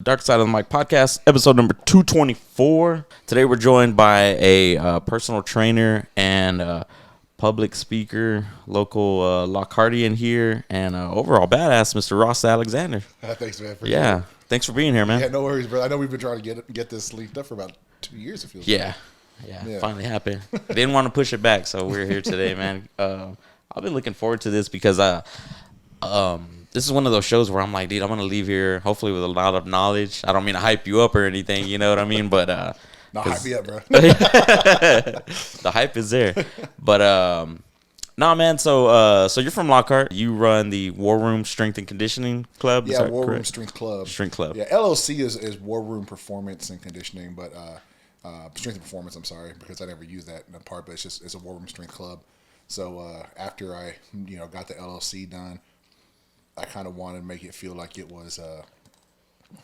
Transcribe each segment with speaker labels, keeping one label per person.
Speaker 1: Dark Side of the Mic podcast, episode number 224. Today we're joined by a personal trainer and public speaker, local Lockhartian here, and overall badass, Mr. Ross Alexander.
Speaker 2: Thanks, man.
Speaker 1: Yeah, thanks for being here, man.
Speaker 2: Yeah, no worries, bro. I know we've been trying to get this linked up for about 2 years. It feels
Speaker 1: Yeah, finally happened. Didn't want to push it back, so we're here today, man. I've been looking forward to this because this is one of those shows where I'm like, dude, I'm gonna leave here hopefully with a lot of knowledge. I don't mean to hype you up or anything, you know what I mean? But
Speaker 2: no, hype me up, bro.
Speaker 1: the hype is there. But nah, man. So you're from Lockhart. You run the War Room Strength and Conditioning Club.
Speaker 2: Yeah, War Room Strength Club.
Speaker 1: Strength Club.
Speaker 2: Yeah, LLC is War Room Performance and Conditioning, but Strength and Performance. I'm sorry because I never use that in the part, but it's a War Room Strength Club. So after I got the LLC done, I kind of wanted to make it feel like it was,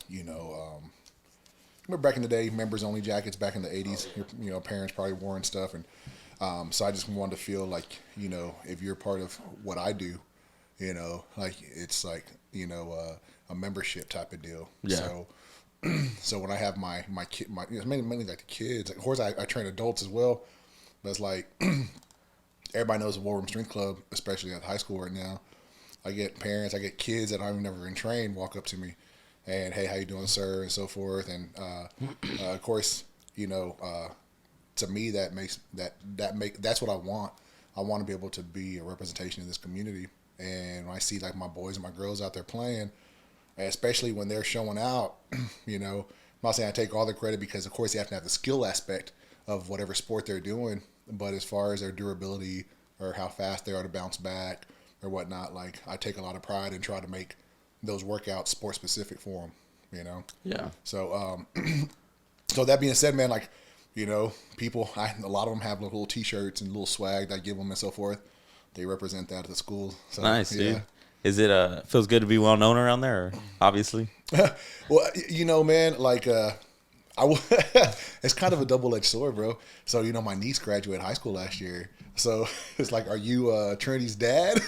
Speaker 2: remember back in the day, members only jackets back in the 80s, your parents probably wore and stuff. And so I just wanted to feel like, if you're part of what I do, like it's like, a membership type of deal.
Speaker 1: Yeah.
Speaker 2: So when I have my kid, mainly like the kids, of course I train adults as well, but it's like everybody knows the War Room Strength Club, especially at high school right now. I get parents, I get kids that I've never been trained walk up to me and, hey, how you doing, sir, and so forth. And of course, to me that's what I want. I want to be able to be a representation in this community. And when I see like my boys and my girls out there playing, especially when they're showing out, I'm not saying I take all the credit because of course you have to have the skill aspect of whatever sport they're doing. But as far as their durability or how fast they are to bounce back or whatnot, like I take a lot of pride and try to make those workouts sport specific for them,
Speaker 1: Yeah.
Speaker 2: So, so that being said, man, like, people, a lot of them have little T-shirts and little swag that I give them and so forth. They represent that at the school. So,
Speaker 1: Nice,
Speaker 2: yeah.
Speaker 1: dude. Is it feels good to be well known around there? Or, obviously.
Speaker 2: Well, man, like it's kind of a double-edged sword, bro. So, my niece graduated high school last year. So it's like, are you Trinity's dad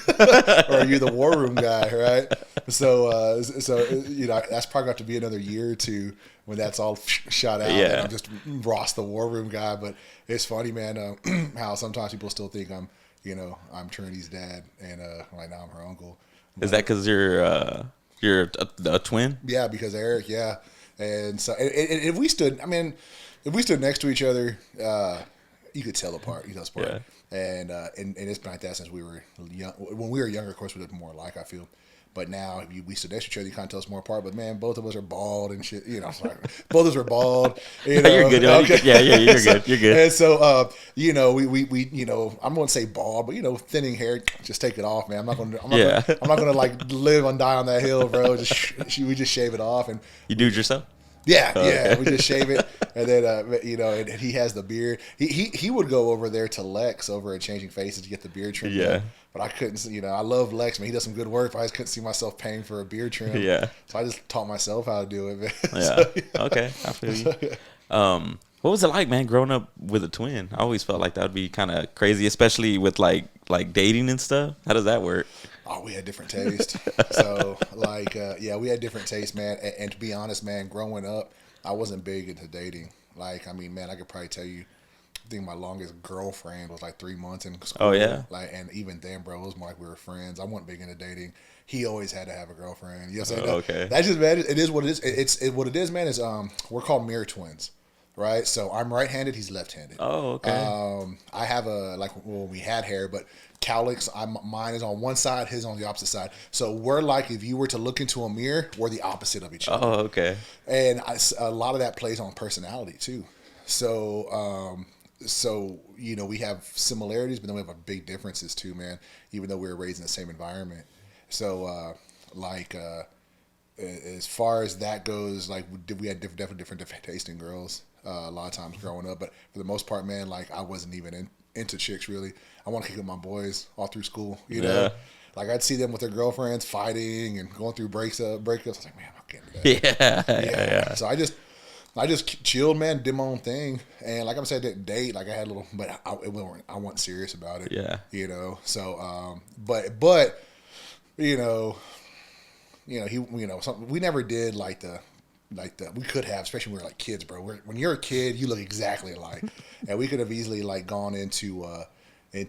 Speaker 2: or are you the War Room guy, right? So that's probably got to be another year or two when that's all shot out.
Speaker 1: Yeah.
Speaker 2: And I'm just Ross, the War Room guy. But it's funny, man, how sometimes people still think I'm Trinity's dad, and right now I'm her uncle.
Speaker 1: Is that because you're a twin?
Speaker 2: Yeah, because Eric, yeah. And so if we stood next to each other, you could tell apart, apart.
Speaker 1: Yeah.
Speaker 2: And it's been like that since we were young. When we were younger, of course, we looked more alike, I feel. But now we stood next to each other, you kind of tell us more apart. But man, both of us are bald and shit. Both of us are bald.
Speaker 1: You're good.
Speaker 2: Okay.
Speaker 1: Yeah, you're good. You're good.
Speaker 2: And so, we I'm going to say bald, but thinning hair, just take it off, man. I'm not going to like live and die on that hill, bro. We just shave it off. And
Speaker 1: You do it yourself?
Speaker 2: yeah, yeah. We just shave it, and then and he has the beard. He would go over there to Lex over at Changing Faces to get the beard trim.
Speaker 1: Yeah.
Speaker 2: Done. But I couldn't. I love Lex, man. He does some good work. But I just couldn't see myself paying for a beard trim.
Speaker 1: Yeah.
Speaker 2: So I just taught myself how to do it, man.
Speaker 1: Yeah.
Speaker 2: So,
Speaker 1: Okay. I feel you. What was it like, man, growing up with a twin? I always felt like that would be kind of crazy, especially with like dating and stuff. How does that work?
Speaker 2: Oh, we had different taste. So, we had different taste, man. And to be honest, man, growing up, I wasn't big into dating. Like, I mean, man, I could probably tell you, I think my longest girlfriend was like 3 months in school.
Speaker 1: Oh, yeah?
Speaker 2: Like, and even then, bro, it was more like we were friends. I wasn't big into dating. He always had to have a girlfriend. You know what I'm saying?
Speaker 1: Okay.
Speaker 2: That's just, man, it is what it is. What it is, man, is we're called mirror twins. Right, so I'm right-handed. He's left-handed.
Speaker 1: Oh, okay.
Speaker 2: I have we had hair, but cowlicks. Mine is on one side, his on the opposite side. So we're like, if you were to look into a mirror, we're the opposite of each other.
Speaker 1: Oh, okay.
Speaker 2: And a lot of that plays on personality too. So, we have similarities, but then we have big differences too, man. Even though we were raised in the same environment. So, as far as that goes, like we had definitely different taste in girls. A lot of times growing up, but for the most part, man, like I wasn't even into chicks really. I want to kick with my boys all through school,
Speaker 1: Yeah.
Speaker 2: Like I'd see them with their girlfriends fighting and going through breakups. I was like, man, I can't do that.
Speaker 1: Yeah.
Speaker 2: So I just chilled, man, did my own thing, and like I said, I didn't date. Like I had a little, but I wasn't serious about it.
Speaker 1: Yeah.
Speaker 2: So, we never did like the like that we could have, especially when we were like kids, bro. When you're a kid, you look exactly alike, and we could have easily like gone into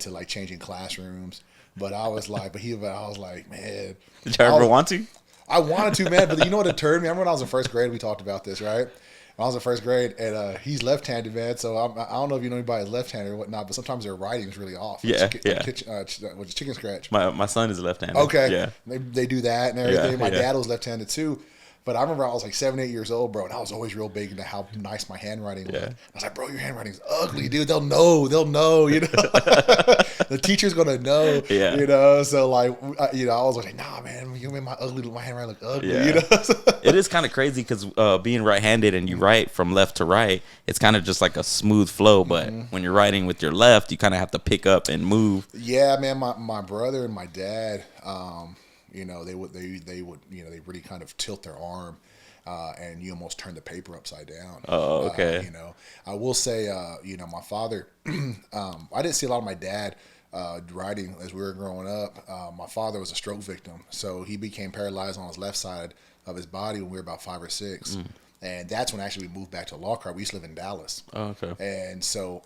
Speaker 2: like changing classrooms. But I was like, I was like, man,
Speaker 1: Did you ever want to?
Speaker 2: I wanted to, man, but you know what deterred me? I remember when I was in first grade, we talked about this, right? When I was in first grade, and he's left-handed, man. So I don't know if you know anybody that's left-handed or whatnot, but sometimes their writing's really off.
Speaker 1: Yeah,
Speaker 2: Chicken scratch.
Speaker 1: My son is left-handed.
Speaker 2: Okay,
Speaker 1: yeah,
Speaker 2: they do that and everything.
Speaker 1: Yeah,
Speaker 2: My
Speaker 1: yeah.
Speaker 2: dad was left-handed too. But I remember I was like 7, 8 years old, bro, and I was always real big into how nice my handwriting was.
Speaker 1: Yeah.
Speaker 2: I was like, bro, your handwriting's ugly, dude. They'll know, you know. The teacher's gonna know,
Speaker 1: Yeah.
Speaker 2: you know. So like, you know, I was like, nah, man, you made my handwriting look ugly,
Speaker 1: Yeah.
Speaker 2: you know.
Speaker 1: It is kind of crazy because being right-handed and you write from left to right, it's kind of just like a smooth flow. But when you're writing with your left, you kind of have to pick up and move.
Speaker 2: Yeah, man, my brother and my dad, you know, they would, you know, they really kind of tilt their arm, and you almost turn the paper upside down.
Speaker 1: Oh, okay.
Speaker 2: You know, I will say, you know, my father, I didn't see a lot of my dad writing as we were growing up. My father was a stroke victim, so he became paralyzed on his left side of his body when we were about 5 or 6. And that's when actually we moved back to Lockhart. We used to live in Dallas.
Speaker 1: Oh, okay.
Speaker 2: And so,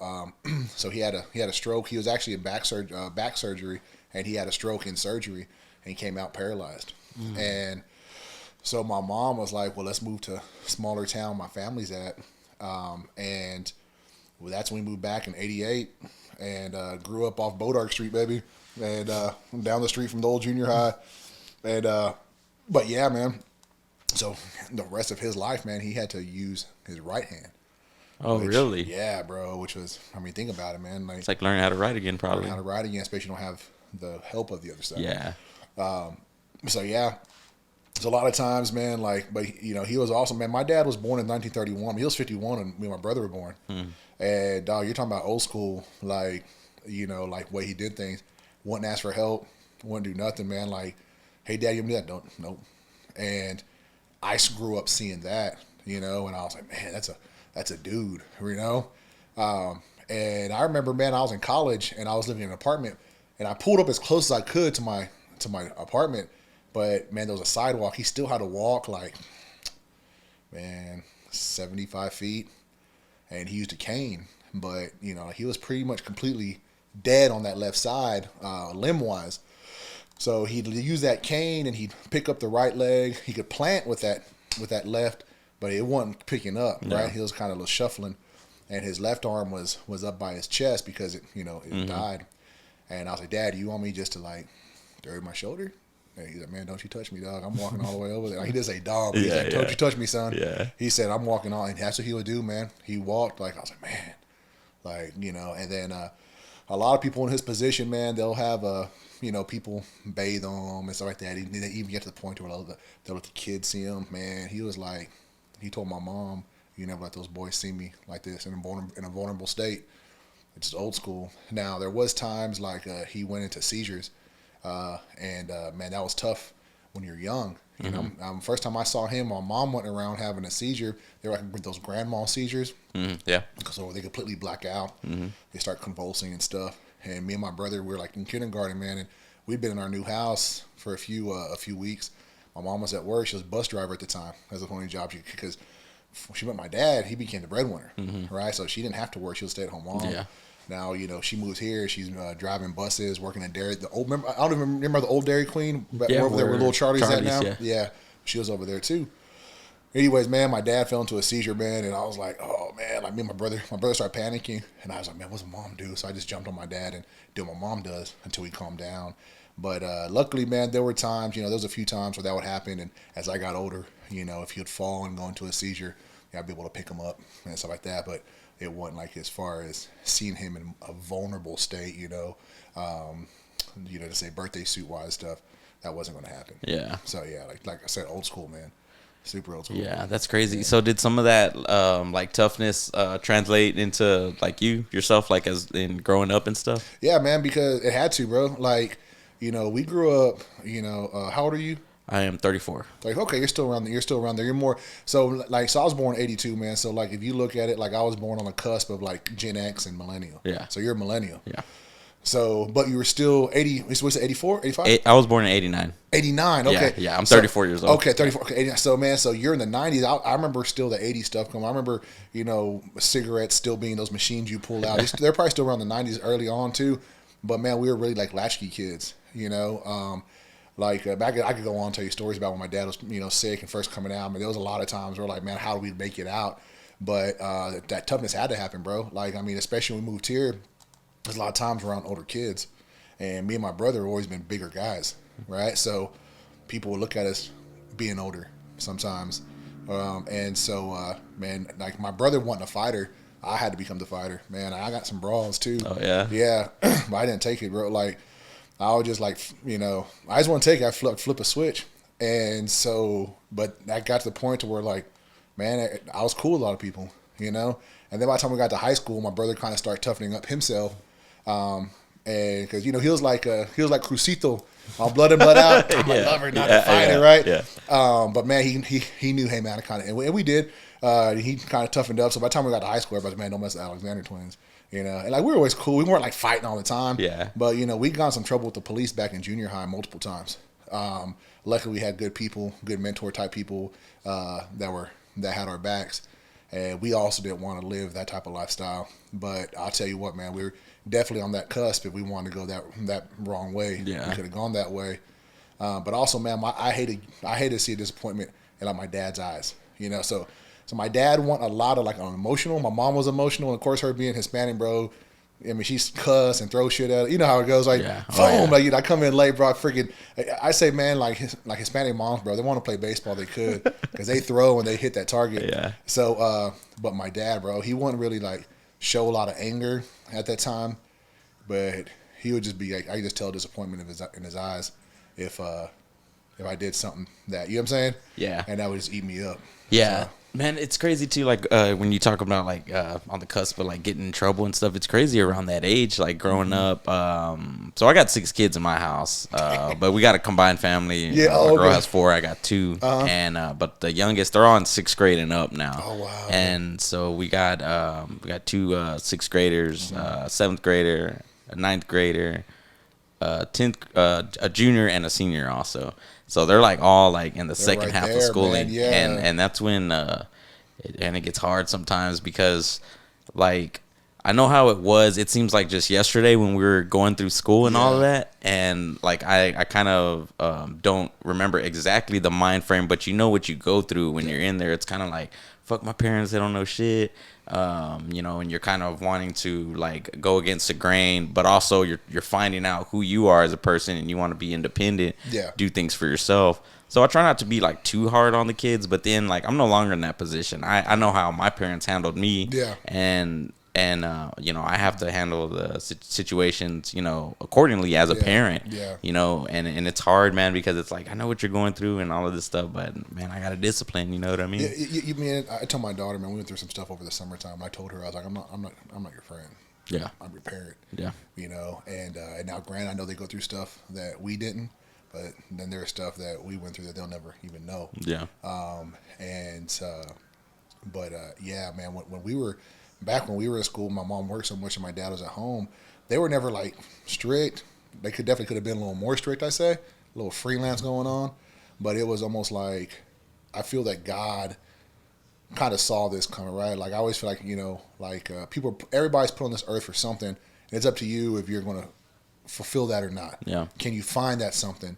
Speaker 2: so he had a stroke. He was actually in back surgery, and he had a stroke in surgery, and he came out paralyzed. And so my mom was like, "Well, let's move to a smaller town my family's at," and well, that's when we moved back in '88, and grew up off Bodark Street, baby, and down the street from the old junior high, and but yeah, man. So the rest of his life, man, he had to use his right hand.
Speaker 1: Oh, really?
Speaker 2: Yeah, bro. Which was, I mean, think about it, man. Like,
Speaker 1: It's like learning how to write again, probably.
Speaker 2: how to write again, especially you don't have the help of the other side.
Speaker 1: Yeah.
Speaker 2: So yeah, so a lot of times, man, like, but you know, he was awesome, man. My dad was born in 1931. He was 51 when me and my brother were born. And dog, you're talking about old school, like, you know, like way he did things. Wouldn't ask for help, wouldn't do nothing, man. Like, hey, dad, give me that. Don't, nope. And I grew up seeing that, you know, and I was like, man, that's a dude, you know. And I remember, man, I was in college and I was living in an apartment, and I pulled up as close as I could to my apartment, but man, there was a sidewalk. He still had to walk like, man, 75 feet, and he used a cane, but you know, he was pretty much completely dead on that left side, limb wise. So he'd use that cane and he'd pick up the right leg. He could plant with that left, but it wasn't picking up,
Speaker 1: No.
Speaker 2: right? He was kind of shuffling, and his left arm was up by his chest because it died. And I was like, Dad, you want me just to like dirty my shoulder? And he's like, man, don't you touch me, dog. I'm walking all the way over there. Like, he didn't say dog, but he's like, don't you touch me, son.
Speaker 1: Yeah.
Speaker 2: He said, I'm walking on, and that's what he would do, man. He walked like, I was like, man, like, you know, and then a lot of people in his position, man, they'll have you know, people bathe on him and stuff like that. They even get to the point where they'll let the kids see him. Man, he was like, he told my mom, you never let those boys see me like this in a vulnerable state. It's old school. Now, there was times like he went into seizures, and man, that was tough when you're young. You know, first time I saw him, my mom went around having a seizure. They were like those grand mal seizures.
Speaker 1: Yeah.
Speaker 2: So they completely black out. They start convulsing and stuff. And me and my brother, we were like in kindergarten, man, and we'd been in our new house for a few weeks. My mom was at work. She was a bus driver at the time. That's the only job because when she met my dad, he became the breadwinner, right? So she didn't have to work. She was a stay-at-home mom.
Speaker 1: Yeah.
Speaker 2: Now, you know, she moves here. She's driving buses, working at Dairy. I don't even remember the old Dairy Queen,
Speaker 1: Yeah,
Speaker 2: over there where little Charlie's at now.
Speaker 1: Yeah.
Speaker 2: She was over there too. Anyways, man, my dad fell into a seizure, man, and I was like, oh man, like me and my brother started panicking, and I was like, man, what's mom do? So I just jumped on my dad and did what my mom does until he calmed down. But luckily, man, there were times, you know, there was a few times where that would happen, and as I got older, you know, if he would fall and go into a seizure, I'd be able to pick him up and stuff like that. But it wasn't like as far as seeing him in a vulnerable state, you know, to say birthday suit wise stuff, that wasn't going to happen.
Speaker 1: Yeah.
Speaker 2: So yeah, like I said, old school, man. Super old school.
Speaker 1: Yeah, that's crazy. So did some of that like toughness translate into like yourself, like as in growing up and stuff?
Speaker 2: Yeah, man, because it had to, bro. Like, you know, we grew up, you know, how old are you?
Speaker 1: I am 34.
Speaker 2: Like, okay, you're still around there. You're more, so I was born in 82, man. So like, if you look at it, like I was born on the cusp of like Gen X and millennial.
Speaker 1: Yeah.
Speaker 2: So you're a millennial.
Speaker 1: Yeah.
Speaker 2: So, but you were still 80, what's it, 84, 85?
Speaker 1: I was born in 89.
Speaker 2: 89, okay.
Speaker 1: Yeah, I'm 34 years old.
Speaker 2: Okay, 34. Okay, 89. So, man, so you're in the 90s. I remember still the 80s stuff coming. I remember, cigarettes still being those machines you pull out. They're probably still around the 90s early on, too. But, man, we were really like latchkey kids, back, I could go on and tell you stories about when my dad was, sick and first coming out. I mean, there was a lot of times where like, man, how do we make it out? But that toughness had to happen, bro. Like, I mean, especially when we moved here, there's a lot of times around older kids. And me and my brother have always been bigger guys, right? So people would look at us being older sometimes. And so, man, like my brother wasn't a fighter. I had to become the fighter. Man, I got some brawls too.
Speaker 1: Oh, yeah?
Speaker 2: Yeah, but I didn't take it, bro. Like, I would just like, I just want to take it. I flip a switch. And so, but I got to the point to where like, man, I was cool with a lot of people, And then by the time we got to high school, my brother kind of started toughening up himself. And because, he was like Crucito, all blood in, blood out. I'm a lover, not a fighter, right?
Speaker 1: Yeah.
Speaker 2: But man, he knew, hey man, I kind of, and we did. He kind of toughened up. So by the time we got to high school, everybody's, man, don't mess with Alexander twins. And like we were always cool. We weren't like fighting all the time.
Speaker 1: Yeah.
Speaker 2: But we got in some trouble with the police back in junior high multiple times. Luckily, we had good people, good mentor type people that had our backs, and we also didn't want to live that type of lifestyle. But I'll tell you what, man, we were definitely on that cusp. If we wanted to go that wrong way, we could have gone that way. But also, man, I hated to see a disappointment in like my dad's eyes. So my dad went a lot of like emotional. My mom was emotional, and of course, her being Hispanic, bro. I mean, she's cuss and throw shit at it. You know how it goes, like, boom, like, I come in late, bro. I say, man, like Hispanic moms, bro, they want to play baseball, they could, because they throw and they hit that target.
Speaker 1: Yeah.
Speaker 2: So, but my dad, bro, he wouldn't really like show a lot of anger at that time, but he would just be like, I could just tell disappointment in his eyes if I did something that, you know what I'm saying?
Speaker 1: Yeah.
Speaker 2: And that would just eat me up.
Speaker 1: Yeah.
Speaker 2: So,
Speaker 1: man, it's crazy too. Like when you talk about like on the cusp of like getting in trouble and stuff, it's crazy around that age, like growing up. So I got 6 kids in my house, but we got a combined family.
Speaker 2: Yeah,
Speaker 1: my girl has 4, I got 2, and but the youngest, they're all in 6th grade and up now.
Speaker 2: Oh wow!
Speaker 1: And so we got 2 6th graders, 7th grader, a 9th grader, 10th, a junior and a senior also. So they're like all like in the second
Speaker 2: right
Speaker 1: half
Speaker 2: there,
Speaker 1: of schooling,
Speaker 2: man. Yeah.
Speaker 1: and that's when it gets hard sometimes because like I know how it was. It seems like just yesterday when we were going through school and all of that, and like I kind of don't remember exactly the mind frame, but you know what you go through when you're in there. It's kind of like, fuck my parents, they don't know shit. And you're kind of wanting to like go against the grain, but also you're finding out who you are as a person, and you want to be independent, do things for yourself. So I try not to be like too hard on the kids, but then like I'm no longer in that position. I know how my parents handled me, and I have to handle the situations, accordingly as a parent, and it's hard, man, because it's like, I know what you're going through and all of this stuff, but man, I got to discipline, you know what I mean?
Speaker 2: You mean, I told my daughter, man, we went through some stuff over the summertime. I told her, I was like, I'm not your friend.
Speaker 1: Yeah.
Speaker 2: I'm your parent.
Speaker 1: Yeah.
Speaker 2: And now granted, I know they go through stuff that we didn't, but then there's stuff that we went through that they'll never even know.
Speaker 1: Yeah.
Speaker 2: Yeah, man, when we were in school, my mom worked so much and my dad was at home. They were never like strict. They definitely could have been a little more strict, I say. A little freelance going on. But it was almost like, I feel that God kind of saw this coming, right? Like I always feel like, everybody's put on this earth for something. And it's up to you if you're going to fulfill that or not.
Speaker 1: Yeah.
Speaker 2: Can you find that something?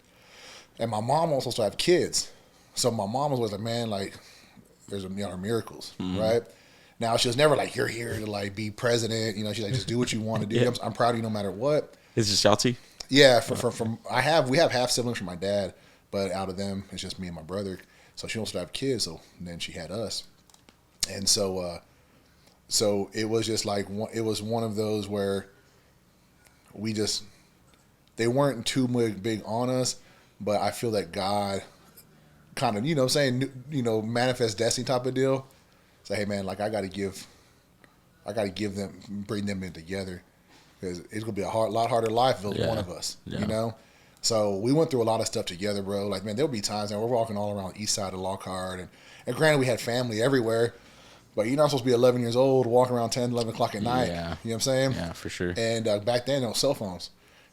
Speaker 2: And my mom also started to have kids. So my mom was always like, man, like, there's miracles, right? Now, she was never like, you're here to like be president. She's like, just do what you want to do. I'm proud of you no matter what.
Speaker 1: Is this Shelty?
Speaker 2: Yeah, we have half siblings from my dad, but out of them, it's just me and my brother. So she wants to have kids, so then she had us. And so it was just like, it was one of those where they weren't too big on us, but I feel that God kind of, manifest destiny type of deal. Say, hey man, like I got to give them, bring them in together, because it's gonna be a lot harder life if it was one of us, So we went through a lot of stuff together, bro. Like man, there'll be times that we're walking all around the east side of Lockhart, and granted we had family everywhere, But you're not supposed to be 11 years old walking around 10, 11 o'clock at night.
Speaker 1: Yeah.
Speaker 2: You know what I'm saying?
Speaker 1: Yeah, for sure.
Speaker 2: And back then, there was cell phones,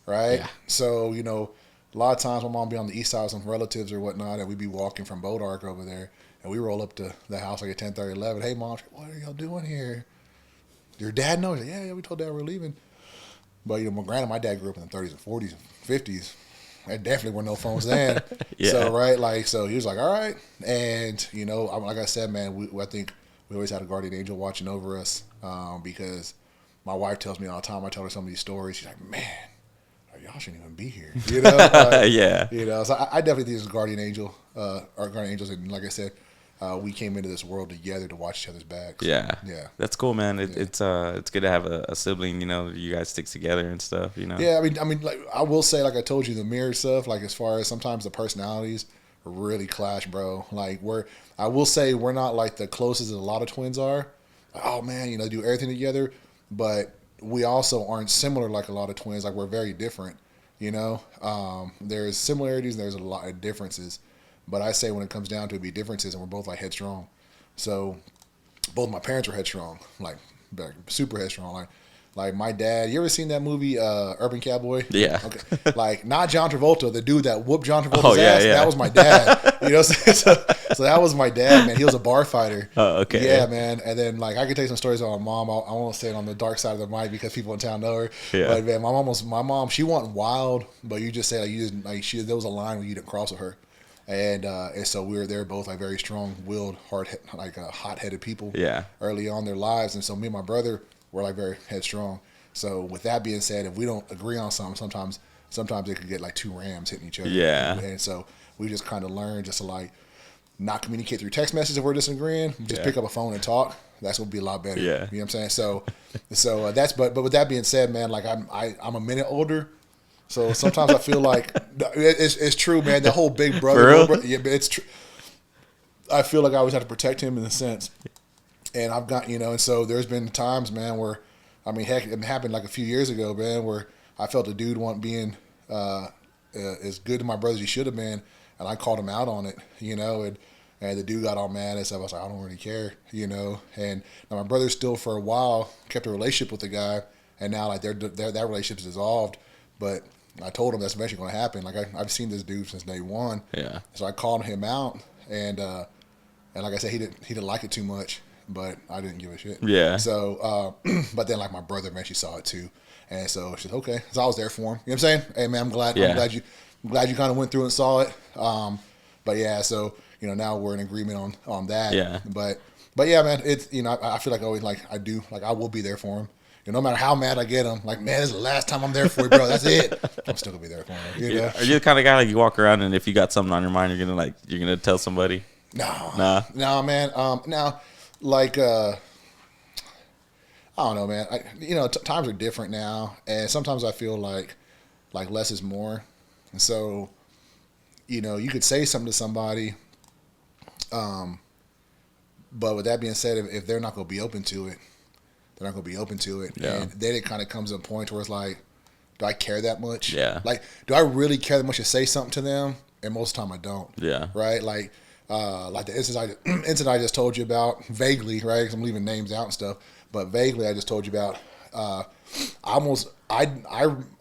Speaker 2: right?
Speaker 1: Yeah.
Speaker 2: So, you know, a lot of times my mom would be on the east side with some relatives or whatnot, and we'd be walking from Bodark over there, and we roll up to the house like at 10:30, 11. Hey, Mom, what are y'all doing here? Your dad knows? Like, yeah, we told Dad we're leaving. But, you know, my dad grew up in the 30s and 40s and 50s. There definitely were no phones then.
Speaker 1: Yeah.
Speaker 2: So, right, like, so he was like, all right. And, you know, like I said, man, I think we always had a guardian angel watching over us because my wife tells me all the time, I tell her some of these stories, she's like, man, y'all shouldn't even be here. You know?
Speaker 1: Yeah.
Speaker 2: You know, so I definitely think it's a guardian angel, our guardian angels. And like I said, we came into this world together to watch each other's backs.
Speaker 1: Yeah.
Speaker 2: Yeah.
Speaker 1: That's cool, man. It's good to have a sibling, you know, you guys stick together and stuff, you know.
Speaker 2: Yeah, I mean, like I will say, like I told you, the mirror stuff, like as far as sometimes the personalities really clash, bro. Like I will say we're not like the closest that a lot of twins are. Oh man, you know, do everything together, but we also aren't similar like a lot of twins. Like we're very different, you know. There's similarities and there's a lot of differences, but I say when it comes down to it, be differences, and we're both like headstrong. So both my parents were headstrong, like super headstrong. Like my dad. You ever seen that movie Urban Cowboy?
Speaker 1: Yeah.
Speaker 2: Okay. Like not John Travolta, the dude that whooped John Travolta's
Speaker 1: yeah,
Speaker 2: ass.
Speaker 1: yeah.
Speaker 2: That was my dad. You know, so that was my dad, man. He was a bar fighter.
Speaker 1: Oh, okay.
Speaker 2: Yeah, man. And then like I could tell you some stories about my mom. I won't say it on the dark side of the mic because people in town know her.
Speaker 1: Yeah.
Speaker 2: But man, my mom. She wasn't wild, but you just say like you didn't like there was a line where you didn't cross with her. And so they're both like very strong-willed, hot-headed people.
Speaker 1: Yeah.
Speaker 2: Early on in their lives, and so me and my brother were like very headstrong. So with that being said, if we don't agree on something, sometimes it could get like two rams hitting each other.
Speaker 1: Yeah.
Speaker 2: And so we just kind of learned just to like not communicate through text messages if we're disagreeing. Just pick up a phone and talk. That's what would be a lot better.
Speaker 1: Yeah.
Speaker 2: You know what I'm saying? So that's but with that being said, man, like I'm a minute older. So sometimes I feel like it's true, man. The whole big brother, yeah, but it's true. I feel like I always have to protect him in a sense, and I've got and so there's been times, man, where I mean, heck, it happened like a few years ago, man, where I felt the dude wasn't being as good to my brother as he should have been, and I called him out on it, and the dude got all mad and stuff. I was like, I don't really care, And now my brother still for a while kept a relationship with the guy, and now like that relationship's dissolved, but I told him that's eventually going to happen. Like I've seen this dude since day one.
Speaker 1: Yeah.
Speaker 2: So I called him out, and like I said, he didn't like it too much, but I didn't give a shit.
Speaker 1: Yeah.
Speaker 2: So, but then like my brother eventually saw it too, and so she's okay. So I was there for him. You know what I'm saying? Hey man, I'm glad you kind of went through and saw it. But yeah, so now we're in agreement on that.
Speaker 1: Yeah.
Speaker 2: But yeah, man, it's I feel like I always I will be there for him. No matter how mad I get him, like, man, this is the last time I'm there for you, bro. That's it. I'm still gonna be there for him.
Speaker 1: Yeah. Are you the kind of guy like you walk around and if you got something on your mind, you're gonna tell somebody?
Speaker 2: No, man. Now, like, I don't know, man. Times are different now, and sometimes I feel like less is more. And so, you could say something to somebody, but with that being said, if they're not gonna be open to it. They're not going to be open to it.
Speaker 1: Yeah.
Speaker 2: And then it kind of comes to a point where it's like, do I care that much?
Speaker 1: Yeah.
Speaker 2: Like, do I really care that much to say something to them? And most of the time I don't.
Speaker 1: Yeah.
Speaker 2: Right? Like the incident I just told you about, vaguely, right? Because I'm leaving names out and stuff. But vaguely I just told you about, I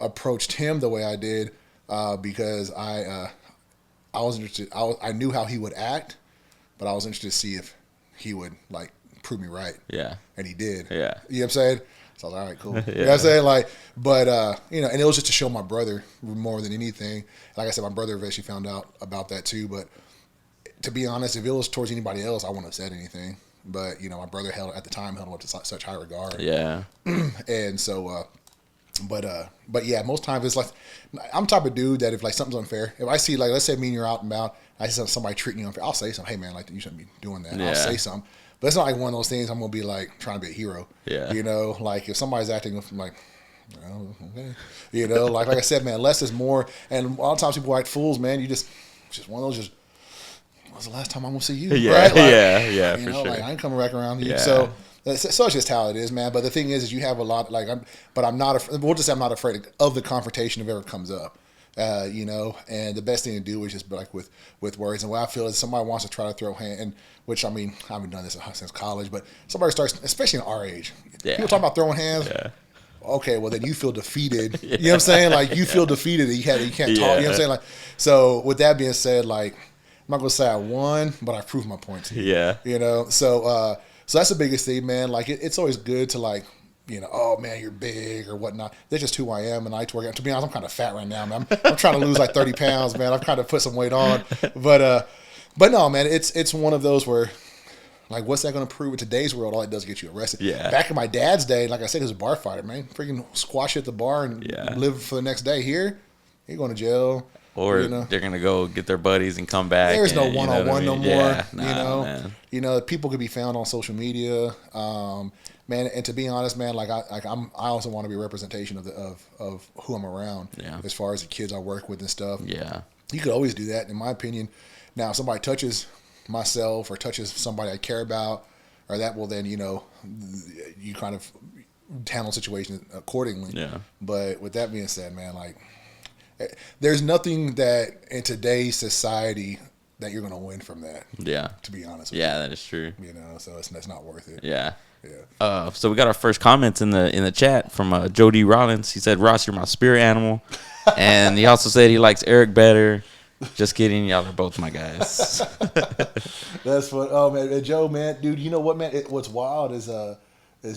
Speaker 2: approached him the way I did because I was interested. I knew how he would act, but I was interested to see if he would, like, prove me right.
Speaker 1: Yeah.
Speaker 2: And he did.
Speaker 1: Yeah.
Speaker 2: You know what I'm saying? So I was like, all right, cool.
Speaker 1: Yeah.
Speaker 2: You know what I'm saying? Like, but, and it was just to show my brother more than anything. Like I said, my brother eventually found out about that too. But to be honest, if it was towards anybody else, I wouldn't have said anything. But, my brother held him up to such high regard.
Speaker 1: Yeah.
Speaker 2: And so, but yeah, most times it's like, I'm the type of dude that if like something's unfair, if I see like, let's say me and you're out and about, I see somebody treating you unfair, I'll say something. Hey man, like you shouldn't be doing that.
Speaker 1: Yeah.
Speaker 2: I'll say something. But it's not like one of those things I'm going to be like trying to be a hero.
Speaker 1: Yeah.
Speaker 2: Like if somebody's acting like, okay. Like I said, man, less is more. And a lot of times people act fools, man. You just one of those when's the last time I'm going to see you?
Speaker 1: Yeah.
Speaker 2: Right? Like,
Speaker 1: yeah, for sure.
Speaker 2: Like I ain't coming back around you.
Speaker 1: Yeah.
Speaker 2: So it's just how it is, man. But the thing is you have a lot, like, I'm not afraid of the confrontation if it ever comes up. You know, and the best thing to do is just be like with words. And what I feel is somebody wants to try to throw hand, and which I mean I haven't done this since college, but somebody starts, especially in our age, people talk about throwing hands. Yeah. Okay, well then you feel defeated. You know what I'm saying? Like you feel defeated. You can't talk. You know what I'm saying? Like, so with that being said, like I'm not gonna say I won, but I proved my point to you.
Speaker 1: Yeah.
Speaker 2: You know, so that's the biggest thing, man. Like it's always good to like, you know, oh man, you're big or whatnot. That's just who I am, and I like to work out. To be honest, I'm kind of fat right now, man. I'm trying to lose like 30 pounds, man. I've kind of put some weight on, but no, man, it's one of those where, like, what's that going to prove in today's world? All it does is get you arrested.
Speaker 1: Yeah.
Speaker 2: Back in my dad's day, like I said, he was a bar fighter, man. Freaking squash at the bar and live for the next day. Here, you're going to jail.
Speaker 1: Or they're gonna go get their buddies and come back.
Speaker 2: There's no one-on-one no more.
Speaker 1: Yeah,
Speaker 2: man. You know, people could be found on social media, man. And to be honest, man, I also want to be a representation of who I'm around.
Speaker 1: Yeah.
Speaker 2: As far as the kids I work with and stuff.
Speaker 1: Yeah.
Speaker 2: You could always do that, in my opinion. Now, if somebody touches myself or touches somebody I care about, or that, well, then you kind of handle situations accordingly.
Speaker 1: Yeah.
Speaker 2: But with that being said, man, like, there's nothing that in today's society that you're going to win from that.
Speaker 1: Yeah.
Speaker 2: To be honest with
Speaker 1: you. Yeah, that is true.
Speaker 2: You know, so it's not worth it.
Speaker 1: Yeah.
Speaker 2: Yeah.
Speaker 1: So we got our first comments in the chat from Jody Rollins. He said, "Ross, you're my spirit animal," and he also said he likes Eric better. Just kidding, y'all are both my guys.
Speaker 2: That's what. Oh man, and Joe, man, dude, you know what, man? What's wild is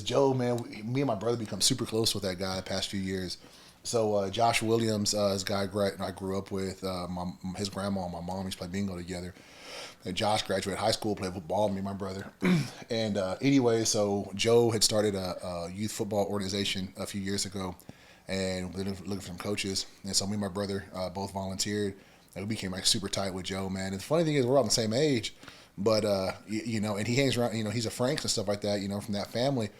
Speaker 2: Joe, man. Me and my brother become super close with that guy the past few years. So Josh Williams is a guy I grew up with. His grandma and my mom used to play bingo together. And Josh graduated high school, played football, me and my brother. And anyway, so Joe had started a youth football organization a few years ago, and we were looking for some coaches. And so me and my brother both volunteered, and we became like super tight with Joe, man. And the funny thing is, we're all the same age. But and he hangs around. He's a Franks and stuff like that. From that family,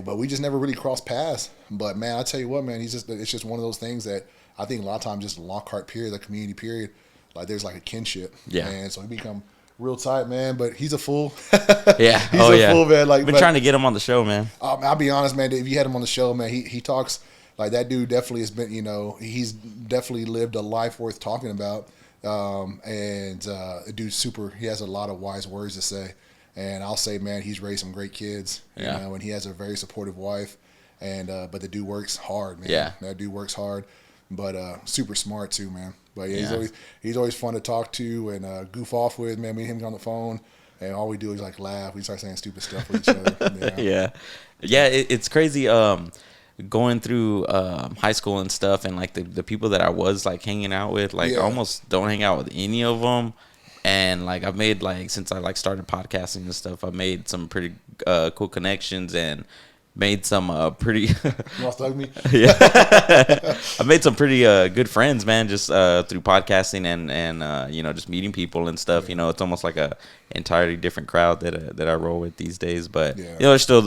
Speaker 2: but we just never really crossed paths. But man, I tell you what, man, it's just one of those things that I think a lot of times just Lockhart period, the community period, like there's like a kinship.
Speaker 1: Yeah.
Speaker 2: And so we become real tight, man. But he's a fool.
Speaker 1: Yeah.
Speaker 2: He's a fool, man. Like,
Speaker 1: I've been trying to get him on the show, man.
Speaker 2: I'll be honest, man. If you had him on the show, man, he talks like that dude. Definitely has been. He's definitely lived a life worth talking about. Dude's super. He has a lot of wise words to say, and I'll say, man, he's raised some great kids. And he has a very supportive wife, but the dude works hard, man.
Speaker 1: Yeah,
Speaker 2: that dude works hard, but super smart too, man. But yeah, he's always fun to talk to and goof off with, man. Me and him on the phone, and all we do is like laugh. We start saying stupid stuff with each other.
Speaker 1: Yeah. It's crazy. Going through high school and stuff, and like the people that I was like hanging out with, like I almost don't hang out with any of them. And like I've made, like, since I like started podcasting and stuff, I've made some pretty cool connections and made some pretty
Speaker 2: You want to hug me?
Speaker 1: Yeah. I made some pretty good friends, man, just through podcasting and just meeting people and stuff. It's almost like a entirely different crowd that I roll with these days. But there's still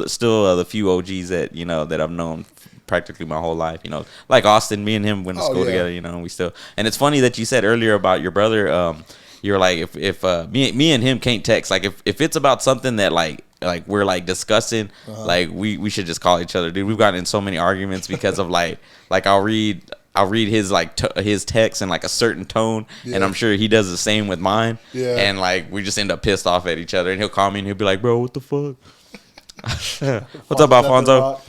Speaker 1: the few OGs that I've known practically my whole life. Like Austin, me and him went to school together. And we still. And it's funny that you said earlier about your brother. You're like, if me and him can't text, like if it's about something that like we're like discussing, like we should just call each other, dude. We've gotten in so many arguments because of like I'll read his his text in like a certain tone, and I'm sure he does the same with mine. And like we just end up pissed off at each other, and he'll call me and he'll be like, "Bro, what the fuck? What's up, Alfonso?"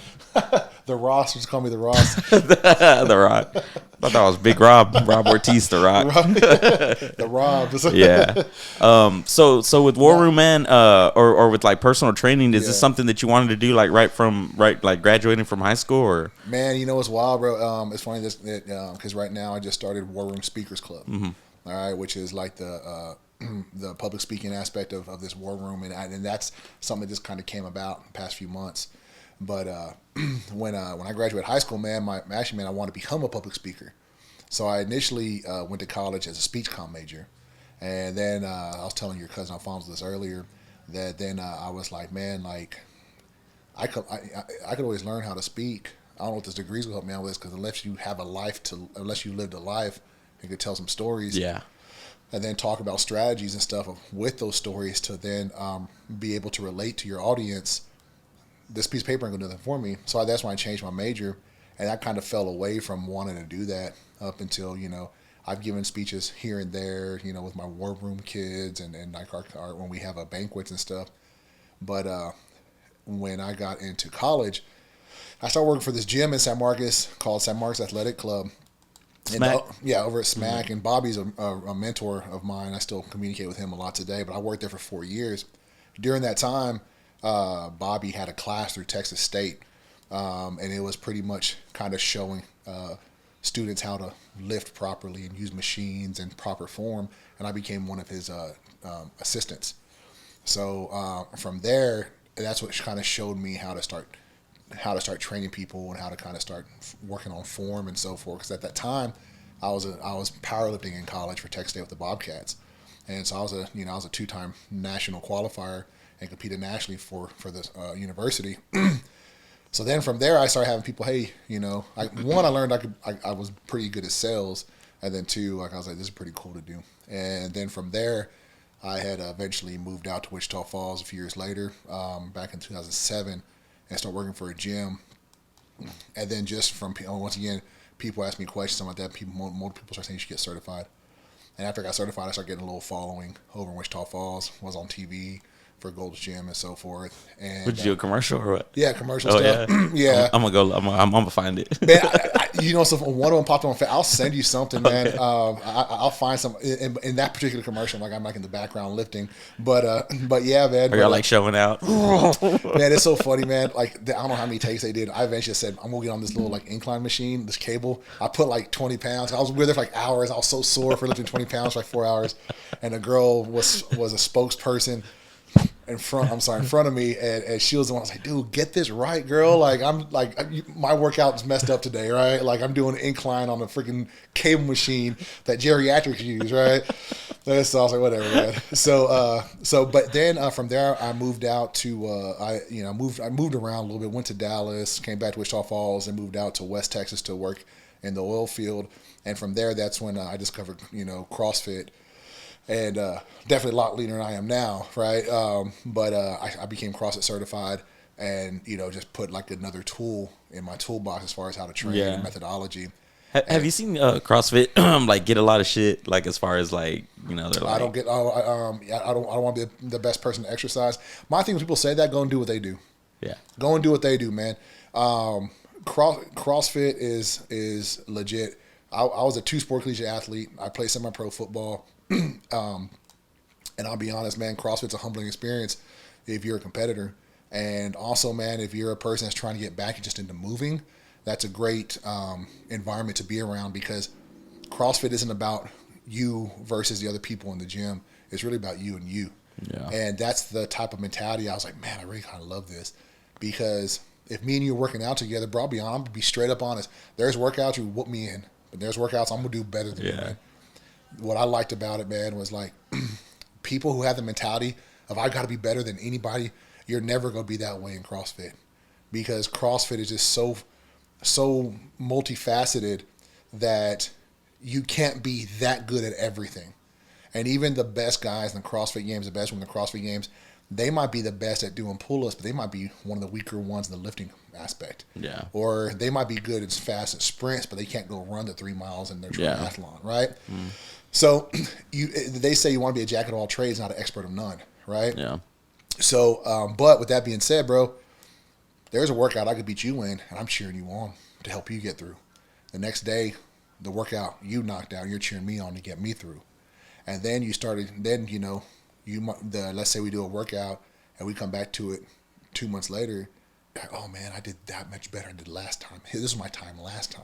Speaker 2: The Ross, just call me the Ross.
Speaker 1: The Rock. I thought that was Big Rob Ortiz, the Rock.
Speaker 2: The Rob.
Speaker 1: Yeah. So with War Room, man, or with like personal training, is this something that you wanted to do like like graduating from high school, or?
Speaker 2: Man, it's wild, bro. It's funny because right now I just started War Room Speakers Club. Mm-hmm. All right, which is like the public speaking aspect of this War Room, and that's something that just kind of came about in the past few months. But when I graduated high school, man, I wanted to become a public speaker. So I initially went to college as a speech comm major, and then I was telling your cousin Alfonso this earlier that then I was like, man, like I could always learn how to speak. I don't know what this degrees will help me out with this, because unless you lived a life and could tell some stories, and then talk about strategies and stuff with those stories to then be able to relate to your audience. This piece of paper ain't gonna do that for me. So that's why I changed my major. And I kind of fell away from wanting to do that up until, I've given speeches here and there, with my war room kids and like our when we have banquets and stuff. But when I got into college, I started working for this gym in San Marcos called San Marcos Athletic Club.
Speaker 1: Smack.
Speaker 2: Yeah, over at Smack. Mm-hmm. And Bobby's a mentor of mine. I still communicate with him a lot today, but I worked there for 4 years. During that time, Bobby had a class through Texas State, and it was pretty much kind of showing students how to lift properly and use machines in proper form, and I became one of his assistants. So from there, that's what kind of showed me how to start training people and how to kind of start working on form and so forth. Because at that time, I was powerlifting in college for Texas State with the Bobcats, and so I was a 2-time national qualifier and competed nationally for the university. So then from there, I started having people, hey, I learned I was pretty good at sales, and then 2, I was like, this is pretty cool to do. And then from there, I had eventually moved out to Wichita Falls a few years later, back in 2007. And start working for a gym, and then just from once again, people ask me questions about that. More people start saying you should get certified. And after I got certified, I started getting a little following over in Wichita Falls. Was on TV for Gold's Gym and so forth. And
Speaker 1: would you do a commercial or what?
Speaker 2: Yeah, commercial stuff. Yeah,
Speaker 1: yeah. I'm gonna find it.
Speaker 2: Man, so one of them popped on. I'll send you something, man. I'll find some in that particular commercial. Like I'm like in the background lifting, but yeah, man.
Speaker 1: Or you're like showing out.
Speaker 2: Man, it's so funny, man. Like I don't know how many takes they did. I eventually said I'm gonna get on this little like incline machine, this cable. I put like 20 pounds. I was with her for like hours. I was so sore for lifting 20 pounds for like 4 hours, and the girl was a spokesperson in front of me, and she was the one. I was like, dude, get this right, girl. Like my workout's messed up today, right? Like I'm doing an incline on a freaking cable machine that geriatrics use, right? So I was like, whatever, man. But then from there I moved out to I moved around a little bit. Went to Dallas, came back to Wichita Falls, and moved out to West Texas to work in the oil field. And from there, that's when I discovered CrossFit. And definitely a lot leaner than I am now, right? But I became CrossFit certified, and just put like another tool in my toolbox as far as how to train and methodology.
Speaker 1: Have you seen CrossFit like get a lot of shit, like as far as like they're like,
Speaker 2: I don't want to be the best person to exercise. My thing when people say that, go and do what they do.
Speaker 1: Yeah, go
Speaker 2: and do what they do, man. CrossFit is legit. I was a 2-sport collegiate athlete. I played semi-pro football. And I'll be honest, man, CrossFit's a humbling experience if you're a competitor. And also, man, if you're a person that's trying to get back just into moving, that's a great environment to be around, because CrossFit isn't about you versus the other people in the gym. It's really about you and you.
Speaker 1: Yeah.
Speaker 2: And that's the type of mentality I was like, man, I really kind of love this, because if me and you are working out together, bro, I'm going to be straight up honest. There's workouts you whoop me in, but there's workouts I'm going to do better than you, man. What I liked about it, man, was like people who have the mentality of I got to be better than anybody. You're never going to be that way in CrossFit, because CrossFit is just so multifaceted that you can't be that good at everything. And even the best guys in the CrossFit Games, the best women in the CrossFit Games, they might be the best at doing pull-ups, but they might be one of the weaker ones in the lifting aspect.
Speaker 1: Yeah.
Speaker 2: Or they might be good as fast at sprints, but they can't go run the 3 miles in their triathlon, right? Mm. So they say you want to be a jack of all trades, not an expert of none, right?
Speaker 1: Yeah.
Speaker 2: So, but with that being said, bro, there's a workout I could beat you in, and I'm cheering you on to help you get through. The next day, the workout you knocked out, you're cheering me on to get me through. And then let's say we do a workout and we come back to it 2 months later. Like, oh man, I did that much better than I did last time. This is my time last time.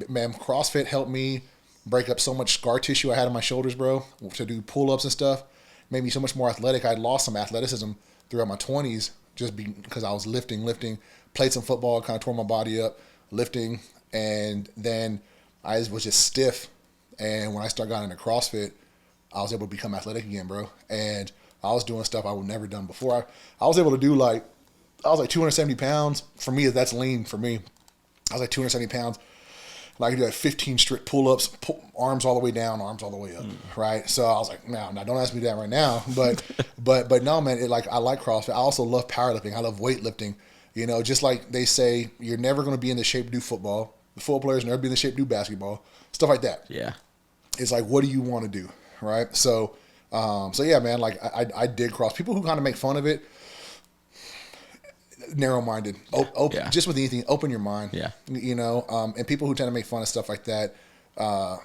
Speaker 2: Man, CrossFit helped me break up so much scar tissue I had on my shoulders, bro, to do pull-ups and stuff. Made me so much more athletic. I lost some athleticism throughout my 20s just because I was lifting, played some football, kind of tore my body up, lifting, and then I was just stiff. And when I got into CrossFit, I was able to become athletic again, bro. And I was doing stuff I would never done before. I was able to do I was like 270 pounds. For me, that's lean for me. I was like 270 pounds. And I could do like 15 strict pull-ups, arms all the way down, arms all the way up, right? So I was like, no, don't ask me that right now. But no, man, I like CrossFit. I also love powerlifting. I love weightlifting. You know, just like they say, you're never going to be in the shape to do football. The football players never be in the shape to do basketball. Stuff like that.
Speaker 1: Yeah.
Speaker 2: It's like, what do you want to do, right? So, so yeah, man. Like I did cross. People who kind of make fun of it, narrow-minded.
Speaker 1: Yeah.
Speaker 2: Just with anything, open your mind.
Speaker 1: Yeah.
Speaker 2: You know, and people who tend to make fun of stuff like that,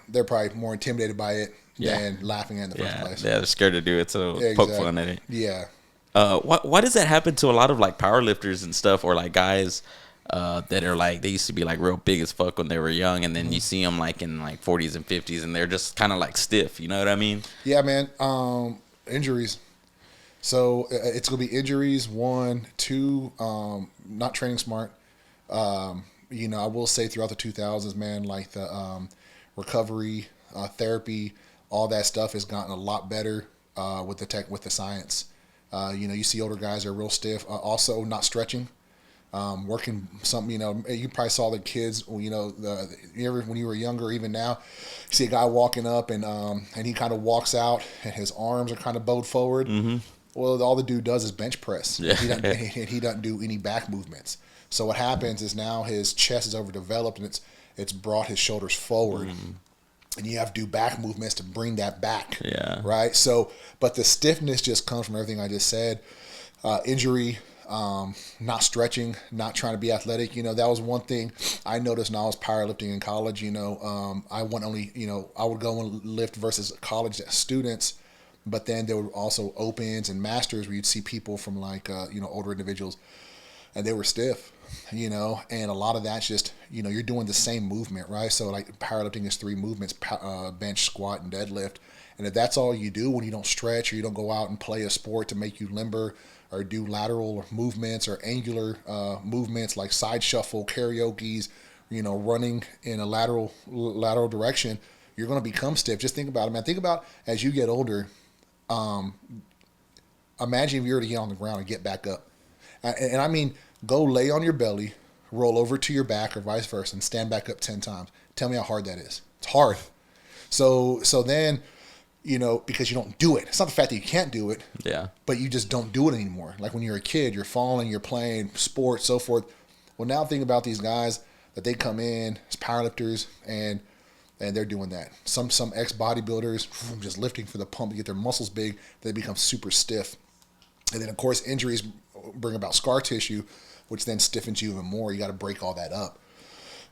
Speaker 2: they're probably more intimidated by it than laughing at it in the first place.
Speaker 1: Yeah, they're scared to do it, so poke fun at it.
Speaker 2: Yeah.
Speaker 1: Why does that happen to a lot of like powerlifters and stuff, or like guys that are like, they used to be like real big as fuck when they were young, and then you see them like in like 40s and 50s, and they're just kind of like stiff. You know what I mean?
Speaker 2: Yeah, man. Injuries. So it's gonna be injuries. 1, 2. Not training smart. You know, I will say throughout the 2000s, man, like the recovery, therapy, all that stuff has gotten a lot better with the tech, with the science. You know, you see older guys are real stiff. Also, not stretching. Working something, you know, you probably saw the kids, you know, when you were younger, even now, you see a guy walking up and he kind of walks out and his arms are kind of bowed forward. Mm-hmm. Well, all the dude does is bench press.
Speaker 1: Yeah.
Speaker 2: He doesn't do any back movements. So what happens is now his chest is overdeveloped and it's brought his shoulders forward. And you have to do back movements to bring that back.
Speaker 1: Yeah.
Speaker 2: Right. So, but the stiffness just comes from everything I just said. Injury, not stretching, not trying to be athletic. You know, that was one thing I noticed when I was powerlifting in college. You know, I went only, you know, I would go and lift versus college students, but then there were also opens and masters where you'd see people from like, you know, older individuals, and they were stiff, you know, and a lot of that's just, you know, you're doing the same movement, right? So like powerlifting is 3 movements, bench, squat, and deadlift. And if that's all you do when you don't stretch or you don't go out and play a sport to make you limber or do lateral movements or angular movements like side shuffle, karaoke's, you know, running in a lateral direction, you're going to become stiff. Just think about it, man. Think about as you get older, imagine if you were to get on the ground and get back up. And I mean, go lay on your belly, roll over to your back or vice versa, and stand back up 10 times. Tell me how hard that is. It's hard. So then, you know, because you don't do it. It's not the fact that you can't do it.
Speaker 1: Yeah.
Speaker 2: But you just don't do it anymore. Like when you're a kid, you're falling, you're playing sports, so forth. Well, now think about these guys that they come in as powerlifters and they're doing that. Some ex-bodybuilders just lifting for the pump to get their muscles big, they become super stiff. And then, of course, injuries bring about scar tissue, which then stiffens you even more. You got to break all that up.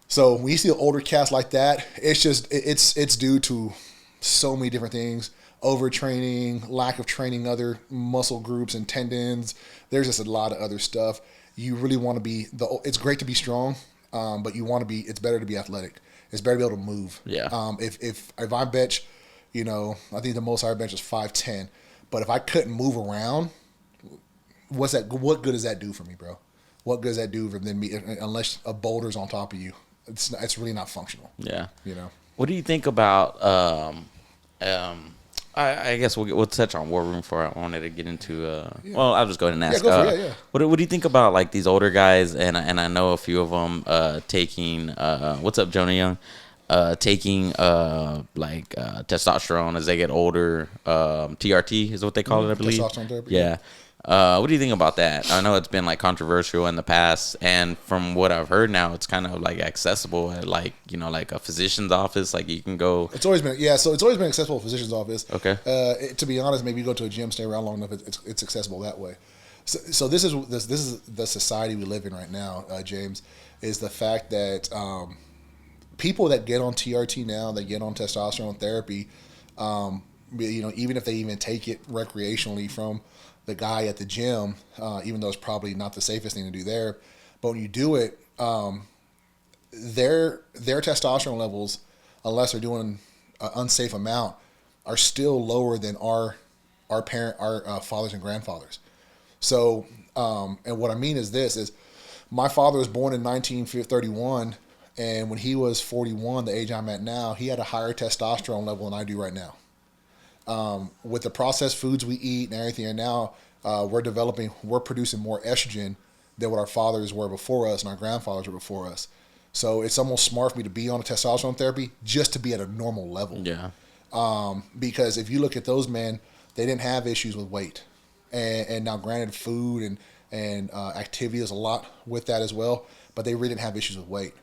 Speaker 2: So when you see an older cast like that, it's just it's due to so many different things: overtraining, lack of training other muscle groups and tendons. There's just a lot of other stuff. You really want to be it's great to be strong, but you want to be. It's better to be athletic. It's better to be able to move.
Speaker 1: Yeah.
Speaker 2: If I bench, you know, I think the most I bench is 510. But if I couldn't move around, what good does that do for me, bro? What good does that do for me unless a boulder's on top of you? It's really not functional.
Speaker 1: Yeah.
Speaker 2: You know.
Speaker 1: What do you think about? I guess we'll touch on War Room before I wanted to get into. Well, I'll just go ahead and ask.
Speaker 2: Yeah, go for it. Yeah.
Speaker 1: What do you think about like these older guys? And I know a few of them taking. What's up, Jonah Young? Taking like testosterone as they get older. TRT is what they call it, I believe.
Speaker 2: Testosterone therapy.
Speaker 1: Yeah. What do you think about that? I know it's been like controversial in the past, and from what I've heard now, it's kind of like accessible at like, you know, like a physician's office. Like you can go.
Speaker 2: It's always been So it's always been accessible at a physician's office.
Speaker 1: Okay.
Speaker 2: To be honest, maybe you go to a gym, stay around long enough, it's accessible that way. So this is the society we live in right now, James. Is the fact that people that get on TRT now, that get on testosterone therapy, you know, even if they even take it recreationally from the guy at the gym, even though it's probably not the safest thing to do there, but when you do it, their testosterone levels, unless they're doing an unsafe amount, are still lower than our fathers and grandfathers. So, and what I mean is this: is my father was born in 1931, and when he was 41, the age I'm at now, he had a higher testosterone level than I do right now. With the processed foods we eat and everything, and now we're producing more estrogen than what our fathers were before us and our grandfathers were before us. So it's almost smart for me to be on a testosterone therapy just to be at a normal level.
Speaker 1: Yeah.
Speaker 2: Because if you look at those men, they didn't have issues with weight. And now, granted, food and and activity. There's a lot with that as well, but they really didn't have issues with weight.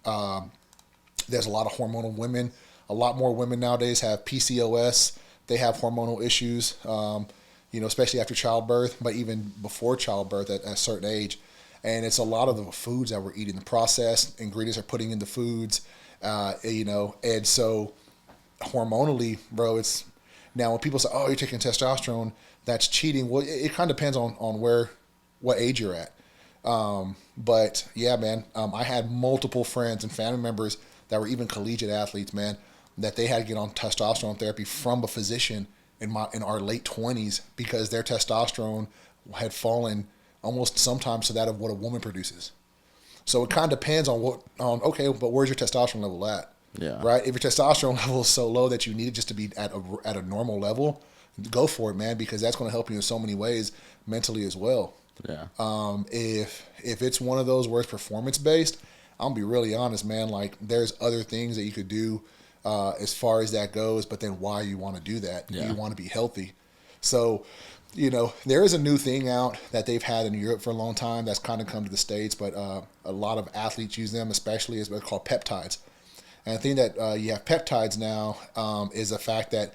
Speaker 2: There's a lot of hormonal women. A lot more women nowadays have PCOS. They have hormonal issues, especially after childbirth, but even before childbirth at a certain age. And it's a lot of the foods that we're eating, the processed ingredients are putting in the foods, and so hormonally, bro, it's now when people say, oh, you're taking testosterone, that's cheating. Well, it kind of depends on what age you're at. But yeah, man, I had multiple friends and family members that were even collegiate athletes, man, that they had to get on testosterone therapy from a physician in our late 20s because their testosterone had fallen almost sometimes to that of what a woman produces. So it kind of depends on okay, but where's your testosterone level at?
Speaker 1: Yeah.
Speaker 2: Right? If your testosterone level is so low that you need it just to be at a normal level, go for it, man, because that's going to help you in so many ways mentally as well.
Speaker 1: Yeah.
Speaker 2: If it's one of those where it's performance based, I'm gonna be really honest, man. Like there's other things that you could do as far as that goes, but then why you want to do that?
Speaker 1: Yeah.
Speaker 2: You want to be healthy. So, there is a new thing out that they've had in Europe for a long time that's kind of come to the States, but a lot of athletes use them, especially as what's called peptides. And the thing that you have peptides now is the fact that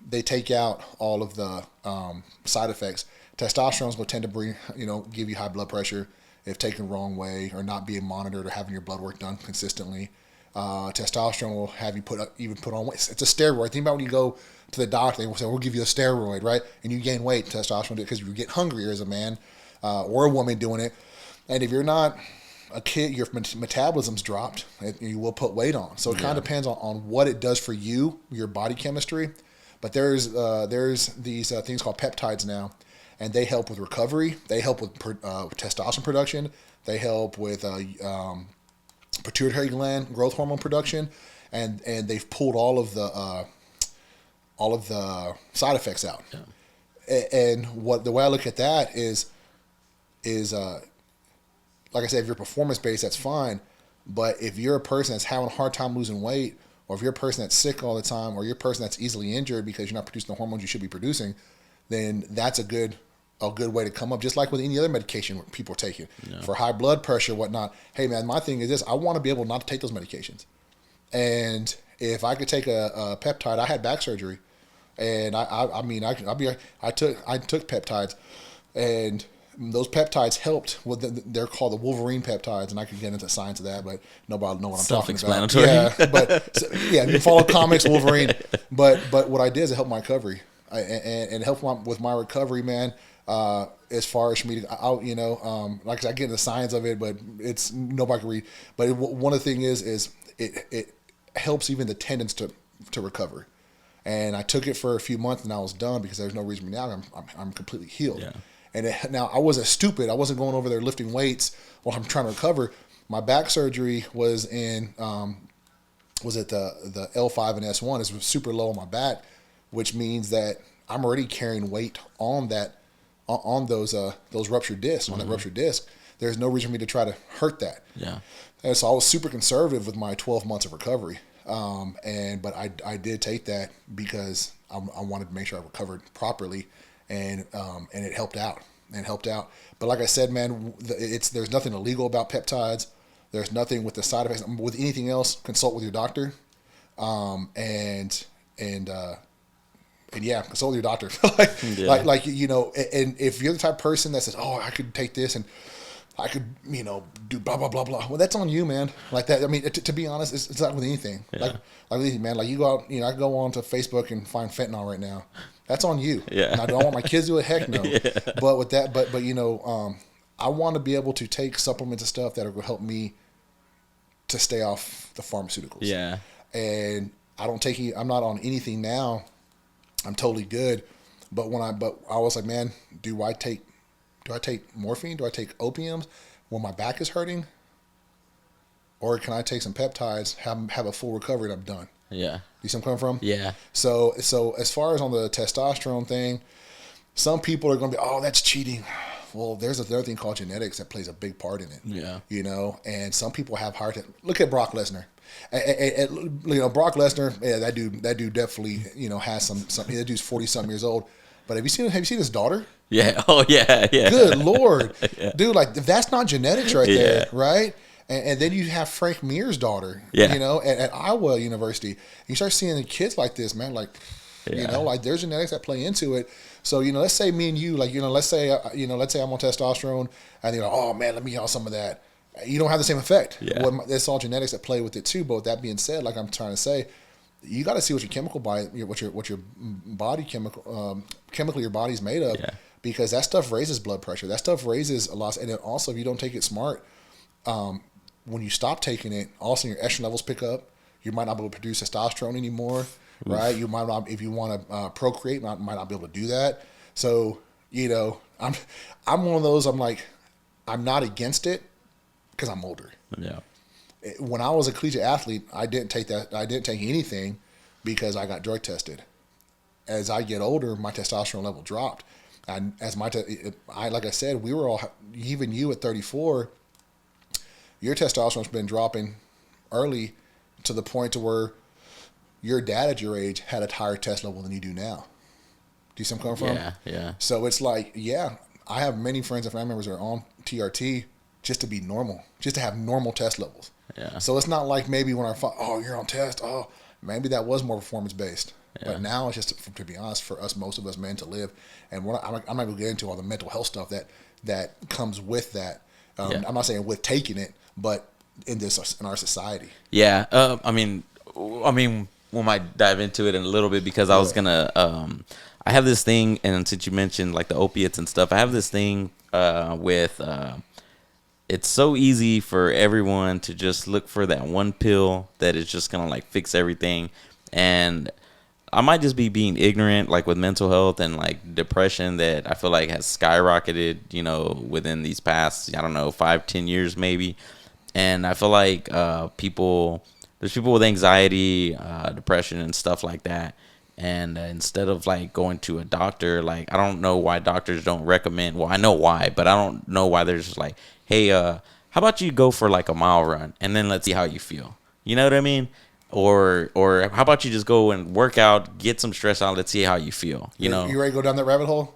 Speaker 2: they take out all of the side effects. Testosterone will tend to give you high blood pressure if taken the wrong way or not being monitored or having your blood work done consistently. Testosterone will have you put on weight. It's a steroid. Think about when you go to the doctor, they will say, we'll give you a steroid, right? And you gain weight, testosterone, because you get hungrier as a man or a woman doing it. And if you're not a kid, your metabolism's dropped, and you will put weight on. So it kind of depends on what it does for you, your body chemistry. But there's these things called peptides now, and they help with recovery. They help with testosterone production. They help with pituitary gland growth hormone production, and they've pulled all of the side effects out. Yeah. And the way I look at that is like I said, if you're performance based, that's fine. But if you're a person that's having a hard time losing weight, or if you're a person that's sick all the time, or you're a person that's easily injured because you're not producing the hormones you should be producing, then that's a good way to come up. Just like with any other medication people are taking for high blood pressure, whatnot. Hey man, my thing is this: I want to be able not to take those medications. And if I could take a peptide, I had back surgery, and I took peptides, and those peptides helped. They're called the Wolverine peptides, and I could get into the science of that, but nobody know what I'm talking about. Yeah, but you follow comics, Wolverine. But what I did is it helped my recovery, and it helped with my recovery, man. As far as me, like I said, I get into the science of it, but it's nobody can read. But one of the things is it helps even the tendons to recover. And I took it for a few months, and I was done because there's no reason for me now. I'm completely healed. Yeah. And now I wasn't stupid. I wasn't going over there lifting weights while I'm trying to recover. My back surgery was at the L5 and S1. It was super low on my back, which means that I'm already carrying weight on those ruptured discs, on that ruptured disc. There's no reason for me to try to hurt that. Yeah. And so I was super conservative with my 12 months of recovery. But I did take that because I wanted to make sure I recovered properly. And it helped out. But like I said, man, there's nothing illegal about peptides. There's nothing with the side effects. With anything else, consult with your doctor. Consult with your doctor. And if you're the type of person that says, oh, I could take this and I could, do blah, blah, blah, blah. Well, that's on you, man. Like that. I mean, to be honest, it's not with anything. Yeah. Like with anything, man. Like you go out, I go on to Facebook and find fentanyl right now. That's on you. Yeah. And I don't want my kids to do it. Heck no. Yeah. But with that, I want to be able to take supplements and stuff that are going to help me to stay off the pharmaceuticals. Yeah. And I'm not on anything now. I'm totally good. But I was like, man, do I take morphine? Do I take opiums when my back is hurting? Or can I take some peptides, have a full recovery, and I'm done? Yeah. You see where I'm coming from? Yeah. So as far as on the testosterone thing, some people are going to be, oh, that's cheating. Well, there's another thing called genetics that plays a big part in it. Yeah. And some people have heart. Look at Brock Lesnar. Brock Lesnar, yeah, that dude definitely, has some. That dude's 40-something years old. But have you seen his daughter?
Speaker 1: Yeah. Oh yeah. Yeah.
Speaker 2: Good Lord.
Speaker 1: Yeah.
Speaker 2: Dude, like, if that's not genetics right
Speaker 1: Yeah.
Speaker 2: there, right? And then you have Frank Mears' daughter,
Speaker 1: Yeah.
Speaker 2: you know, at Iowa University. You start seeing the kids like this, man, like, you know,
Speaker 1: Yeah.
Speaker 2: like there's genetics that play into it. So, you know, let's say me and you, like, you know, let's say I'm on testosterone and you're like, oh man, let me have some of that. You don't have the same effect.
Speaker 1: Yeah.
Speaker 2: Well, it's all genetics that play with it too. But with that being said, like I'm trying to say, you got to see what your chemical body, what your body chemically your body's made of,
Speaker 1: Yeah.
Speaker 2: because that stuff raises blood pressure. That stuff raises a lot, and then also if you don't take it smart, when you stop taking it, all of a sudden your estrogen levels pick up. You might not be able to produce testosterone anymore, right? You might not, if you want to procreate, might not be able to do that. So, you know, I'm one of those. I'm like, I'm not against it because I'm older.
Speaker 1: Yeah.
Speaker 2: When I was a collegiate athlete, I didn't take that. I didn't take anything because I got drug tested. As I get older, my testosterone level dropped, and as like I said, we were all, even you at 34, your testosterone's been dropping early to the point to where your dad at your age had a higher test level than you do now. Do you see where I'm coming from?
Speaker 1: Yeah. Yeah.
Speaker 2: So it's like, yeah, I have many friends and family members that are on TRT just to be normal, just to have normal test levels.
Speaker 1: Yeah.
Speaker 2: So it's not like maybe when oh, you're on test, oh, maybe that was more performance based.
Speaker 1: Yeah.
Speaker 2: But now it's just, to be honest, for us, most of us men to live, and I'm not going to get into all the mental health stuff that comes with that.
Speaker 1: Yeah.
Speaker 2: I'm not saying with taking it, but in our society.
Speaker 1: Yeah. I mean, we might dive into it in a little bit because I was gonna. I have this thing, and since you mentioned like the opiates and stuff, I have this thing with. It's so easy for everyone to just look for that one pill that is just gonna like fix everything, and I might just be being ignorant, like with mental health and like depression that I feel like has skyrocketed, you know, within these past, I don't know, 5-10 years maybe. And I feel like there's people with anxiety, depression and stuff like that. And instead of like going to a doctor, like I don't know why doctors don't recommend, well, I know why, but I don't know why they're just like, hey, how about you go for like a mile run and then let's see how you feel. You know what I mean? Or how about you just go and work out, get some stress out, let's see how you feel. You know,
Speaker 2: You ready to go down that rabbit hole?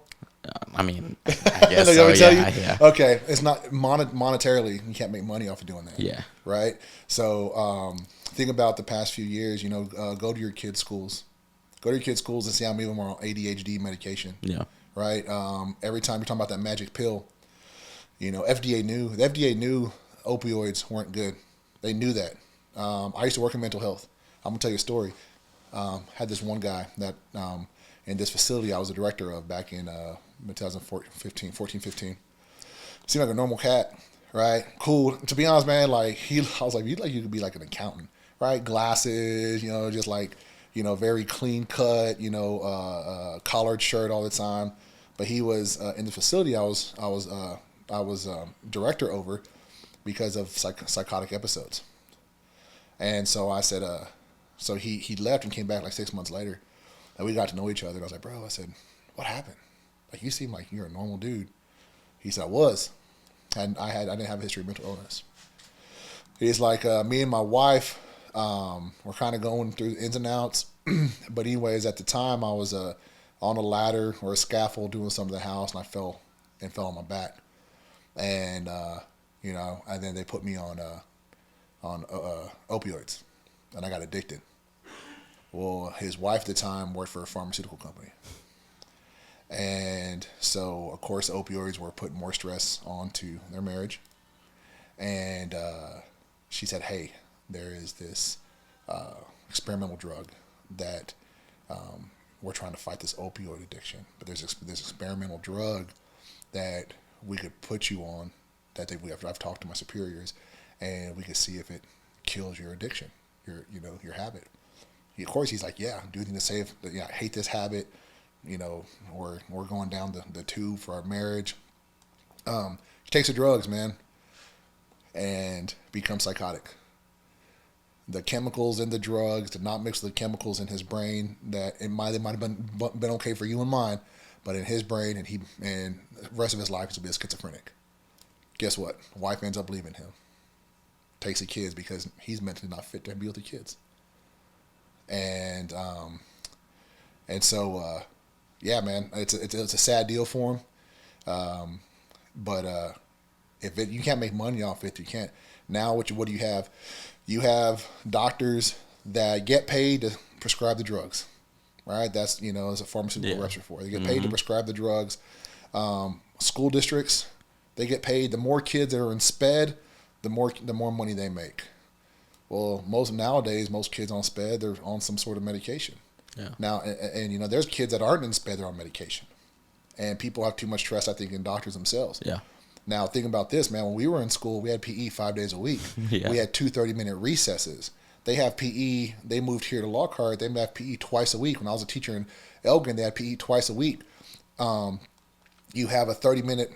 Speaker 1: I mean, I guess
Speaker 2: No,
Speaker 1: so.
Speaker 2: you want me to
Speaker 1: Yeah,
Speaker 2: tell you?
Speaker 1: yeah,
Speaker 2: Okay, it's not monetarily. You can't make money off of doing that.
Speaker 1: yeah,
Speaker 2: Right. So think about the past few years. You know, go to your kids' schools. Go to your kids' schools and see how many of them are on ADHD medication.
Speaker 1: yeah,
Speaker 2: Right. Every time you're talking about that magic pill, you know, the FDA knew opioids weren't good. They knew that. I used to work in mental health. I'm gonna tell you a story. Had this one guy that in this facility I was a director of back in 2014, 15. Seemed like a normal cat, right? Cool. To be honest, man, like I was like, you could be like an accountant, right? Glasses, you know, just like, you know, very clean cut, you know, collared shirt all the time. But he was in the facility I was director over because of psychotic episodes. And so I said, so he left and came back like 6 months later, and we got to know each other. And I was like, bro, I said, what happened? Like, you seem like you're a normal dude. He said, I was, and I didn't have a history of mental illness. He's like, me and my wife were kind of going through the ins and outs, but anyways, at the time I was on a ladder or a scaffold doing something in the house, and I fell on my back, and you know, and then they put me on opioids, and I got addicted. Well, his wife at the time worked for a pharmaceutical company. And so, of course, opioids were putting more stress onto their marriage. And she said, hey, there is this experimental drug that we're trying to fight this opioid addiction. But there's this experimental drug that we could put you on that I've talked to my superiors, and we could see if it kills your addiction, your habit. Of course, he's like, yeah, do anything to save. Yeah, I hate this habit. You know, we're going down the tube for our marriage. He takes the drugs, man, and becomes psychotic. The chemicals in the drugs did not mix with the chemicals in his brain that they might have been okay for you and mine, but in his brain, and the rest of his life, he's going to be a schizophrenic. Guess what? Wife ends up leaving him. Takes the kids because he's mentally not fit to be with the kids. And so yeah, man, it's a sad deal for him. But you can't make money off it, you can't. Now, what do you have? You have doctors that get paid to prescribe the drugs, right? That's, as a pharmaceutical reps before. They get paid to prescribe the drugs. School districts, they get paid. The more kids that are in SPED, the more money they make. Well, nowadays, most kids on SPED, they're on some sort of medication.
Speaker 1: Yeah.
Speaker 2: Now, and there's kids that aren't in SPED, they're on medication. And people have too much trust, I think, in doctors themselves.
Speaker 1: Yeah.
Speaker 2: Now, think about this, man. When we were in school, we had PE 5 days a week.
Speaker 1: Yeah.
Speaker 2: We had 2 30-minute recesses. They have PE. They moved here to Lockhart. They have PE twice a week. When I was a teacher in Elgin, they had PE twice a week. You have a 30-minute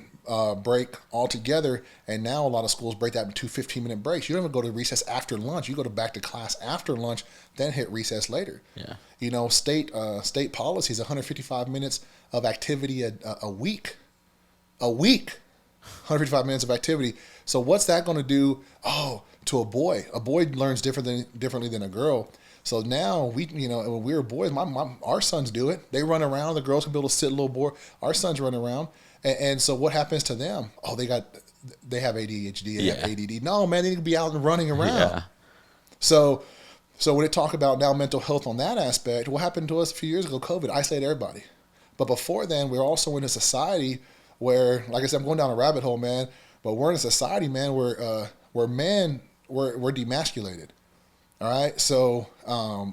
Speaker 2: break altogether, and now a lot of schools break that into 2 15-minute breaks. You don't even go to recess after lunch. You go back to class after lunch, then hit recess later.
Speaker 1: Yeah.
Speaker 2: State policy is 155 minutes of activity a week. A week. 155 minutes of activity. So what's that going to do? To a boy. A boy learns differently than a girl. So now when we were boys, our sons do it. They run around. The girls can be able to sit a little more. Our sons run around. And so what happens to them? They have ADHD, they have ADD. No, man, they need to be out and running around.
Speaker 1: Yeah.
Speaker 2: So when they talk about now mental health on that aspect, what happened to us a few years ago? COVID isolated everybody. But before then, we're also in a society where, like I said, I'm going down a rabbit hole, man. But we're in a society, man, where men we're demasculated. All right, so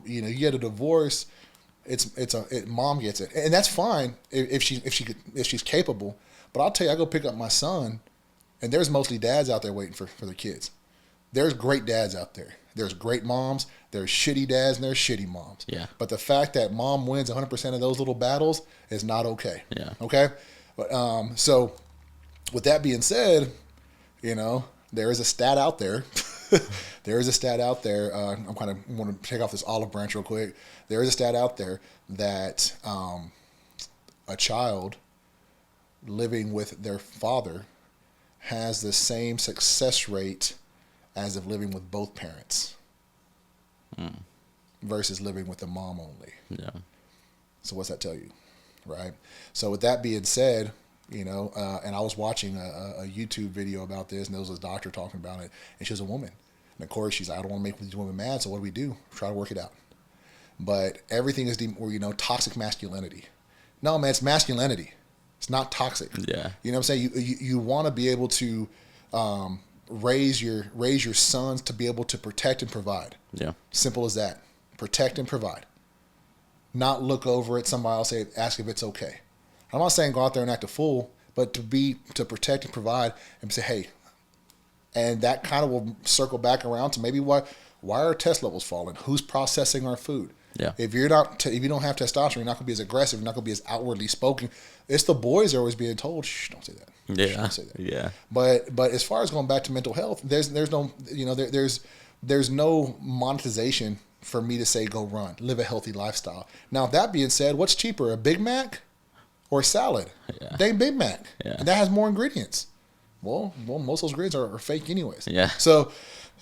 Speaker 2: you get a divorce, mom gets it, and that's fine if she's capable. But I'll tell you, I go pick up my son, and there's mostly dads out there waiting for their kids. There's great dads out there. There's great moms. There's shitty dads and there's shitty moms.
Speaker 1: Yeah.
Speaker 2: But the fact that mom wins 100% of those little battles is not okay.
Speaker 1: Yeah.
Speaker 2: Okay. But so, with that being said, there is a stat out there. There is a stat out there. I'm kind of want to take off this olive branch real quick. There is a stat out there that a child living with their father has the same success rate as if living with both parents versus living with the mom only.
Speaker 1: Yeah.
Speaker 2: So what's that tell you, right? So with that being said, and I was watching a YouTube video about this, and there was a doctor talking about it, and she was a woman. And of course, she's like, I don't want to make these women mad, so what do? Try to work it out. But everything is, toxic masculinity. No, man, it's masculinity. It's not toxic.
Speaker 1: Yeah.
Speaker 2: You know what I'm saying? You want to be able to raise your sons to be able to protect and provide.
Speaker 1: Yeah.
Speaker 2: Simple as that. Protect and provide. Not look over at somebody else, ask if it's okay. I'm not saying go out there and act a fool, but to protect and provide and say, hey, and that kind of will circle back around to maybe why are our test levels falling? Who's processing our food?
Speaker 1: Yeah.
Speaker 2: If you don't have testosterone, you're not going to be as aggressive. You're not going to be as outwardly spoken. It's the boys that are always being told, shh, don't say that.
Speaker 1: Yeah.
Speaker 2: Shh, don't say that.
Speaker 1: Yeah.
Speaker 2: But as far as going back to mental health, there's no there's no monetization for me to say go run, live a healthy lifestyle. Now, that being said, what's cheaper, a Big Mac or a salad?
Speaker 1: Yeah.
Speaker 2: Dang Big Mac.
Speaker 1: Yeah.
Speaker 2: And that has more ingredients. Well, most of those ingredients are fake anyways.
Speaker 1: Yeah.
Speaker 2: So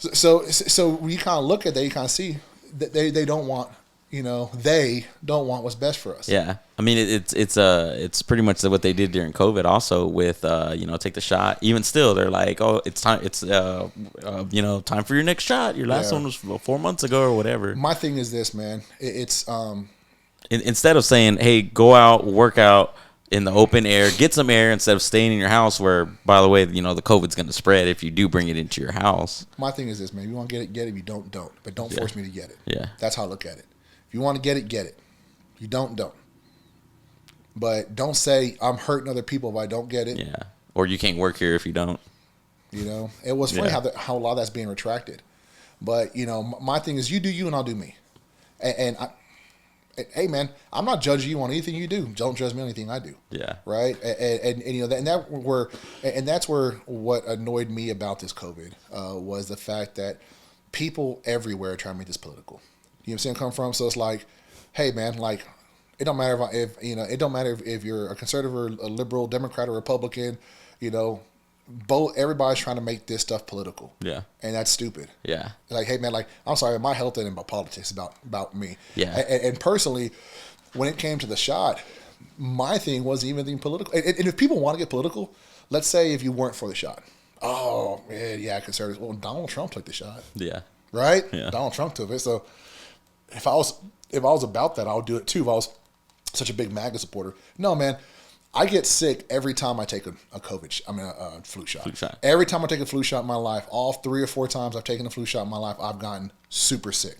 Speaker 2: when you kind of look at that, you kind of see that they don't want, they don't want what's best for us.
Speaker 1: Yeah. I mean, it's pretty much what they did during COVID also with, take the shot. Even still, they're like, oh, it's time. It's, time for your next shot. Your last one was 4 months ago or whatever.
Speaker 2: My thing is this, man. It's
Speaker 1: instead of saying, hey, go out, work out in the open air, get some air instead of staying in your house where, by the way, the COVID's going to spread if you do bring it into your house.
Speaker 2: My thing is this, man. If you want to get it. If you don't. But don't force me to get it.
Speaker 1: Yeah.
Speaker 2: That's how I look at it. If you want to get it, get it. If you don't. But don't say I'm hurting other people if I don't get it.
Speaker 1: Yeah. Or you can't work here if you don't.
Speaker 2: It was funny how a lot of that's being retracted. But, my thing is you do you and I'll do me. And hey, man, I'm not judging you on anything you do. Don't judge me on anything I do.
Speaker 1: Yeah.
Speaker 2: Right. And that's where what annoyed me about this COVID was the fact that people everywhere are trying to make this political. You know what I'm saying? Come from. So it's like, hey, man, like it don't matter it don't matter if you're a conservative or a liberal, Democrat or Republican. Everybody's trying to make this stuff political.
Speaker 1: Yeah.
Speaker 2: And that's stupid.
Speaker 1: Yeah.
Speaker 2: Like, hey, man, like, I'm sorry, my health isn't about politics, it's about me.
Speaker 1: Yeah.
Speaker 2: And personally, when it came to the shot, my thing wasn't even being political. And if people want to get political, let's say if you weren't for the shot. Oh, man, yeah, conservatives. Well, Donald Trump took the shot.
Speaker 1: Yeah.
Speaker 2: Right?
Speaker 1: Yeah.
Speaker 2: Donald Trump took it. So if I was about that, I would do it too. If I was such a big MAGA supporter. No, man. I get sick every time I take a flu shot.
Speaker 1: Flu shot.
Speaker 2: Every time I take a flu shot in my life, all 3 or 4 times I've taken a flu shot in my life, I've gotten super sick.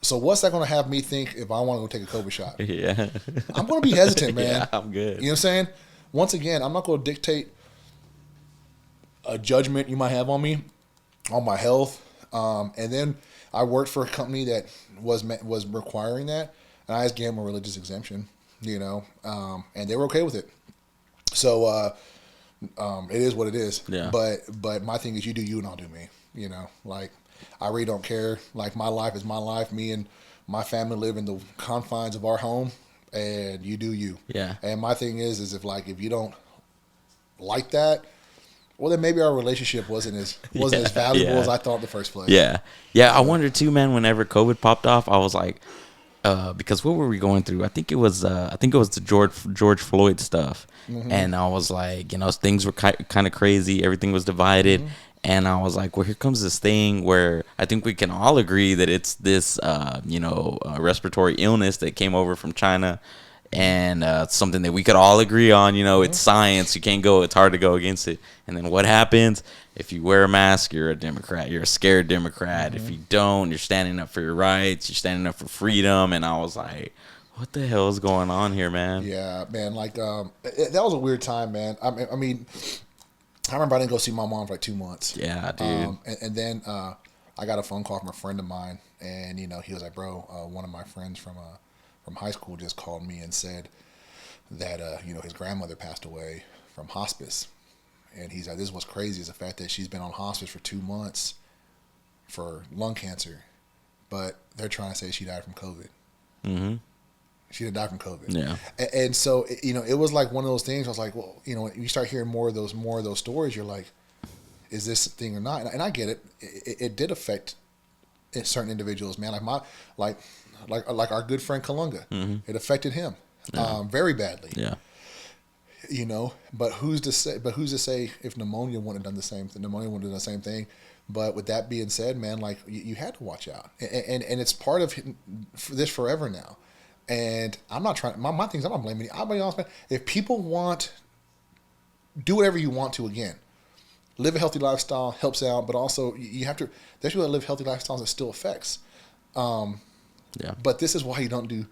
Speaker 2: So what's that going to have me think if I want to go take a COVID shot?
Speaker 1: Yeah.
Speaker 2: I'm going to be hesitant, man.
Speaker 1: Yeah, I'm good.
Speaker 2: You know what I'm saying? Once again, I'm not going to dictate a judgment you might have on me, on my health. And then I worked for a company that was requiring that, and I gave them a religious exemption, and they were okay with it. So it is what it is.
Speaker 1: Yeah.
Speaker 2: But my thing is, you do you and I'll do me. Like I really don't care. Like my life is my life. Me and my family live in the confines of our home, and you do you.
Speaker 1: Yeah.
Speaker 2: And my thing is if you don't like that, well, then maybe our relationship wasn't as valuable as I thought in the first place.
Speaker 1: Yeah. Yeah. I wonder too, man, whenever COVID popped off, I was like, because what were we going through? I think it was the George Floyd stuff. Mm-hmm. And I was like, things were kind of crazy. Everything was divided. Mm-hmm. And I was like, well, here comes this thing where I think we can all agree that it's this, respiratory illness that came over from China. And something that we could all agree on, it's science. You can't it's hard to go against it. And then what happens? If you wear a mask, you're a Democrat. You're a scared Democrat. Mm-hmm. If you don't, you're standing up for your rights. You're standing up for freedom. And I was like, what the hell is going on here, man?
Speaker 2: Yeah, man. Like, that was a weird time, man. I mean, I remember I didn't go see my mom for like 2 months.
Speaker 1: Yeah, dude.
Speaker 2: And then I got a phone call from a friend of mine. And, he was like, bro, one of my friends from high school just called me and said that his grandmother passed away from hospice, and he's like, this is what's crazy is the fact that she's been on hospice for 2 months for lung cancer, but they're trying to say she died from COVID. Mm-hmm. She didn't die from COVID.
Speaker 1: Yeah.
Speaker 2: And so it was like one of those things. I was like, well, you start hearing more of those stories. You're like, is this a thing or not? And I get it. It did affect certain individuals, man. Like our good friend Kalunga, mm-hmm. It affected him very badly.
Speaker 1: Yeah,
Speaker 2: But who's to say if pneumonia wouldn't have done the same thing? Pneumonia wouldn't have done the same thing. But with that being said, man, like you had to watch out, and it's part of this forever now. And I'm not trying. My things. I'm not blaming you. I'll be honest, man. If people do whatever you want to again. Live a healthy lifestyle helps out, but also you have to. There's people that live healthy lifestyles that still affects.
Speaker 1: Yeah.
Speaker 2: But this is why you don't do.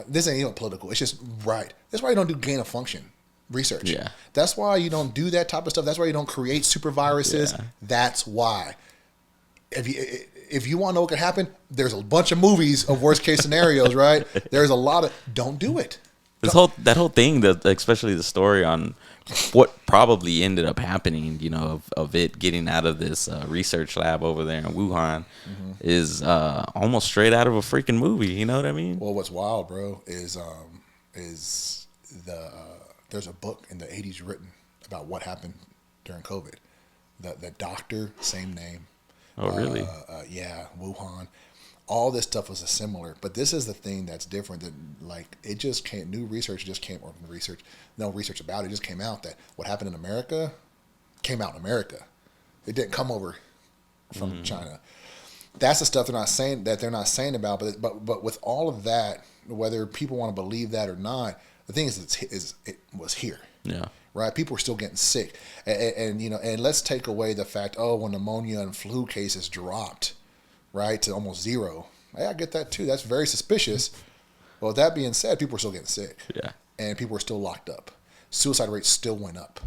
Speaker 2: This ain't even political. It's just right. That's why you don't do gain of function research.
Speaker 1: Yeah.
Speaker 2: That's why you don't do that type of stuff. That's why you don't create super viruses. Yeah. That's why. If you want to know what could happen, there's a bunch of movies of worst case scenarios, right? There's a lot of. Don't do it.
Speaker 1: That whole thing, especially the story on what probably ended up happening, of it getting out of this research lab over there in Wuhan, mm-hmm. is almost straight out of a freaking movie. You know what I mean?
Speaker 2: Well, what's wild, bro, is there's a book in the 80s written about what happened during COVID. The doctor, same name.
Speaker 1: Oh, really?
Speaker 2: Yeah, Wuhan. All this stuff was similar, but this is the thing that's different. That it just came. New research just came, or no research about it. Just came out that what happened in America came out in America. It didn't come over from China. That's the stuff they're not saying about. But with all of that, whether people want to believe that or not, the thing is it was here.
Speaker 1: Yeah.
Speaker 2: Right. People are still getting sick, and let's take away the fact. Oh, when pneumonia and flu cases dropped. Right, to almost zero. Hey, I get that too. That's very suspicious. Well, with that being said, people are still getting sick.
Speaker 1: Yeah.
Speaker 2: And people are still locked up. Suicide rates still went up.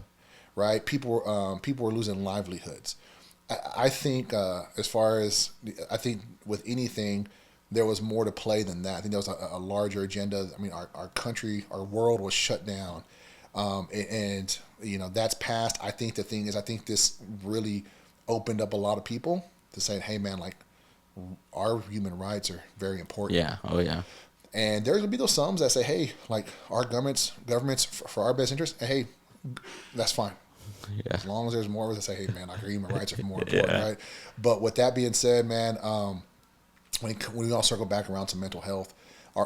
Speaker 2: Right? People were losing livelihoods. I think I think with anything, there was more to play than that. I think there was a larger agenda. I mean, our country, our world was shut down. And that's past. I think the thing is, I think this really opened up a lot of people to say, hey, man, our human rights are very important.
Speaker 1: Yeah. Oh, yeah.
Speaker 2: And there's going to be those some that say, hey, our governments for our best interest, hey, that's fine.
Speaker 1: Yeah.
Speaker 2: As long as there's more of us that say, hey, man, our human rights are more important, right? But with that being said, man, when we all circle back around to mental health,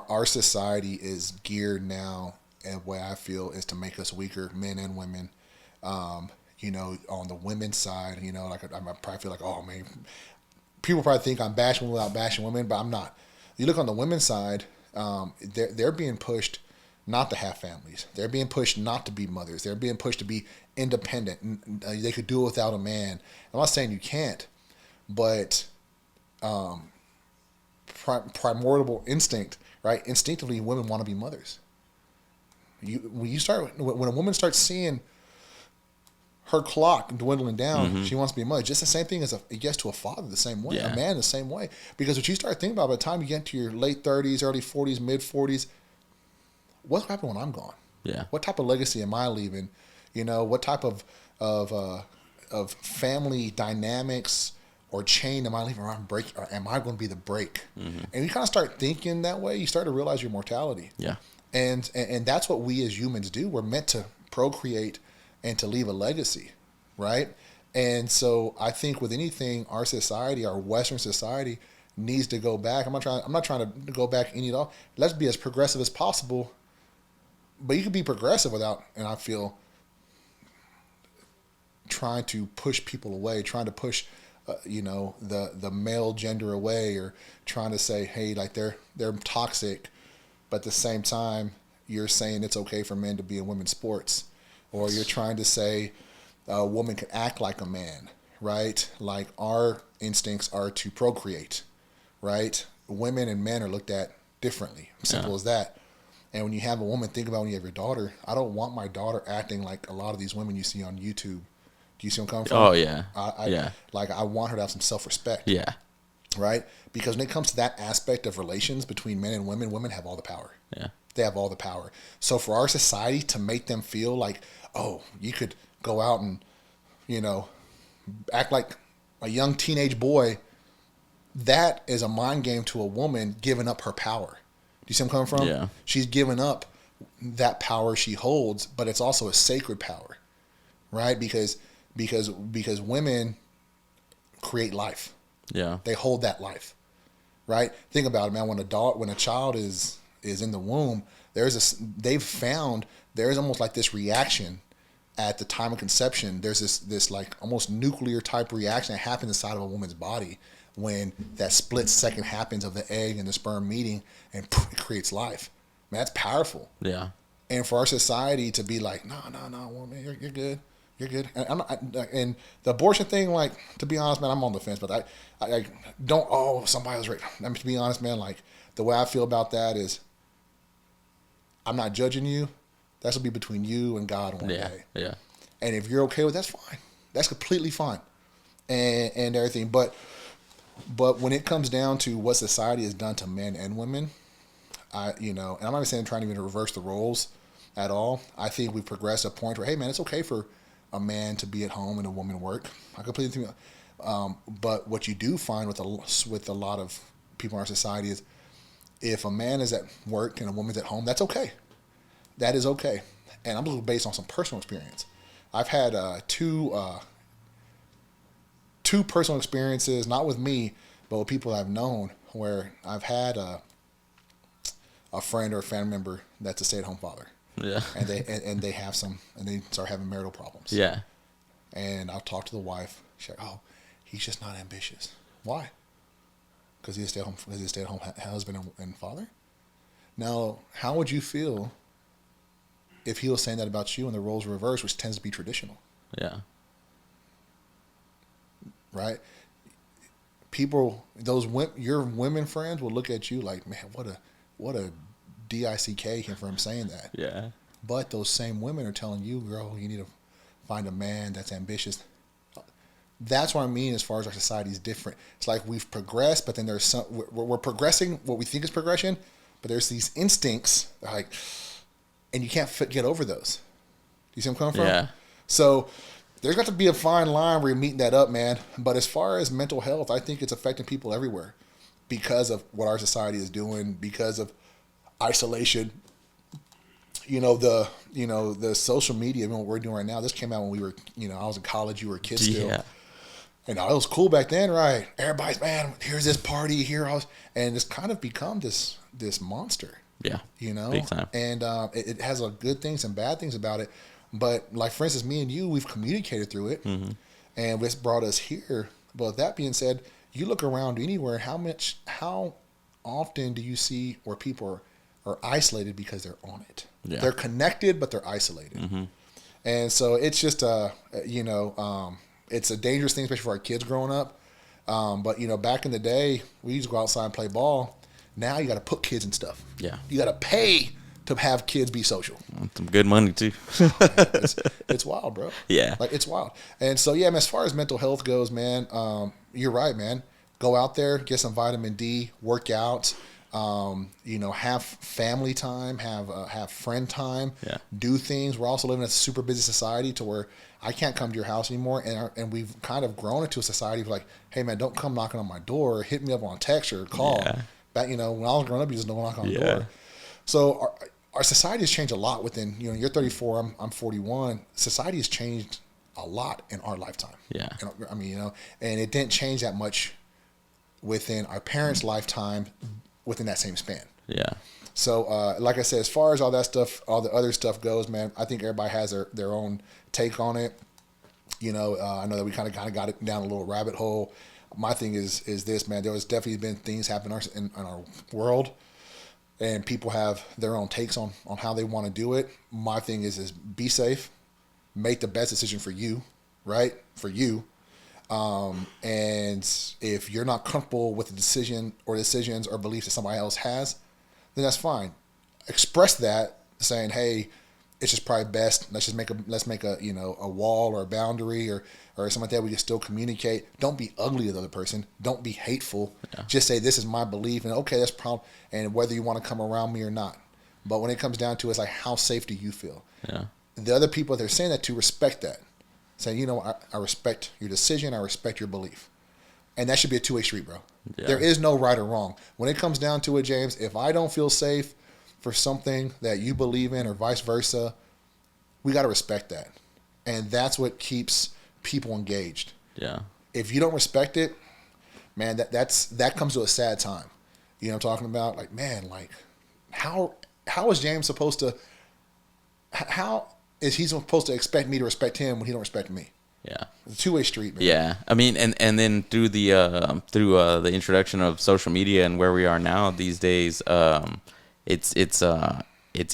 Speaker 2: our society is geared now, and the way I feel is to make us weaker, men and women. You know, on the women's side, you know, like I probably feel like, oh man, people probably think I'm bashing without bashing women, but I'm not. You look on the women's side, they're being pushed not to have families. They're being pushed not to be mothers. They're being pushed to be independent. They could do it without a man. I'm not saying you can't, but primordial instinct, right? Instinctively, women want to be mothers. When a woman starts seeing her clock dwindling down, she wants to be a mother. Just the same thing as yes to a father, the same way.
Speaker 1: Yeah.
Speaker 2: A man, the same way. Because what you start thinking about by the time you get to your late 30s, early 40s, mid 40s, what's happening when I'm gone?
Speaker 1: Yeah.
Speaker 2: What type of legacy am I leaving? You know, what type of family dynamics or chain am I leaving? Or am I going to be the break? And you kind of start thinking that way. You start to realize your mortality.
Speaker 1: Yeah.
Speaker 2: And that's what we as humans do. We're meant to procreate and to leave a legacy, right? And so I think with anything, our society, our Western society, needs to go back. I'm not trying to go back any at all. Let's be as progressive as possible. But you can be progressive without, and I feel, trying to push people away, trying to push, the male gender away, or trying to say, hey, like they're toxic, but at the same time, you're saying it's okay for men to be in women's sports. Or you're trying to say a woman can act like a man, right? Like our instincts are to procreate, right? Women and men are looked at differently. Simple as that. And when you have a woman, think about when you have your daughter. I don't want my daughter acting like a lot of these women you see on YouTube. Do you see where I'm coming from?
Speaker 1: Oh, yeah.
Speaker 2: I want her to have some self-respect.
Speaker 1: Yeah.
Speaker 2: Right? Because when it comes to that aspect of relations between men and women have all the power.
Speaker 1: Yeah.
Speaker 2: They have all the power. So for our society to make them feel like, oh, you could go out and, act like a young teenage boy, that is a mind game to a woman giving up her power. Do you see where I'm coming from?
Speaker 1: Yeah.
Speaker 2: She's giving up that power she holds, but it's also a sacred power, right? Because women create life.
Speaker 1: Yeah.
Speaker 2: They hold that life, right? Think about it, man. When a child is in the womb, they've found there's almost like this reaction at the time of conception. There's this like almost nuclear type reaction that happens inside of a woman's body when that split second happens of the egg and the sperm meeting, and it creates life. Man, that's powerful.
Speaker 1: Yeah.
Speaker 2: And for our society to be like, no, woman, you're good. You're good. And the abortion thing, like, to be honest, man, I'm on the fence, but I don't, somebody was right. I mean, to be honest, man, like, the way I feel about that is I'm not judging you. That's going to be between you and God one day.
Speaker 1: Yeah.
Speaker 2: And if you're okay with that, that's fine. That's completely fine. And everything. But when it comes down to what society has done to men and women, and I'm not even saying trying to even reverse the roles at all. I think we've progressed to a point where, hey, man, it's okay for a man to be at home and a woman work. I completely think. But what you do find with a lot of people in our society is, if a man is at work and a woman's at home, that's okay. That is okay. And I'm just based on some personal experience. I've had two personal experiences, not with me, but with people I've known, where I've had a friend or a family member that's a stay-at-home father.
Speaker 1: Yeah.
Speaker 2: And they start having marital problems.
Speaker 1: Yeah.
Speaker 2: And I'll talk to the wife. She's like, he's just not ambitious. Why? Because he's a stay-at-home husband and father? Now, how would you feel if he was saying that about you and the roles were reversed, which tends to be traditional?
Speaker 1: Yeah.
Speaker 2: Right? Your women friends will look at you like, man, what a DICK for him saying that.
Speaker 1: Yeah.
Speaker 2: But those same women are telling you, girl, you need to find a man that's ambitious. That's what I mean as far as our society is different. It's like we've progressed, but then there's we're progressing what we think is progression, but there's these instincts that are like, and you can't get over those. Do you see where I'm coming from?
Speaker 1: Yeah.
Speaker 2: So there's got to be a fine line where you're meeting that up, man. But as far as mental health, I think it's affecting people everywhere because of what our society is doing, because of isolation. The social media, what we're doing right now, this came out when we were, I was in college, you were a kid still.
Speaker 1: Yeah.
Speaker 2: And it was cool back then, right? Everybody's, man, here's this party here, and it's kind of become this monster,
Speaker 1: Yeah.
Speaker 2: you know.
Speaker 1: Big time.
Speaker 2: And it has a good things and bad things about it. But like for instance, me and you, we've communicated through it, and it's brought us here. But with that being said, you look around anywhere, how often do you see where people are isolated because they're on it?
Speaker 1: Yeah.
Speaker 2: They're connected, but they're isolated. And so it's just it's a dangerous thing, especially for our kids growing up. But back in the day, we used to go outside and play ball. Now you got to put kids in stuff.
Speaker 1: Yeah.
Speaker 2: You got to pay to have kids be social.
Speaker 1: Some good money too.
Speaker 2: It's wild, bro.
Speaker 1: Yeah.
Speaker 2: Like it's wild. And so yeah, man, as far as mental health goes, man, you're right, man. Go out there, get some vitamin D, work out. Have family time, have friend time,
Speaker 1: Yeah.
Speaker 2: do things. We're also living in a super busy society to where I can't come to your house anymore, and we've kind of grown into a society of like, hey man, don't come knocking on my door, hit me up on text or call.
Speaker 1: Yeah.
Speaker 2: Back when I was growing up, you just don't knock on the
Speaker 1: Yeah.
Speaker 2: door. So our society has changed a lot within. You're 34, I'm 41. Society has changed a lot in our lifetime.
Speaker 1: Yeah.
Speaker 2: I mean, and it didn't change that much within our parents' lifetime within that same span.
Speaker 1: Yeah.
Speaker 2: So, like I said, as far as all that stuff, all the other stuff goes, man, I think everybody has their own take on it. I know that we kind of got it down a little rabbit hole. My thing is this, man. There has definitely been things happen in our world, and people have their own takes on how they want to do it. My thing is be safe, make the best decision for you, right? For you. And if you're not comfortable with the decision or decisions or beliefs that somebody else has, then that's fine. Express that, saying, "Hey, it's just probably best. Let's make a a wall or a boundary or something like that. We can still communicate. Don't be ugly to the other person. Don't be hateful.
Speaker 1: Yeah.
Speaker 2: Just say this is my belief, and okay, that's problem. And whether you want to come around me or not. But when it comes down to it, it's like, how safe do you feel?
Speaker 1: Yeah.
Speaker 2: The other people they're saying that to respect that. Saying, I respect your decision. I respect your belief. And that should be a two-way street, bro.
Speaker 1: Yeah.
Speaker 2: There is no right or wrong. When it comes down to it, James, if I don't feel safe for something that you believe in or vice versa, we got to respect that. And that's what keeps people engaged.
Speaker 1: Yeah.
Speaker 2: If you don't respect it, man, that comes to a sad time. You know what I'm talking about? Like, man, like how is James supposed to, how is he supposed to expect me to respect him when he don't respect me?
Speaker 1: Yeah.
Speaker 2: It's a two-way street, man.
Speaker 1: Yeah, I mean, and then through the introduction of social media and where we are now these days, it's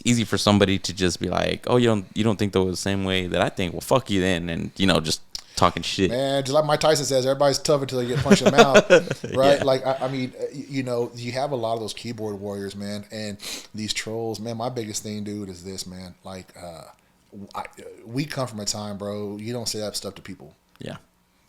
Speaker 1: easy for somebody to just be like, oh, you don't think the same way that I think. Well, fuck you then, and just talking shit.
Speaker 2: Man, just like Mike Tyson says, everybody's tough until they get punched in the mouth, right?
Speaker 1: Yeah.
Speaker 2: Like I mean, you have a lot of those keyboard warriors, man, and these trolls, man. My biggest thing, dude, is this, man. Like, we come from a time, bro. You don't say that stuff to people.
Speaker 1: Yeah.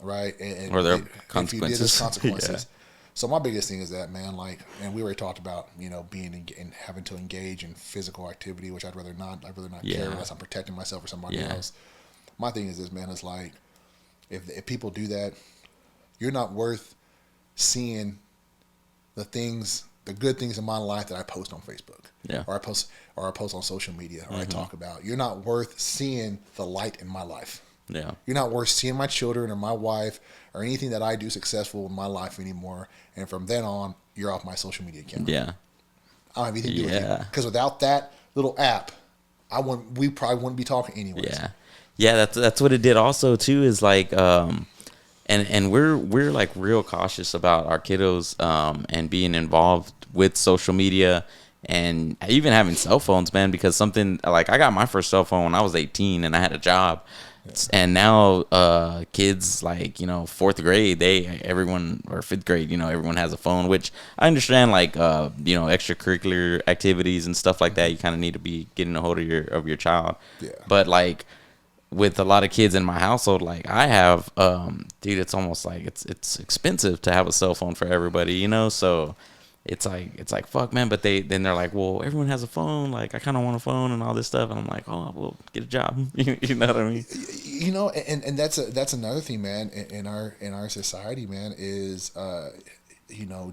Speaker 2: Right? And
Speaker 1: Or there are
Speaker 2: if you did,
Speaker 1: consequences.
Speaker 2: there's consequences.
Speaker 1: Yeah.
Speaker 2: So my biggest thing is that, man, like, and we already talked about, being and having to engage in physical activity, which I'd rather not
Speaker 1: Yeah.
Speaker 2: care unless I'm protecting myself or somebody
Speaker 1: Yeah.
Speaker 2: else. My thing is this, man, it's like, if people do that, you're not worth seeing the good things in my life that I post on Facebook.
Speaker 1: Yeah.
Speaker 2: Or I post on social media, or I talk about. You're not worth seeing the light in my life.
Speaker 1: Yeah.
Speaker 2: You're not worth seeing my children or my wife or anything that I do successful in my life anymore. And from then on, you're off my social media account.
Speaker 1: Yeah.
Speaker 2: I don't have anything to do with you.
Speaker 1: Yeah.
Speaker 2: Because without that little app, we probably wouldn't be talking anyways.
Speaker 1: Yeah. Yeah, that's what it did also too, is like and we're like real cautious about our kiddos and being involved with social media and even having cell phones, man, because something like I got my first cell phone when I was 18 and I had a job. And now kids like, fourth grade, everyone, or fifth grade, everyone has a phone, which I understand, like, extracurricular activities and stuff like that. You kind of need to be getting a hold of your child.
Speaker 2: Yeah.
Speaker 1: But like with a lot of kids in my household, like I have, dude, it's almost like it's expensive to have a cell phone for everybody, so it's like fuck, man. But then they're like, well, everyone has a phone, like I kind of want a phone and all this stuff, and I'm like, oh, well, get a job. You know what I mean?
Speaker 2: And that's another thing, man, in our society, man, is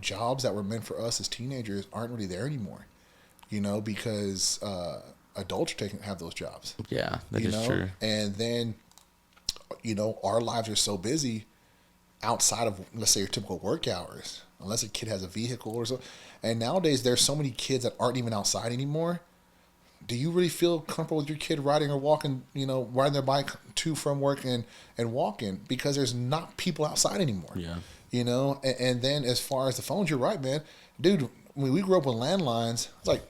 Speaker 2: jobs that were meant for us as teenagers aren't really there anymore, because adults have those jobs.
Speaker 1: Yeah, that is true.
Speaker 2: And then our lives are so busy. outside of, let's say, your typical work hours, unless a kid has a vehicle or so. And nowadays, there's so many kids that aren't even outside anymore. Do you really feel comfortable with your kid riding or walking, riding their bike to from work and walking, because there's not people outside anymore?
Speaker 1: Yeah.
Speaker 2: And then as far as the phones, you're right, man. Dude, when we grew up with landlines, it's like,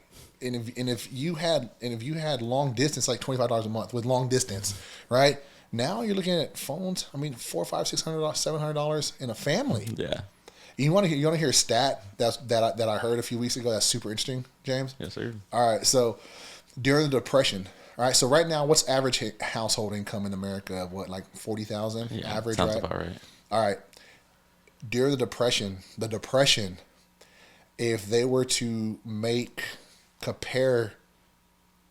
Speaker 2: and if you had long distance, like $25 a month with long distance, right? Now you're looking at phones. I mean, $400, $500, $600, $700 in a family.
Speaker 1: Yeah.
Speaker 2: You want to hear a stat that I heard a few weeks ago that's super interesting, James?
Speaker 1: Yes, sir.
Speaker 2: All right, so during the Depression, all right, so right now, what's average household income in America? What, like 40,000 average,
Speaker 1: sounds
Speaker 2: right?
Speaker 1: about right.
Speaker 2: All right. During the Depression, if they were to compare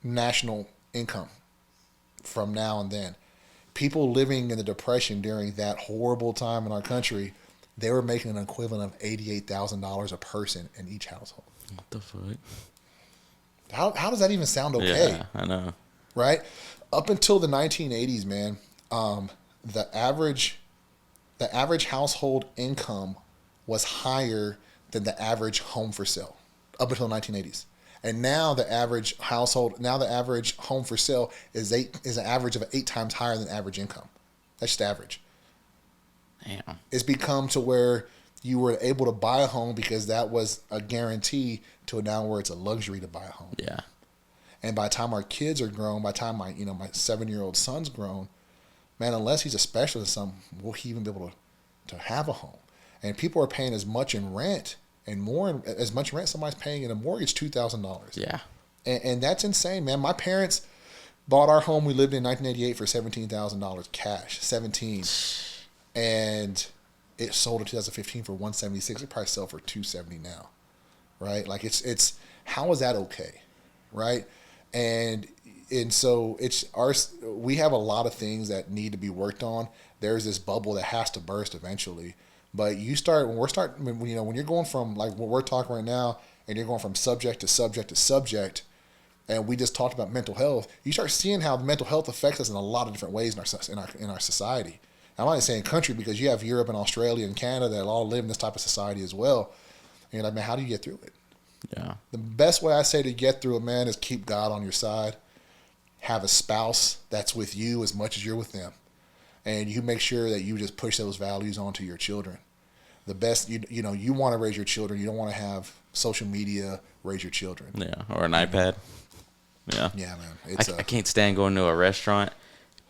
Speaker 2: national income from now and then, people living in the Depression during that horrible time in our country, they were making an equivalent of $88,000 a person in each household.
Speaker 1: What the fuck?
Speaker 2: How does that even sound okay?
Speaker 1: Yeah, I know.
Speaker 2: Right? Up until the 1980s, man, the average household income was higher than the average home for sale up until the 1980s. And now the average home for sale is an average of 8 times higher than average income. That's just average.
Speaker 1: Damn.
Speaker 2: It's become to where you were able to buy a home because that was a guarantee, to now where it's a luxury to buy a home.
Speaker 1: Yeah.
Speaker 2: And by the time our kids are grown, by the time my 7-year-old son's grown, man, unless he's a specialist in something, will he even be able to have a home? And people are paying as much in rent and more, as much rent somebody's paying in a mortgage, $2,000.
Speaker 1: Yeah.
Speaker 2: And that's insane, man. My parents bought our home we lived in 1988 for $17,000 cash, 17, and it sold in 2015 for $176. It probably sell for $270 now, right? Like it's how is that okay, right? And so we have a lot of things that need to be worked on. There's this bubble that has to burst eventually. But when you're going from like what we're talking right now, and you're going from subject to subject to subject, and we just talked about mental health, you start seeing how mental health affects us in a lot of different ways in our society. I'm not saying country, because you have Europe and Australia and Canada that all live in this type of society as well. And you're like, man, how do you get through it?
Speaker 1: Yeah.
Speaker 2: The best way I say to get through it, man, is keep God on your side. Have a spouse that's with you as much as you're with them. And you make sure that you just push those values onto your children. The best, you want to raise your children. You don't want to have social media raise your children.
Speaker 1: Yeah, or an iPad. Yeah.
Speaker 2: Yeah, man.
Speaker 1: I can't stand going to a restaurant,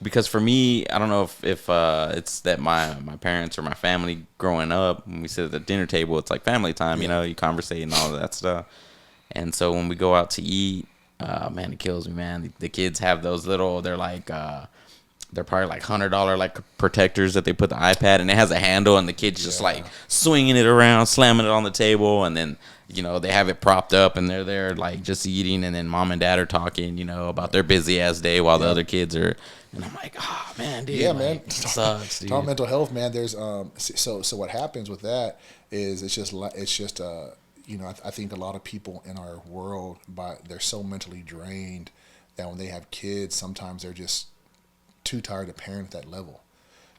Speaker 1: because for me, I don't know if it's that my parents or my family growing up, when we sit at the dinner table, it's like family time, you conversate and all of that stuff. And so when we go out to eat, man, it kills me, man. The kids have those little, they're like, they're probably like $100 like protectors that they put the iPad, and it has a handle, and the kid's just like swinging it around, slamming it on the table, and then they have it propped up, and they're there like just eating, and then mom and dad are talking about their busy ass day while the other kids are, and I'm like, oh man, dude,
Speaker 2: man,
Speaker 1: it sucks, dude.
Speaker 2: Talking mental health, man. There's so what happens with that is it's just I think a lot of people in our world, they're so mentally drained that when they have kids, sometimes they're just too tired to parent at that level.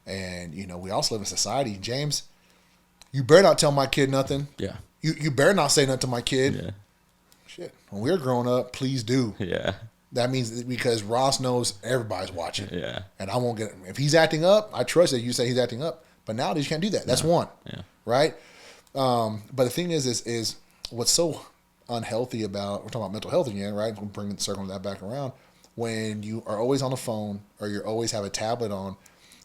Speaker 2: And we also live in society, James, you better not tell my kid nothing.
Speaker 1: Yeah.
Speaker 2: You better not say nothing to my kid.
Speaker 1: Yeah.
Speaker 2: Shit. When we were growing up, please do.
Speaker 1: Yeah.
Speaker 2: That means because Ross knows everybody's watching.
Speaker 1: Yeah.
Speaker 2: And I won't if he's acting up, I trust that you say he's acting up. But nowadays you can't do that. That's one.
Speaker 1: Yeah.
Speaker 2: Right? But the thing is what's so unhealthy about, we're talking about mental health again, right? We'll bring the circle of that back around. When you are always on the phone, or you always have a tablet on,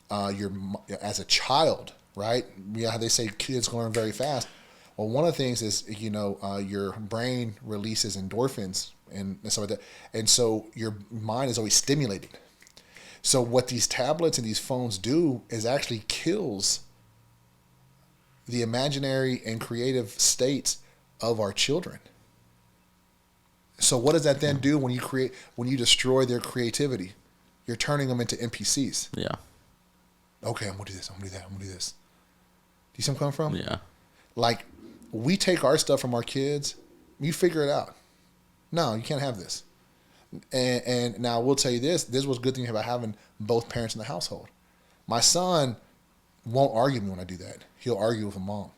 Speaker 2: as a child, right? Yeah, they say kids learn very fast. Well, one of the things is, your brain releases endorphins and stuff like that. And so your mind is always stimulated. So what these tablets and these phones do is actually kills the imaginary and creative states of our children. So what does that then do when you destroy their creativity? You're turning them into NPCs.
Speaker 1: Yeah.
Speaker 2: Okay, I'm going to do this. I'm going to do that. I'm going to do this. Do you see where I'm coming from?
Speaker 1: Yeah.
Speaker 2: Like, we take our stuff from our kids. You figure it out. No, you can't have this. And now I will tell you this. This was a good thing about having both parents in the household. My son won't argue with me when I do that. He'll argue with a mom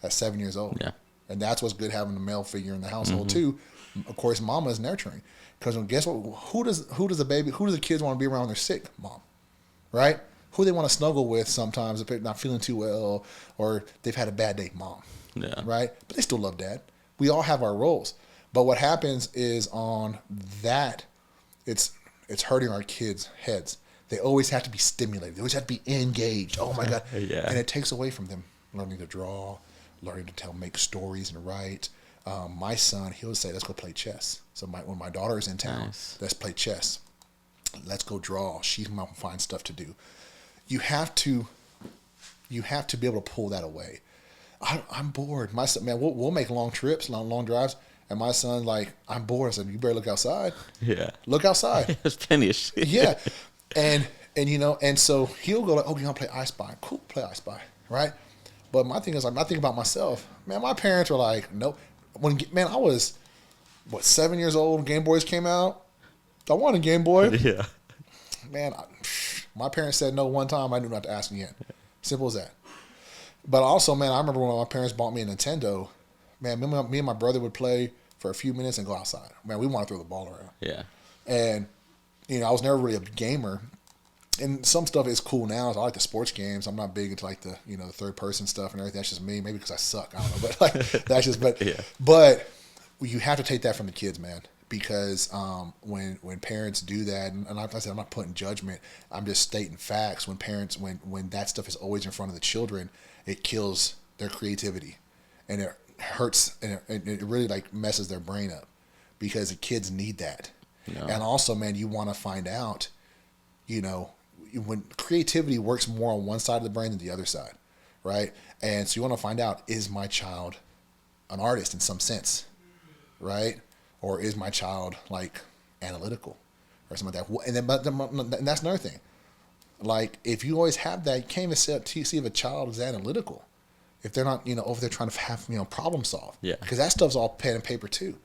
Speaker 2: at 7 years old.
Speaker 1: Yeah.
Speaker 2: And that's what's good having a male figure in the household too. Of course, mama is nurturing. Because guess what? Who does the kids want to be around when they're sick? Mom, right? Who they want to snuggle with sometimes if they're not feeling too well or they've had a bad day? Mom,
Speaker 1: Yeah.
Speaker 2: right? But they still love dad. We all have our roles. But what happens is on that, it's hurting our kids' heads. They always have to be stimulated. They always have to be engaged. Oh my God.
Speaker 1: Yeah.
Speaker 2: And it takes away from them learning to draw, learning to make stories and write. My son, he'll say, let's go play chess. So when my daughter is in town,
Speaker 1: Nice.
Speaker 2: let's play chess. Let's go draw. She's going to find stuff to do. You have to be able to pull that away. I'm bored. My son, man, we'll make long trips, long drives. And my son's like, I'm bored. I said, you better look outside.
Speaker 1: Yeah.
Speaker 2: Look outside.
Speaker 1: There's plenty of shit.
Speaker 2: Yeah. And and so he'll go like, oh, you want to play I Spy? Cool, play I Spy, right? But my thing is, like, I think about myself. Man, my parents were like, nope. I was, 7 years old when Game Boys came out? I wanted a Game Boy.
Speaker 1: Yeah.
Speaker 2: Man, my parents said no one time. I knew not to ask again. Simple as that. But also, man, I remember when my parents bought me a Nintendo. Man, me and my brother would play for a few minutes and go outside. Man, we want to throw the ball around.
Speaker 1: Yeah.
Speaker 2: And, I was never really a gamer. And some stuff is cool now. So I like the sports games. I'm not big into like the the third person stuff and everything. That's just me. Maybe because I suck. I don't know. But like that's just. But
Speaker 1: Yeah.
Speaker 2: but you have to take that from the kids, man. Because when parents do that, and like I said, I'm not putting judgment. I'm just stating facts. When parents when that stuff is always in front of the children, it kills their creativity, and it hurts, and it really like messes their brain up, because the kids need that.
Speaker 1: Yeah.
Speaker 2: And also, man, you want to find out, when creativity works more on one side of the brain than the other side, right? And so you want to find out, is my child an artist in some sense, right? Or is my child like analytical or something like that? And that's another thing. Like, if you always have that, you can't even see if a child is analytical. If they're not, over there trying to have, problem solve.
Speaker 1: Yeah.
Speaker 2: Because that stuff's all pen and paper too.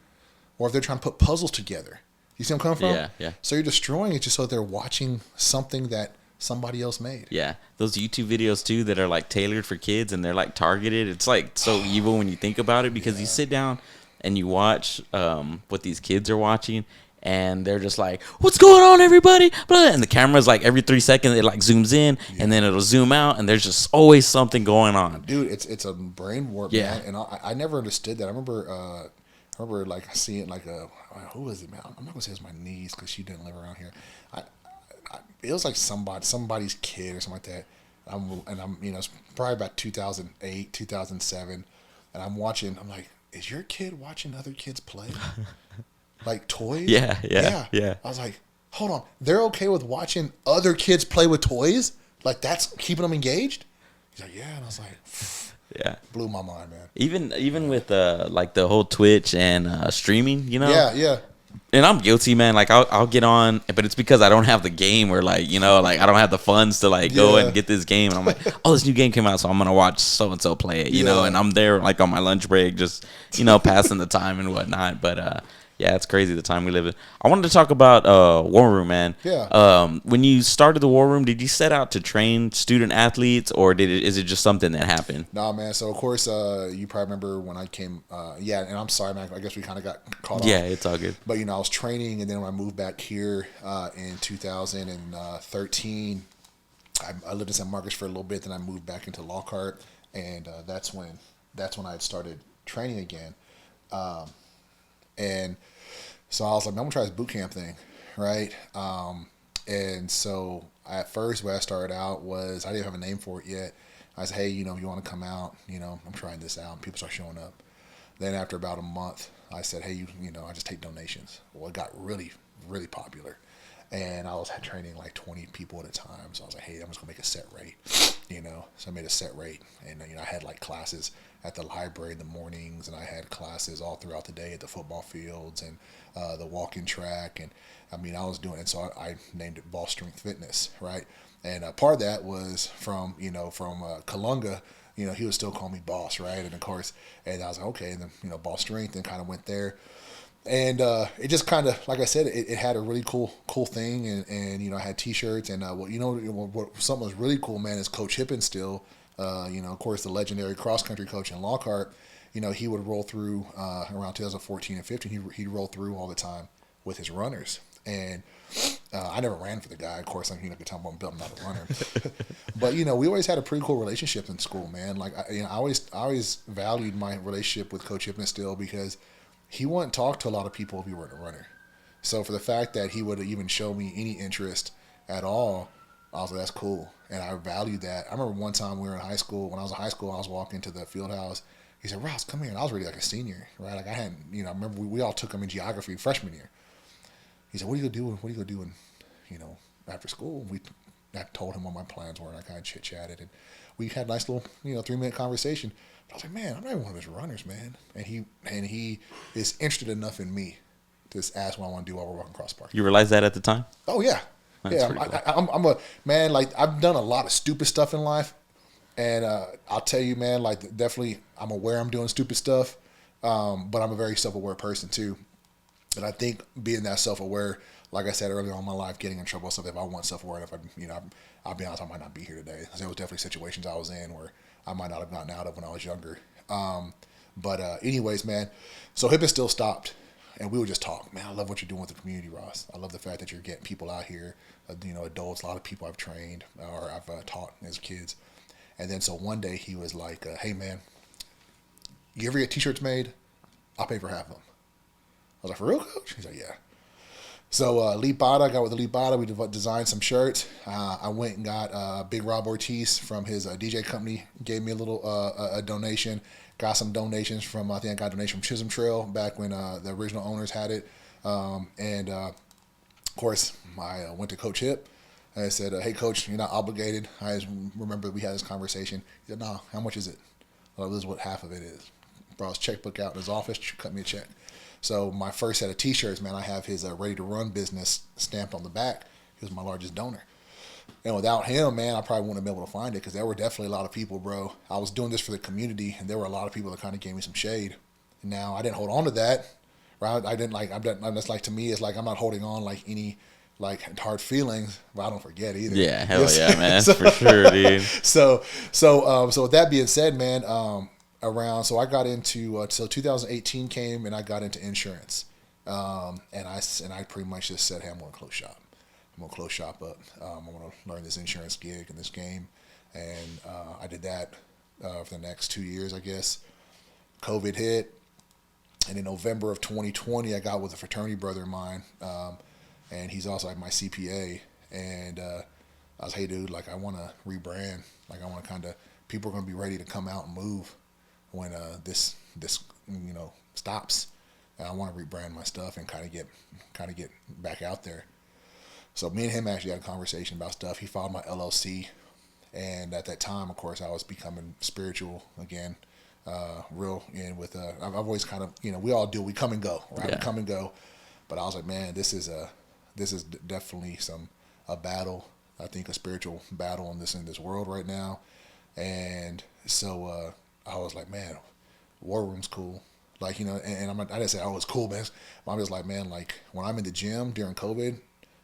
Speaker 2: Or if they're trying to put puzzles together. You see where I'm coming from?
Speaker 1: Yeah, yeah.
Speaker 2: So you're destroying it just so they're watching something that somebody else made.
Speaker 1: Yeah, those YouTube videos too that are like tailored for kids and they're like targeted. It's like so evil when you think about it, because you sit down and you watch what these kids are watching, and they're just like, "What's going on, everybody?" And the camera's like every 3 seconds it like zooms in and then it'll zoom out, and there's just always something going on.
Speaker 2: Dude, it's a brain warp, man. And I never understood that. I remember like seeing like who was it, man? I'm not gonna say it's my niece because she didn't live around here. It was like somebody's kid or something like that. I'm it's probably about 2008, 2007, and I'm watching. I'm like, is your kid watching other kids play, like toys?
Speaker 1: Yeah.
Speaker 2: I was like, hold on, they're okay with watching other kids play with toys? Like that's keeping them engaged? He's like, yeah, and I was like,
Speaker 1: Yeah.
Speaker 2: blew my mind, man.
Speaker 1: Even with like the whole Twitch and streaming,
Speaker 2: Yeah.
Speaker 1: And I'm guilty, man. Like I'll get on, but it's because I don't have the game, or like like I don't have the funds to like go and get this game. And I'm like, oh, this new game came out, so I'm gonna watch so and so play it, you know. And I'm there like on my lunch break, just passing the time and whatnot. But yeah, it's crazy the time we live in. I wanted to talk about War Room, man.
Speaker 2: Yeah.
Speaker 1: When you started the War Room, did you set out to train student athletes, or is it just something that happened?
Speaker 2: Nah, man. So of course, you probably remember when I came. And I'm sorry, man. I guess we kind of got caught off.
Speaker 1: Yeah, it's all good.
Speaker 2: But I was training, and then when I moved back here in 2013, I lived in San Marcos for a little bit. Then I moved back into Lockhart, and that's when I had started training again. And so I was like, I'm gonna try this boot camp thing, right? And so at first, what I started out was I didn't have a name for it yet. I said, hey, you want to come out? I'm trying this out. And people start showing up. Then after about a month, I said, hey, I just take donations. Well, it got really, really popular. And I was training like 20 people at a time. So I was like, hey, I'm just going to make a set rate, So I made a set rate. And, I had like classes at the library in the mornings, and I had classes all throughout the day at the football fields and the walking track. And, I was doing it. So I named it Ball Strength Fitness, right? And part of that was from Kalunga. He would still call me boss, right? And of course, and I was like, okay, and then, Ball Strength, and kind of went there. And it just kind of, like I said, it had a really cool thing, and I had T-shirts, and something was really cool, man, is Coach Hippen still, of course, the legendary cross country coach in Lockhart. He would roll through around 2014 and 15. He'd roll through all the time with his runners, and I never ran for the guy. Of course, I could tell him I'm not a runner, but we always had a pretty cool relationship in school, man. Like I always valued my relationship with Coach Hippen still because he wouldn't talk to a lot of people if you weren't a runner. So for the fact that he would even show me any interest at all, I was like, that's cool. And I valued that. I remember one time we were in high school. When I was in high school, I was walking to the field house. He said, Ross, come here. And I was already like a senior, right? Like I hadn't, I remember we all took him in geography freshman year. He said, what are you going to do after school? I told him what my plans were, and I kind of chit-chatted. And we had a nice little, 3-minute conversation. I was like, man, I'm not even one of his runners, man. And he is interested enough in me to just ask what I want to do while we're walking across the park.
Speaker 1: You realized that at the time?
Speaker 2: Oh yeah,
Speaker 1: That's
Speaker 2: yeah.
Speaker 1: cool.
Speaker 2: I'm a man. Like I've done a lot of stupid stuff in life, and I'll tell you, man. Like definitely, I'm aware I'm doing stupid stuff, but I'm a very self-aware person too. And I think being that self-aware, like I said earlier on in my life, getting in trouble and stuff. If I wasn't self-aware, I'll be honest, I might not be here today. There was definitely situations I was in where I might not have gotten out of when I was younger. But anyways, man, so Hippen still stopped, and we would just talk. Man, I love what you're doing with the community, Ross. I love the fact that you're getting people out here, adults, a lot of people I've trained or I've taught as kids. And then so one day he was like, hey, man, you ever get T-shirts made? I'll pay for half of them. I was like, for real, Coach? He's like, yeah. So Lee Bada, I got with Lee Bada. We designed some shirts. I went and got Big Rob Ortiz from his DJ company. Gave me a little a donation. Got some donations from, I think I got a donation from Chisholm Trail back when the original owners had it. Of course, I went to Coach Hip. I said, hey, Coach, you're not obligated. I just remember we had this conversation. He said, no, how much is it? Well, this is what half of it is. Brought his checkbook out in his office, cut me a check. So my first set of T-shirts, man, I have his Ready to Run business stamped on the back. He was my largest donor. And without him, man, I probably wouldn't have been able to find it because there were definitely a lot of people, bro. I was doing this for the community, and there were a lot of people that kind of gave me some shade. Now, I didn't hold on to that, right? I didn't like, I'm just like, to me, it's like I'm not holding on like any like hard feelings, but I don't forget either.
Speaker 1: Yeah, hell yeah, man. For sure, dude.
Speaker 2: So with that being said, man, so I got into, so 2018 came and I got into insurance. And I pretty much just said, hey, I'm going to close shop. I'm going to close shop up. I'm going to learn this insurance gig and this game. And I did that for the next 2 years, I guess. COVID hit. And in November of 2020, I got with a fraternity brother of mine. And he's also like my CPA. And I was, hey, dude, like I want to rebrand. Like I want to kind of, people are going to be ready to come out and move when this stops. And I want to rebrand my stuff and kind of get back out there. So me and him actually had a conversation about stuff. He filed my LLC, and at that time, of course, I was becoming spiritual again, real in with. I've always kind of, we all do. We come and go, right?
Speaker 1: Yeah.
Speaker 2: We come and go. But I was like, man, this is definitely a battle. I think a spiritual battle in this world right now, and so I was like, man, War Room's cool. Like, and I didn't say, oh, it's cool, man. I'm just like, man, like when I'm in the gym during COVID,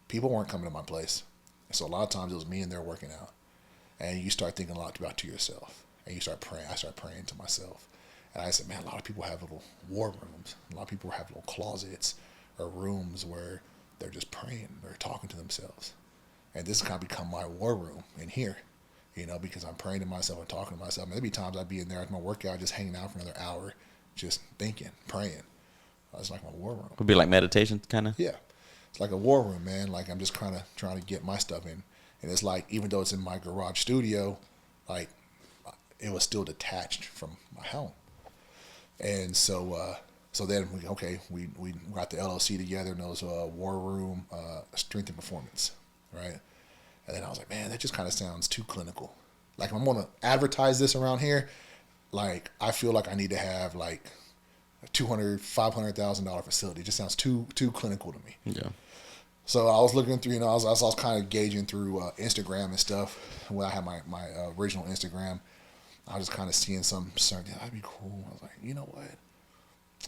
Speaker 2: people weren't coming to my place. And so a lot of times it was me and they're working out. And you start thinking a lot about to yourself. And you start praying. I start praying to myself. And I said, man, a lot of people have little war rooms. A lot of people have little closets or rooms where they're just praying. They're talking to themselves. And this has kind of become my war room in here. Because I'm praying to myself and talking to myself. There'd be times I'd be in there at my workout just hanging out for another hour, just thinking, praying. It's like my war room.
Speaker 1: Would be like meditation, kind of.
Speaker 2: Yeah, it's like a war room, man. Like I'm just kind of trying to get my stuff in, and it's like even though it's in my garage studio, like it was still detached from my home. And so then we got the LLC together, and it was War Room Strength and Performance, right? And then I was like, man, that just kind of sounds too clinical. Like if I'm gonna advertise this around here, like I feel like I need to have like a $500,000 facility. It just sounds too clinical to me.
Speaker 1: Yeah.
Speaker 2: So I was looking through, I was kind of gauging through Instagram and stuff. When I had my original Instagram, I was just kind of seeing some, that'd be cool. I was like, you know what?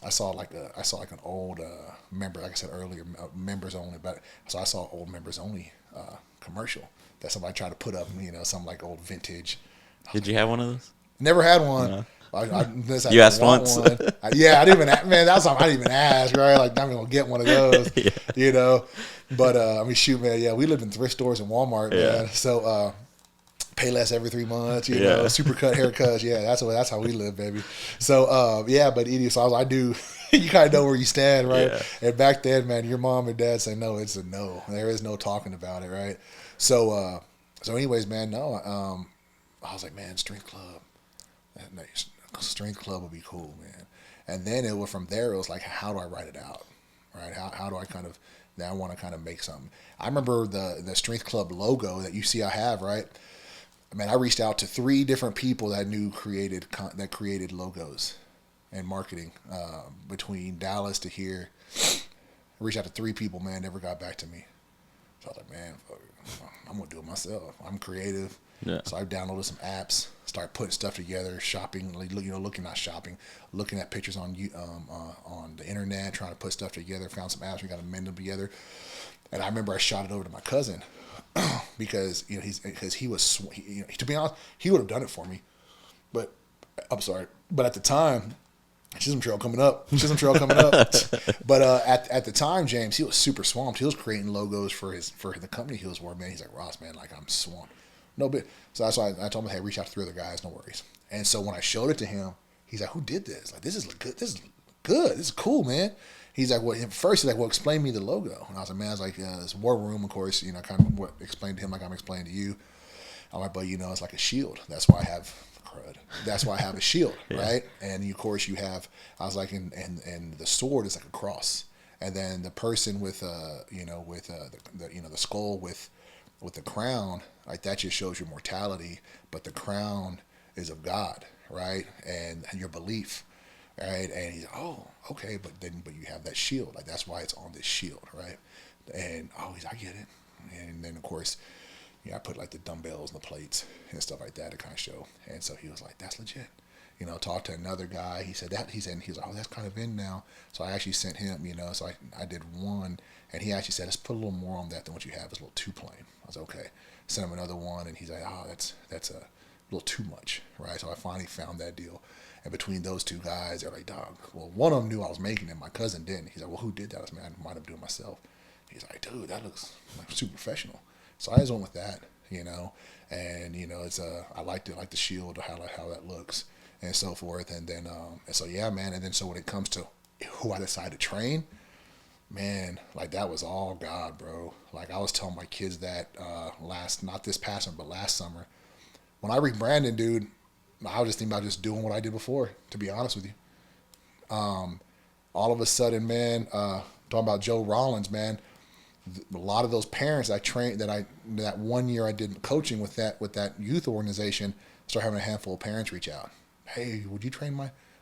Speaker 2: I saw like an old member, like I said earlier, members only. But so I saw an old members only commercial that somebody tried to put up, some like old vintage.
Speaker 1: Did you have one of those?
Speaker 2: Never had one.
Speaker 1: No.
Speaker 2: I
Speaker 1: You asked
Speaker 2: want
Speaker 1: once.
Speaker 2: one. Yeah, I didn't even. Man, that's something I didn't even ask. Right, like I'm gonna get one of those.
Speaker 1: Yeah.
Speaker 2: You know, but I mean, shoot, man. Yeah, we lived in thrift stores and Walmart,
Speaker 1: Yeah.
Speaker 2: man. So pay less every 3 months. You
Speaker 1: Yeah.
Speaker 2: know, supercut haircuts. Yeah, that's how we live, baby. So yeah, but anyway, so I do. You kind of know where you stand, right?
Speaker 1: Yeah.
Speaker 2: And back then, man, your mom and dad say no. It's a no. There is no talking about it, right? So anyways, man, no. I was like, man, strength club. Strength club would be cool, man. And then it was from there. It was like, how do I write it out, right? How do I kind of now I want to kind of make something. I remember the strength club logo that you see I have, right? I mean, I reached out to 3 different people that created logos and marketing between Dallas to here. I reached out to 3 people, man, never got back to me. So I was like, man, fuck it. I'm gonna do it myself. I'm creative.
Speaker 1: Yeah.
Speaker 2: So I downloaded some apps, started putting stuff together, shopping, looking at pictures on the internet, trying to put stuff together. Found some apps, we got to mend them together. And I remember I shot it over to my cousin because he was to be honest, he would have done it for me, but I'm sorry, but at the time. Chisholm Trail coming up. But at the time, James, he was super swamped. He was creating logos for the company he was working. Man, he's like, Ross, man, like I'm swamped. No bit. So that's why I told him, hey, reach out to 3 other guys, no worries. And so when I showed it to him, he's like, who did this? Like, this is good. This is good. This is cool, man. He's like, well, first he's like, well, explain me the logo. And I was like, man, it's like this war room, of course, kind of what explained to him like I'm explaining to you. I'm like, but it's like a shield. That's why I have crud. That's why I have a shield,
Speaker 1: Yeah.
Speaker 2: right? And of course you have. I was like, and the sword is like a cross, and then the person with the skull with the crown, like that just shows your mortality, but the crown is of God, right? And your belief, right? And he's like, oh, okay, but you have that shield, like that's why it's on this shield, right? And I get it. And then of course. Yeah, I put like the dumbbells and the plates and stuff like that to kind of show. And so he was like, that's legit. Talked to another guy. He said, he was like, oh, that's kind of in now. So I actually sent him, so I did one. And he actually said, let's put a little more on that than what you have. It's a little too plain. I was like, okay. Sent him another one. And he's like, oh, that's a little too much, right? So I finally found that deal. And between those 2 guys, they're like, dog. Well, one of them knew I was making it. My cousin didn't. He's like, well, who did that? I was like, man, I might have done it myself. He's like, dude, that looks like super professional. So I just went with that, and it's I liked it, like the shield, how that looks, and so forth, and then and so yeah, man, and then so when it comes to who I decide to train, man, like that was all God, bro. Like I was telling my kids that not this past summer, but last summer, when I rebranded, dude, I was just thinking about just doing what I did before. To be honest with you, all of a sudden, man, talking about Joe Rollins, man. A lot of those parents I trained that 1 year I did coaching with that youth organization, started having a handful of parents reach out. Hey, would you train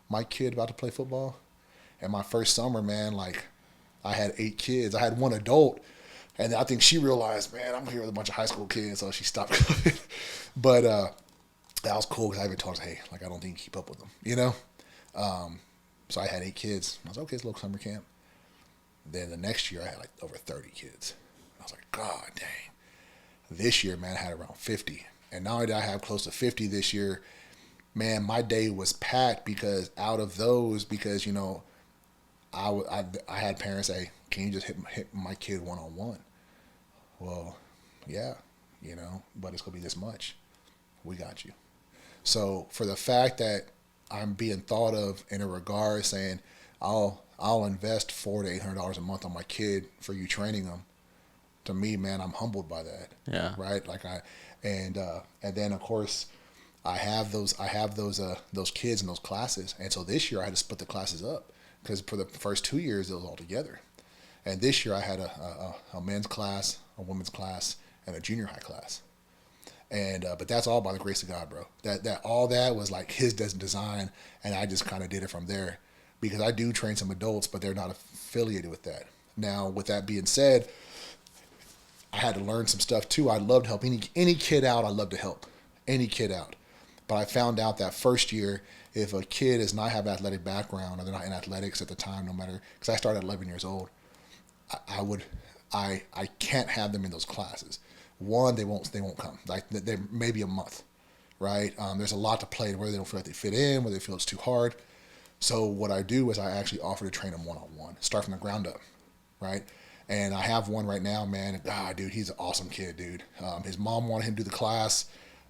Speaker 2: my kid about to play football? And my first summer, man, like I had 8 kids. I had 1 adult, and I think she realized, man, I'm here with a bunch of high school kids, so she stopped coming. But that was cool because I even told her, hey, like I don't think you keep up with them, So I had 8 kids. I was like, okay, it's a little summer camp. Then the next year I had like over 30 kids. I was like, God dang. This year, man, I had around 50. And not only did I have close to 50 this year, man, my day was packed because out of those, I had parents say, can you just hit my kid one-on-one? Well, yeah, but it's going to be this much. We got you. So for the fact that I'm being thought of in a regard saying, I'll invest $400 to $800 a month on my kid for you training them. To me, man, I'm humbled by that.
Speaker 1: Yeah.
Speaker 2: Right. Like and then of course, I have those kids in those classes, and so this year I had to split the classes up because for the first 2 years it was all together, and this year I had a men's class, a women's class, and a junior high class. And but that's all by the grace of God, bro. That all that was like His design, and I just kind of did it from there. Because I do train some adults, but they're not affiliated with that. Now, with that being said, I had to learn some stuff too. I'd love to help any kid out. I'd love to help any kid out. But I found out that first year, if a kid does not have athletic background or they're not in athletics at the time, no matter, because I started at 11 years old, I can't have them in those classes. One, they won't come. Like they maybe a month, right? There's a lot to play where they don't feel like they fit in, where they feel it's too hard. So what I do is I actually offer to train them one-on-one, start from the ground up, right? And I have one right now, man. Dude, he's an awesome kid, dude. His mom wanted him to do the class.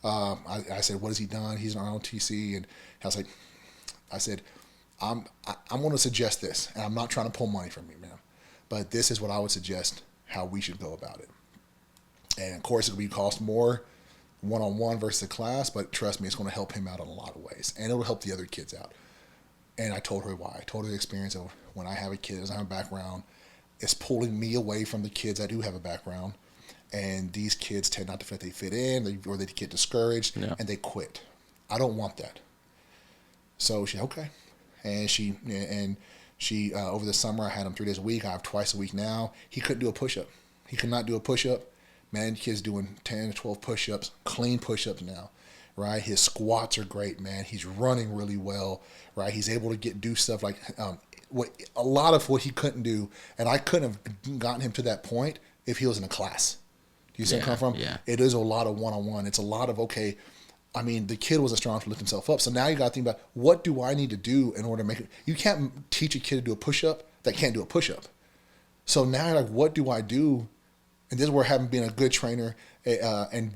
Speaker 2: I said, what has he done? He's on ROTC, and I was like, I said, I'm going to suggest this, and I'm not trying to pull money from you, man, but this is what I would suggest how we should go about it. And of course, it will cost more one-on-one versus a class, but trust me, it's going to help him out in a lot of ways, and it will help the other kids out. And I told her why. I told her the experience of when I have a kid that doesn't have a background, it's pulling me away from the kids that do have a background. And these kids tend not to feel like they fit in, or they get discouraged, and they quit. I don't want that. So she okay, and she over the summer I had him 3 days a week. I have twice a week now. He couldn't do a push-up. He could not do a push-up. Man, the kid's doing 10 to 12 push-ups, clean push-ups now, right? His squats are great, man. He's running really well, right? He's able to do stuff like a lot of what he couldn't do, and I couldn't have gotten him to that point if he was in a class. Do you see where I come from?
Speaker 1: Yeah.
Speaker 2: It is a lot of one-on-one. It's a lot of, okay, I mean, the kid wasn't strong enough to lift himself up. So now you got to think about, what do I need to do in order to make it? You can't teach a kid to do a push-up that can't do a push-up. So now you're like, what do I do? And this is where having been a good trainer and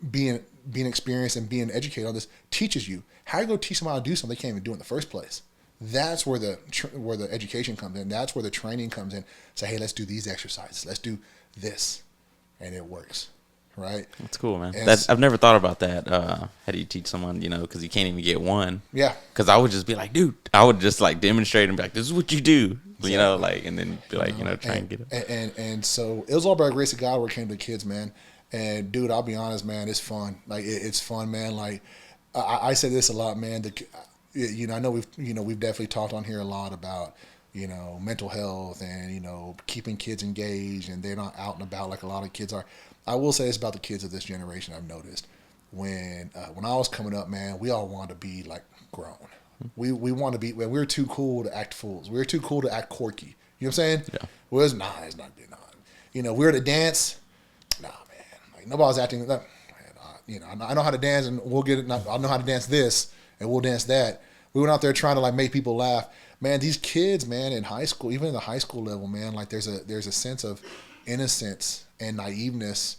Speaker 2: being experienced and being educated on this teaches you. How do you go teach them how to do something they can't even do in the first place? That's where the education comes in. That's where the training comes in. Say, hey, let's do these exercises. Let's do this. And it works, right?
Speaker 1: That's cool, man. I've never thought about that. How do you teach someone, because you can't even get one?
Speaker 2: Yeah.
Speaker 1: Because I would just be like, dude, I would just like demonstrate and be like, this is what you do, and then be like, try and get it.
Speaker 2: And so it was all about grace of God where it came to the kids, man. And dude, I'll be honest, man, it's fun. Like it's fun, man. Like I say this a lot, man. I know we've definitely talked on here a lot about mental health and keeping kids engaged, and they're not out and about like a lot of kids are. I will say this about the kids of this generation. I've noticed when I was coming up, man, we all wanted to be like grown. We want to be. We were too cool to act fools. We were too cool to act quirky. You know what I'm saying? Yeah. Well, it's not good. We were to dance. Nah, man. Like nobody was acting. I know how to dance, and we'll get it. I know how to dance this, and we'll dance that. We went out there trying to like make people laugh. Man, these kids, man, in high school, even in the high school level, man, like there's a sense of innocence and naiveness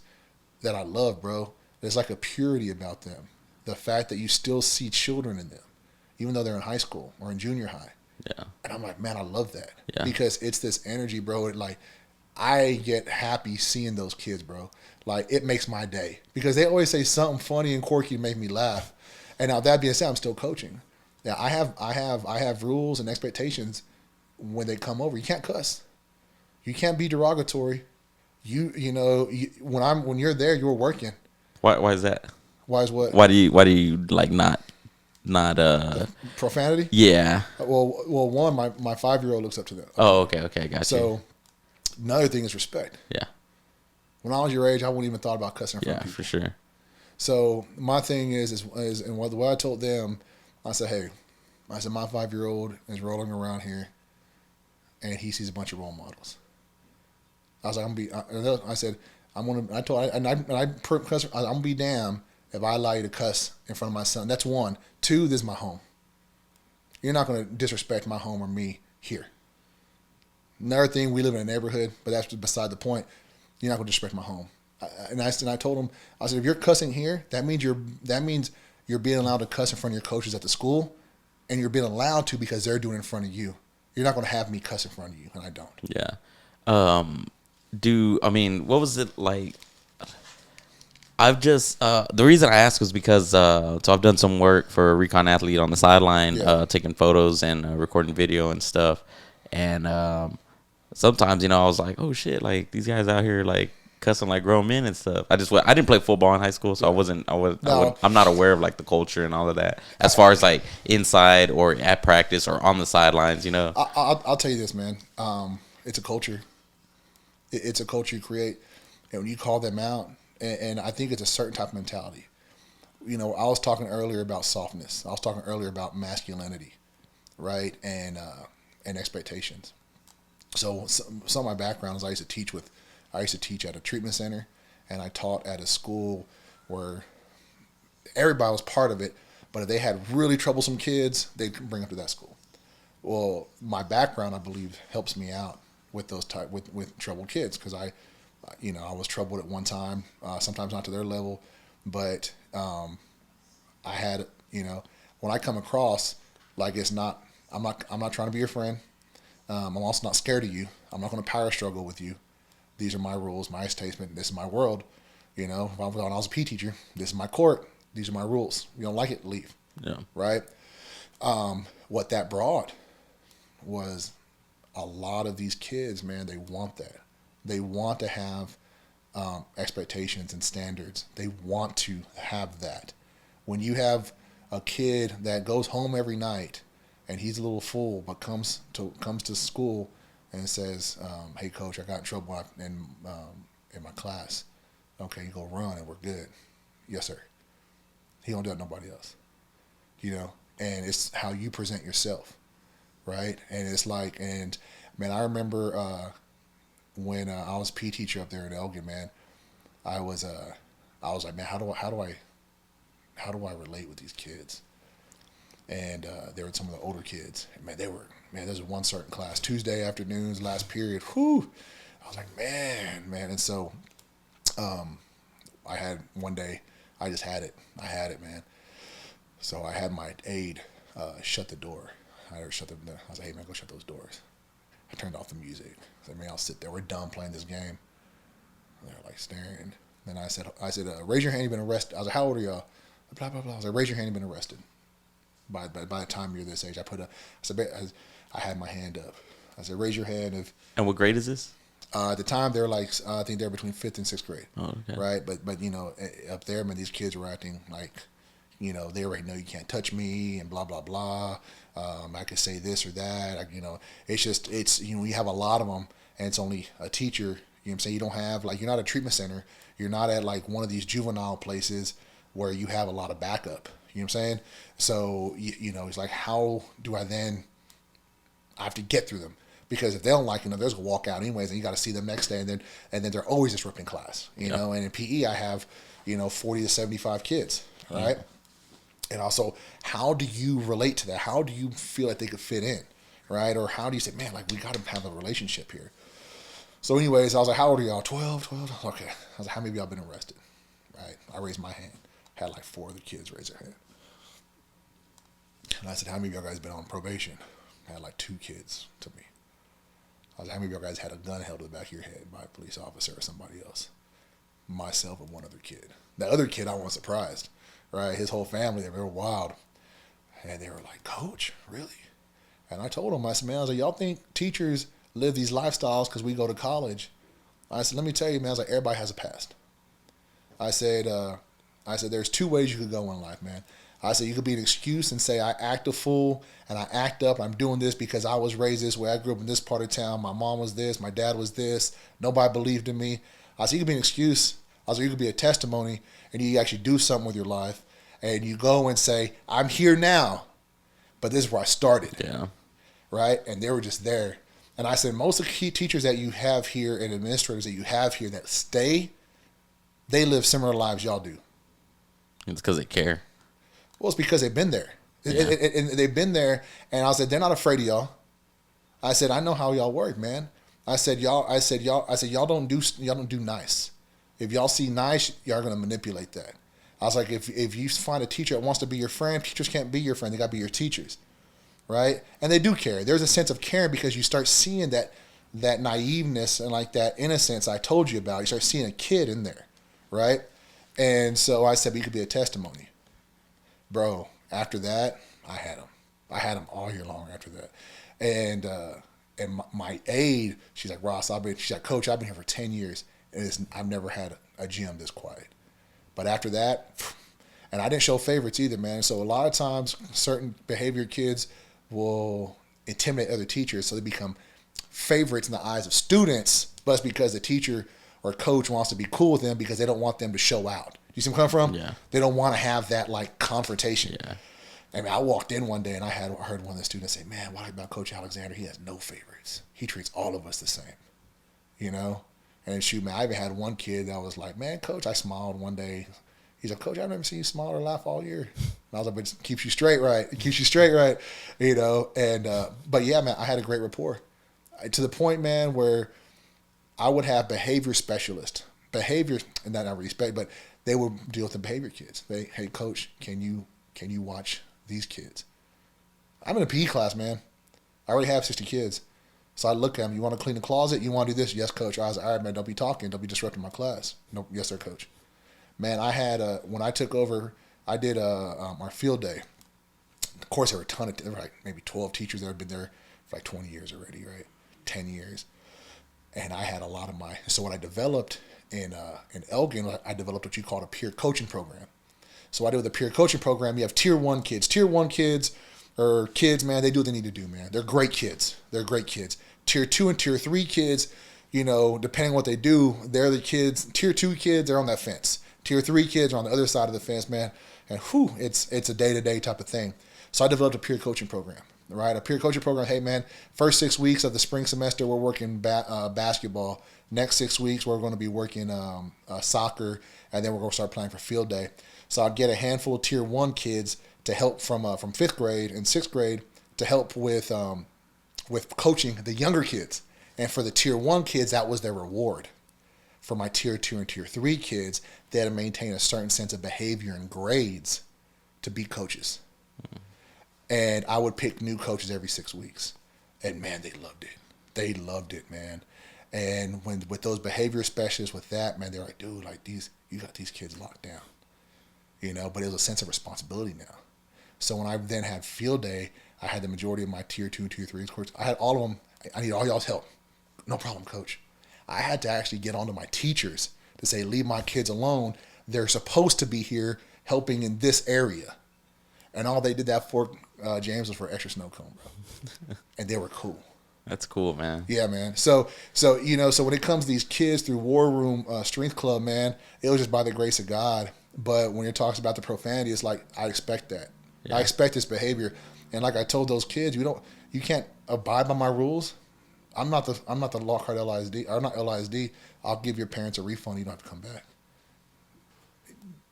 Speaker 2: that I love, bro. There's like a purity about them. The fact that you still see children in them, even though they're in high school or in junior high.
Speaker 1: Yeah.
Speaker 2: And I'm like, man, I love that.
Speaker 1: Yeah.
Speaker 2: Because it's this energy, bro. I get happy seeing those kids, bro. Like, it makes my day. Because they always say something funny and quirky to make me laugh. And now that being said, I'm still coaching. Yeah, I have rules and expectations when they come over. You can't cuss. You can't be derogatory. When you're there, you're working.
Speaker 1: Why is that?
Speaker 2: Why is what?
Speaker 1: Why do you like not
Speaker 2: profanity?
Speaker 1: Yeah.
Speaker 2: Well, one, my 5-year-old looks up to them.
Speaker 1: Oh, okay, gotcha.
Speaker 2: So another thing is respect.
Speaker 1: Yeah.
Speaker 2: When I was your age, I wouldn't even thought about cussing in front of people.
Speaker 1: Yeah, for sure.
Speaker 2: So my thing is and what I told them, I said, hey, my 5-year-old is rolling around here, and he sees a bunch of role models. I was like, I'm gonna be damned if I allow you to cuss in front of my son. That's one. Two, this is my home. You're not gonna disrespect my home or me here. Another thing, we live in a neighborhood, but that's beside the point. You're not gonna disrespect my home. And I told him, I said, if you're cussing here, that means you're being allowed to cuss in front of your coaches at the school, and you're being allowed to because they're doing it in front of you. You're not going to have me cuss in front of you, and I don't.
Speaker 1: Yeah. What was it like? I've just the reason I asked was because so I've done some work for a Recon Athlete on the sideline, taking photos and recording video and stuff. And sometimes, I was like, oh shit, like these guys out here like cussing like grown men and stuff. I didn't play football in high school, so I'm not aware of like the culture and all of that as far as like inside or at practice or on the sidelines.
Speaker 2: I'll tell you this, man. It's a culture. It's a culture you create, and when you call them out, and I think it's a certain type of mentality. I was talking earlier about softness. I was talking earlier about masculinity, right? And expectations. So some of my background is I used to teach at a treatment center, and I taught at a school where everybody was part of it, but if they had really troublesome kids, they'd bring them to that school. Well, my background, I believe, helps me out with those with troubled kids, because I was troubled at one time, sometimes not to their level, but I had, when I come across, like, I'm not trying to be your friend. I'm also not scared of you. I'm not going to power struggle with you. These are my rules, my statement. This is my world. When I was a PE teacher, this is my court. These are my rules. You don't like it, leave.
Speaker 1: Yeah.
Speaker 2: Right. What that brought was a lot of these kids, man, they want that. They want to have expectations and standards. They want to have that. When you have a kid that goes home every night and he's a little fool, but comes to school and says, "Hey, coach, I got in trouble in my class." Okay, you go run and we're good. Yes, sir. He don't do it to nobody else. And it's how you present yourself, right? And it's like, and man, I remember when I was PE teacher up there in Elgin, man, I was like, man, how do I relate with these kids? And they were some of the older kids. And man, there's one certain class, Tuesday afternoons, last period. Whew. I was like, man. And so I had one day, I just had it. I had it, man. So I had my aide shut the door. I was like, hey, man, go shut those doors. I turned off the music. I said, man, I'll sit there. We're done playing this game. And they're like staring. Then I said, raise your hand, you've been arrested. I was like, how old are y'all? Blah, blah, blah. I was like, raise your hand, you've been arrested. By the time you're this age, I had my hand up. I said, raise your hand if.
Speaker 1: And what grade is this?
Speaker 2: At the time, they're like, I think they're between 5th and 6th grade.
Speaker 1: Oh, okay.
Speaker 2: Right? But up there, man, these kids were acting like, they already know you can't touch me and blah, blah, blah. I could say this or that. We have a lot of them, and it's only a teacher. You know what I'm saying? You don't have, like, you're not a treatment center. You're not at, like, one of these juvenile places where you have a lot of backup. You know what I'm saying? So, it's like, how do I have to get through them? Because if they don't like, they're just gonna walk out anyways, and you got to see them next day, and then they're always disrupting class, know. And in PE, I have 40 to 75 kids, right? And also, how do you relate to that? How do you feel like they could fit in, right? Or how do you say, man, like, we got to have a relationship here? So, anyways, I was like, how old are y'all? 12. Okay. I was like, how many of y'all been arrested? Right? I raised my hand. Had like 4 of the kids raise their hand. And I said, how many of y'all guys been on probation? I had like 2 kids to me. I was like, how many of y'all guys had a gun held to the back of your head by a police officer or somebody else? Myself and one other kid. The other kid, I wasn't surprised, right? His whole family, they were wild. And they were like, Coach, really? And I told them, I said, man, y'all think teachers live these lifestyles because we go to college? I said, let me tell you, man, everybody has a past. I said, there's 2 ways you could go in life, man. I said, you could be an excuse and say, I act a fool and I act up. I'm doing this because I was raised this way. I grew up in this part of town. My mom was this. My dad was this. Nobody believed in me. I said, you could be an excuse. I said, you could be a testimony, and you actually do something with your life. And you go and say, I'm here now, but this is where I started.
Speaker 1: Yeah.
Speaker 2: Right? And they were just there. And I said, most of the key teachers that you have here and administrators that you have here that stay, they live similar lives y'all do.
Speaker 1: It's because they care.
Speaker 2: Well, it's because they've been there.
Speaker 1: Yeah.
Speaker 2: And they've been there. And I said, they're not afraid of y'all. I said, I know how y'all work, man. I said, y'all don't do nice. If y'all see nice, y'all are going to manipulate that. I was like, if you find a teacher that wants to be your friend, teachers can't be your friend. They got to be your teachers. Right? And they do care. There's a sense of caring because you start seeing that naiveness and like that innocence I told you about. You start seeing a kid in there. Right? And so I said, you could be a testimony. Bro, after that, I had them. I had them all year long after that. And my aide, she's like, Ross, she's like, Coach, I've been here for 10 years, and I've never had a gym this quiet. But after that, and I didn't show favorites either, man. So a lot of times, certain behavior kids will intimidate other teachers, so they become favorites in the eyes of students, but it's because the teacher or coach wants to be cool with them because they don't want them to show out. You see where I'm coming from?
Speaker 1: Yeah.
Speaker 2: They don't want to have that like confrontation.
Speaker 1: Yeah.
Speaker 2: I mean, I walked in one day and I heard one of the students say, "Man, what about Coach Alexander? He has no favorites. He treats all of us the same." You know? And shoot, man, I even had one kid that was like, "Man, Coach," I smiled one day. He's like, "Coach, I've never seen you smile or laugh all year." And I was like, "But it keeps you straight, right? It keeps you straight, right?" You know? And, but yeah, man, I had a great rapport to the point, man, where I would have behavior specialists, and not respect, but they would deal with the behavior kids. Hey, Coach, can you watch these kids? I'm in a PE class, man. I already have 60 kids. So I look at them. You want to clean the closet? You want to do this? Yes, Coach. I was like, all right, man, don't be talking. Don't be disrupting my class. No, yes, sir, Coach. Man, I had when I took over, I did our field day. Of course, there were a ton of, there were like maybe 12 teachers that had been there for like 20 years already, right? 10 years. And I had a lot of so what I developed in Elgin, I developed what you call a peer coaching program. So what I do with a peer coaching program, you have tier one kids. Tier one kids are kids, man, they do what they need to do, man. They're great kids. They're great kids. Tier 2 and Tier 3 kids, you know, depending on what they do, they're the kids. Tier 2 kids, they're on that fence. Tier 3 kids are on the other side of the fence, man. And it's a day-to-day type of thing. So I developed a peer coaching program, right? A peer coaching program, hey, man, first 6 weeks of the spring semester, we're working basketball. Next 6 weeks, we're going to be working soccer, and then we're going to start playing for field day. So I'd get a handful of Tier 1 kids to help from 5th grade and 6th grade to help with coaching the younger kids. And for the Tier 1 kids, that was their reward. For my Tier 2 and Tier 3 kids, they had to maintain a certain sense of behavior and grades to be coaches. Mm-hmm. And I would pick new coaches every 6 weeks. And, man, they loved it. They loved it, man. And with those behavior specialists, with that, man, they're like, dude, like you got these kids locked down. You know, but it was a sense of responsibility now. So when I then had field day, I had the majority of my Tier 2 and Tier 3 courses. I had all of them. I need all y'all's help. No problem, Coach. I had to actually get onto my teachers to say, leave my kids alone. They're supposed to be here helping in this area. And all they did that for, James, was for extra snow cone, bro. And they were cool.
Speaker 1: That's cool, man.
Speaker 2: Yeah, man. So you know, so when it comes to these kids through War Room Strength Club, man, it was just by the grace of God. But when it talks about the profanity, it's like, I expect that. Yeah. I expect this behavior. And like I told those kids, you can't abide by my rules. I'm not the Lockhart LISD, or not LISD. I'll give your parents a refund. You don't have to come back.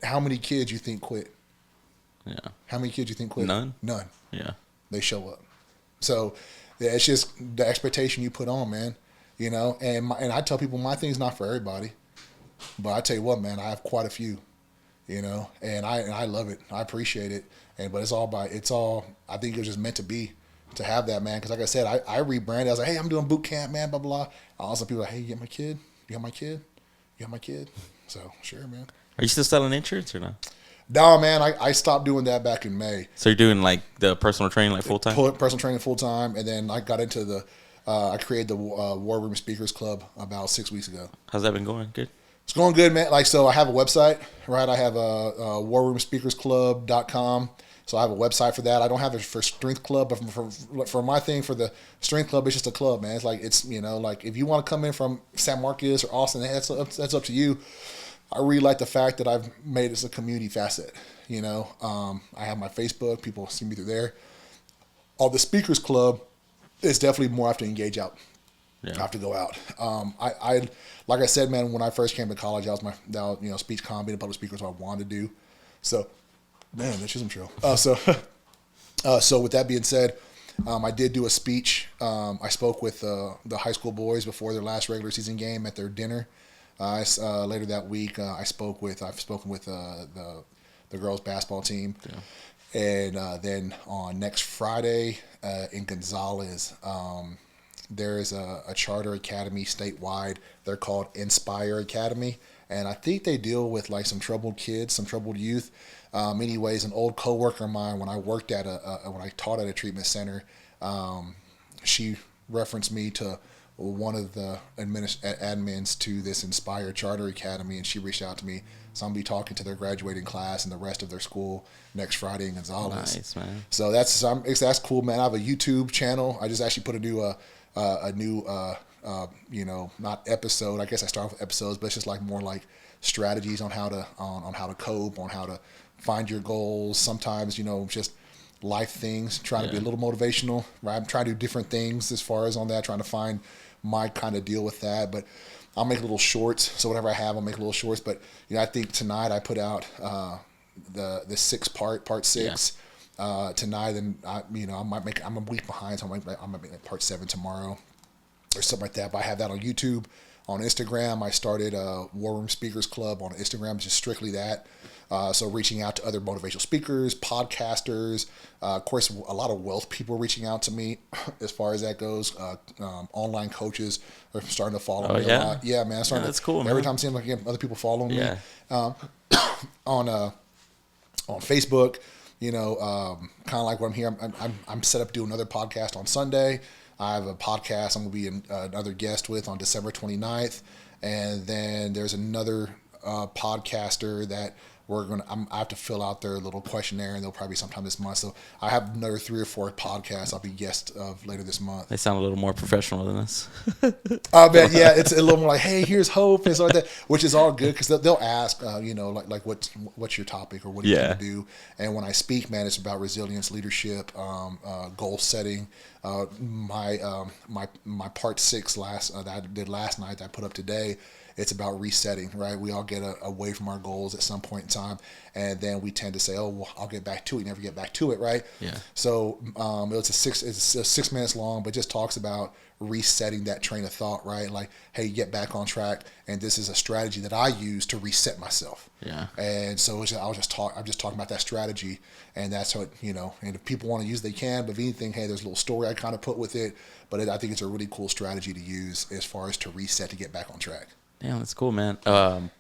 Speaker 2: How many kids you think quit?
Speaker 1: Yeah.
Speaker 2: How many kids you think quit?
Speaker 1: None.
Speaker 2: Yeah. They show up. So yeah, it's just the expectation you put on, man. You know, and I tell people my thing's not for everybody, but I tell you what, man, I have quite a few. You know, and I love it. I appreciate it. But it's all I think it was just meant to be, to have that, man. Because like I said, I rebranded. I was like, hey, I'm doing boot camp, man, blah, blah. Also people are like, hey, you got my kid? You got my kid? You got my kid? So, sure, man.
Speaker 1: Are you still selling insurance or not?
Speaker 2: No, man, I stopped doing that back in May.
Speaker 1: So you're doing like the personal training like full time?
Speaker 2: Personal training full time. And then I got into I created the War Room Speakers Club about 6 weeks ago.
Speaker 1: How's that been going? Good?
Speaker 2: It's going good, man. Like, so I have a website, right? I have a warroomspeakersclub.com. So I have a website for that. I don't have it for Strength Club, but for my thing, for the Strength Club, it's just a club, man. It's like, you know, like if you want to come in from San Marcos or Austin, that's up to you. I really like the fact that I've made this a community facet. You know, I have my Facebook. People see me through there. The Speakers Club is definitely more I have to engage out. Yeah. I have to go out. I like I said, man, when I first came to college, that was speech comedy and public speaker is what I wanted to do. So, man, that's just some show. So with that being said, I did do a speech. I spoke with the high school boys before their last regular season game at their dinner. Later that week, I've spoken with the girls basketball team. Yeah. And then on next Friday in Gonzales, there is a charter academy statewide. They're called Inspire Academy. And I think they deal with like some troubled kids, some troubled youth. Anyways, an old coworker of mine, when I worked at when I taught at a treatment center, she referenced me to one of the admins to this Inspire Charter Academy, and she reached out to me. So I'm gonna be talking to their graduating class and the rest of their school next Friday in Gonzales.
Speaker 1: Nice, man.
Speaker 2: So that's cool, man. I have a YouTube channel. I just actually put a new not episode. I guess I start with episodes, but it's just like more like strategies on how to cope, on how to find your goals. Sometimes, just life things, trying to be a little motivational, right? I'm trying to do different things as far as on that, trying to find my kind of deal with that. But I'll make little shorts. So whatever I have, I'll make little shorts. But I think tonight I put out the part 6 tonight, and I'm a week behind, so I might make like part 7 tomorrow or something like that. But I have that on YouTube. On Instagram, I started a War Room Speakers Club on Instagram, just strictly that. So reaching out to other motivational speakers, podcasters, of course, a lot of wealth people reaching out to me as far as that goes. Online coaches are starting to follow me a lot. Yeah, man.
Speaker 1: That's cool, man.
Speaker 2: Every time I see like other people following me on Facebook, kind of like what I'm here. I'm set up to do another podcast on Sunday. I have a podcast I'm going to be another guest with on December 29th. And then there's another podcaster that I have to fill out their little questionnaire, and they'll probably be sometime this month. So I have another 3 or 4 podcasts I'll be guest of later this month.
Speaker 1: They sound a little more professional than us.
Speaker 2: I bet, yeah, it's a little more like, hey, here's hope and stuff like that, which is all good because they'll ask, like what's your topic or what do you want to do? And when I speak, man, it's about resilience, leadership, goal setting. My part 6 that I did last night that I put up today. It's about resetting, right? We all get away from our goals at some point in time, and then we tend to say, "Oh, well, I'll get back to it." Never get back to it, right?
Speaker 1: Yeah.
Speaker 2: So it's 6 minutes long, but just talks about resetting that train of thought, right? Like, hey, get back on track, and this is a strategy that I use to reset myself.
Speaker 1: Yeah.
Speaker 2: And so I'm just talking about that strategy, and that's what And if people want to use, they can. But if anything, hey, there's a little story I kind of put with it. But I think it's a really cool strategy to use as far as to reset to get back on track.
Speaker 1: Yeah, that's cool, man.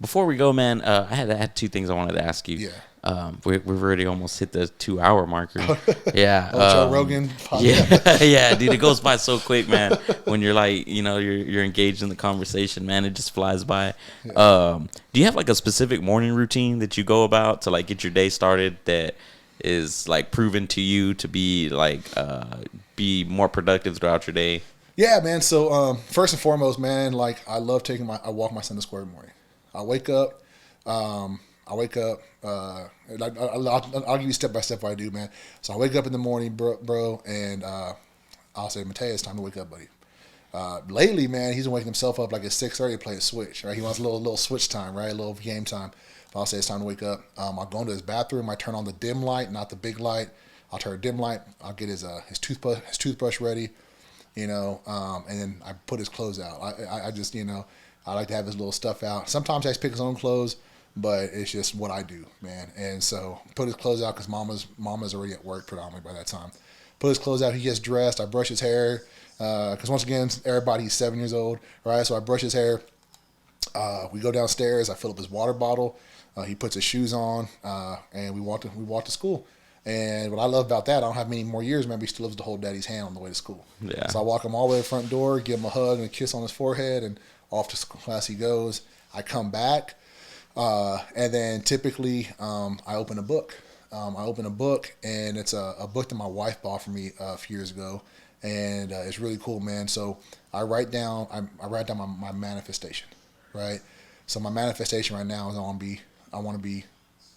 Speaker 1: Before we go, man, I had 2 things I wanted to ask you.
Speaker 2: Yeah.
Speaker 1: We've already almost hit the 2-hour marker. Yeah.
Speaker 2: Joe Rogan.
Speaker 1: Yeah, yeah, dude, it goes by so quick, man. When you're like, you're engaged in the conversation, man, it just flies by. Yeah. Do you have like a specific morning routine that you go about to like get your day started that is like proven to you to be like be more productive throughout your day?
Speaker 2: Yeah, man. So first and foremost, man, like I love I walk my son to school every morning. I wake up. I'll give you step by step what I do, man. So I wake up in the morning, bro, and I'll say, Mateo, it's time to wake up, buddy. Lately, man, he's been waking himself up like at 6:30 to play a Switch, right? He wants a little Switch time, right? A little game time. But I'll say it's time to wake up. I'll go into his bathroom. I turn on the dim light, not the big light. I'll turn a dim light. I'll get his toothbrush ready. And then I put his clothes out. I just, I like to have his little stuff out. Sometimes he has to pick his own clothes, but it's just what I do, man. And so put his clothes out because mama's already at work predominantly by that time. Put his clothes out. He gets dressed. I brush his hair because once again, he's 7 years old, right? So I brush his hair. We go downstairs. I fill up his water bottle. He puts his shoes on, and we walk to school. And what I love about that, I don't have many more years. Remember, he still lives to hold daddy's hand on the way to school.
Speaker 1: Yeah.
Speaker 2: So I walk him all the way to the front door, give him a hug and a kiss on his forehead, and off to class he goes. I come back, and then typically I open a book. And it's a book that my wife bought for me a few years ago, and it's really cool, man. So I write down my manifestation, right? So my manifestation right now is I want to be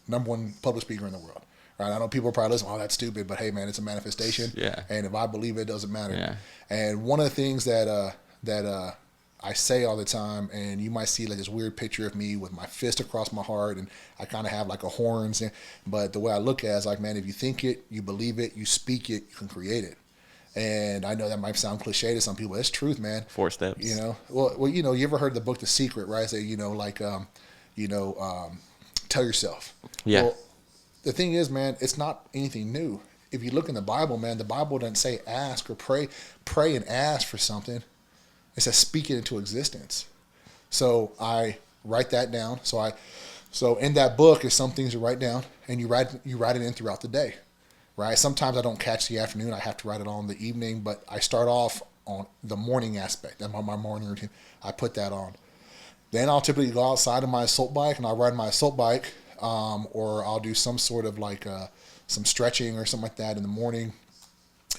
Speaker 2: number 1 public speaker in the world. Right? I know people are probably listening, oh, that's stupid, but hey, man, it's a manifestation.
Speaker 1: Yeah.
Speaker 2: And if I believe it, it doesn't matter.
Speaker 1: Yeah.
Speaker 2: And one of the things that I say all the time, and you might see like this weird picture of me with my fist across my heart, and I kind of have like a horns. But the way I look at it is like, man, if you think it, you believe it, you speak it, you can create it. And I know that might sound cliche to some people. It's truth, man.
Speaker 1: 4 steps.
Speaker 2: Well, you ever heard the book The Secret, right? Say, tell yourself.
Speaker 1: Yeah.
Speaker 2: Well, the thing is, man, it's not anything new. If you look in the Bible, man, the Bible doesn't say ask or pray and ask for something. It says speak it into existence. So I write that down. So in that book is some things you write down, and you write it in throughout the day, right? Sometimes I don't catch the afternoon. I have to write it on the evening, but I start off on the morning aspect. That's my morning routine. I put that on. Then I'll typically go outside on my assault bike, and I'll ride my assault bike. Or I'll do some sort of like some stretching or something like that in the morning,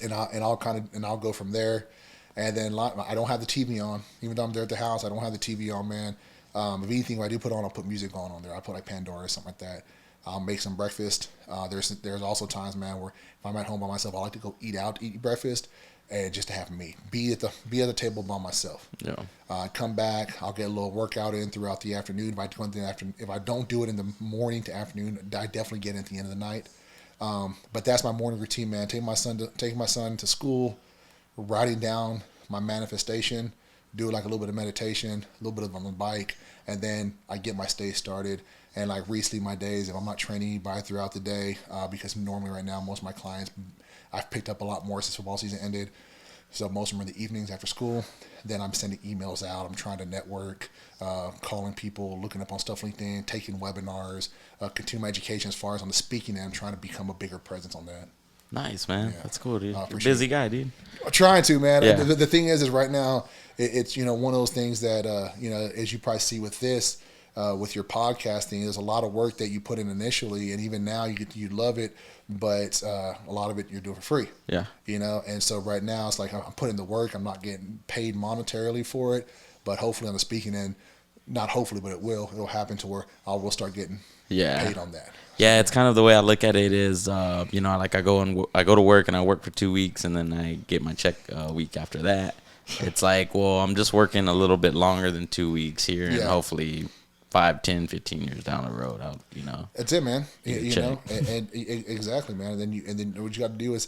Speaker 2: and I'll go from there. And then I don't have the TV on, even though I'm there at the house. I don't have the TV on, man. If anything, if I do put on, I'll put music on there. I'll put like Pandora or something like that. I'll make some breakfast. There's also times, man, where if I'm at home by myself, I like to go eat out, eat breakfast, and just to have me be at the table by myself.
Speaker 1: Yeah.
Speaker 2: Come back, I'll get a little workout in throughout the afternoon. If I don't do it in the morning to afternoon, I definitely get it at the end of the night. But that's my morning routine, man. Taking my son to school, writing down my manifestation, do like a little bit of meditation, a little bit of on the bike, and then I get my day started. And like recently, my days, if I'm not training anybody throughout the day, because normally right now most of my clients, I've picked up a lot more since football season ended. So most of them are in the evenings after school. Then I'm sending emails out. I'm trying to network, calling people, looking up on stuff LinkedIn, taking webinars, continue my education as far as on the speaking end. I'm trying to become a bigger presence on that.
Speaker 1: Nice, man.
Speaker 2: Yeah.
Speaker 1: That's cool, dude. You're a
Speaker 2: Appreciate
Speaker 1: busy guy, dude.
Speaker 2: I'm trying to, man.
Speaker 1: Yeah.
Speaker 2: The thing is right now, it's one of those things that, as you probably see with this, with your podcasting, there's a lot of work that you put in initially, and even now you love it, but a lot of it you're doing for free.
Speaker 1: Yeah.
Speaker 2: And so right now it's like I'm putting the work. I'm not getting paid monetarily for it, but hopefully on the speaking end, not hopefully, but it'll happen to where I will start getting paid on that.
Speaker 1: Yeah, it's kind of the way I look at it is, like I go to work and I work for 2 weeks and then I get my check a week after that. It's like, well, I'm just working a little bit longer than 2 weeks here, and hopefully 5, 10, 15 years down the road,
Speaker 2: That's it, man. And exactly, man. And then what you got to do is,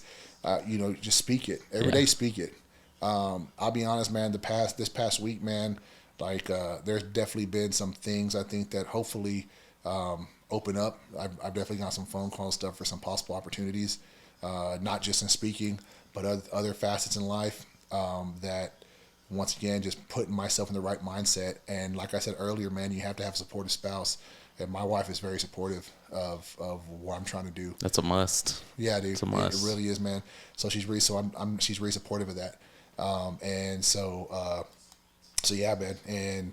Speaker 2: just speak it every day. Speak it. I'll be honest, man. This past week, man, like there's definitely been some things I think that hopefully open up. I've definitely got some phone call stuff for some possible opportunities, not just in speaking, but other facets in life that. Once again, just putting myself in the right mindset. And like I said earlier, man, you have to have a supportive spouse. And my wife is very supportive of what I'm trying to do.
Speaker 1: That's a must.
Speaker 2: Yeah, dude.
Speaker 1: It's a must.
Speaker 2: It really is, man. So she's really she's really supportive of that. And so yeah, man. And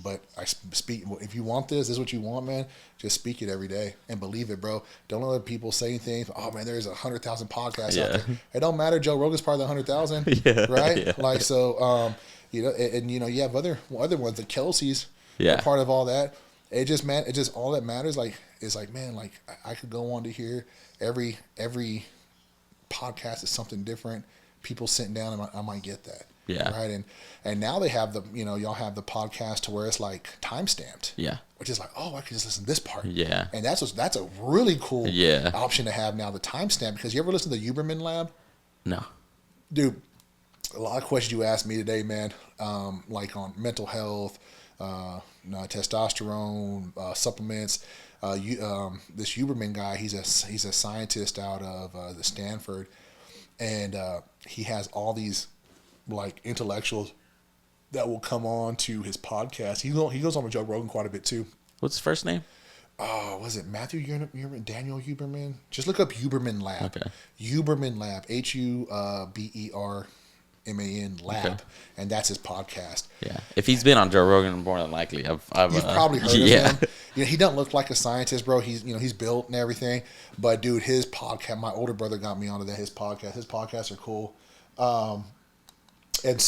Speaker 2: but I speak. If you want this is what you want, man. Just speak it every day and believe it, bro. Don't let other people say things. Oh man, there's 100,000 podcasts out there. It don't matter. Joe Rogan's part of the 100,000, right? Yeah. Like so, and you have other ones. The Kelseys are part of all that. It just all that matters. Like is like, man, like I could go on to hear every podcast is something different. People sitting down, and I might get that.
Speaker 1: Yeah.
Speaker 2: Right. And now they have y'all have the podcast to where it's like time stamped.
Speaker 1: Yeah.
Speaker 2: Which is like, oh, I can just listen to this part.
Speaker 1: Yeah.
Speaker 2: And that's a really cool
Speaker 1: Yeah.
Speaker 2: option to have now, the timestamp, because you ever listen to the Huberman Lab?
Speaker 1: No.
Speaker 2: Dude, a lot of questions you asked me today, man, like on mental health, testosterone, supplements. This Huberman guy, he's a scientist out of the Stanford, and he has all these like intellectuals that will come on to his podcast. He goes on with Joe Rogan quite a bit too.
Speaker 1: What's his first name?
Speaker 2: Oh, was it Matthew Huberman? Daniel Huberman? Just look up Huberman Lab.
Speaker 1: Okay.
Speaker 2: Huberman Lab. HUBERMAN Lab. Okay. And that's his podcast.
Speaker 1: Yeah. If he's been on Joe Rogan, more than likely, I've
Speaker 2: You've probably heard of him. He doesn't look like a scientist, bro. He's built and everything. But dude, his podcast, my older brother got me onto that. His podcasts are cool. And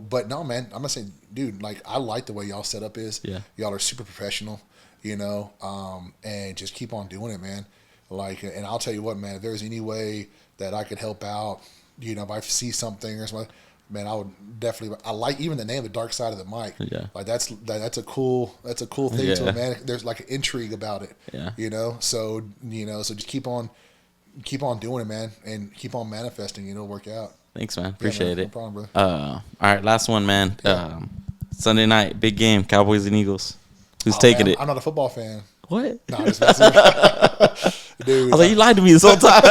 Speaker 2: but no, man, I'm gonna say, dude, like I like the way y'all setup is. Yeah. Y'all are super professional, and just keep on doing it, man. Like, and I'll tell you what, man, if there's any way that I could help out, if I see something or something, man, I would definitely. I like even the name, The Dark Side of the Mic. Yeah. Like that's a cool thing to it, man. There's like an intrigue about it. Yeah. So just keep on doing it, man, and keep on manifesting. It'll work out.
Speaker 1: Thanks, man. Appreciate it.
Speaker 2: No problem,
Speaker 1: bro. All right, last one, man. Yeah. Sunday night, big game, Cowboys and Eagles. Who's taking it?
Speaker 2: I'm not a football fan.
Speaker 1: What?
Speaker 2: No, just messing. Dude,
Speaker 1: I was like, you lied to me this whole time.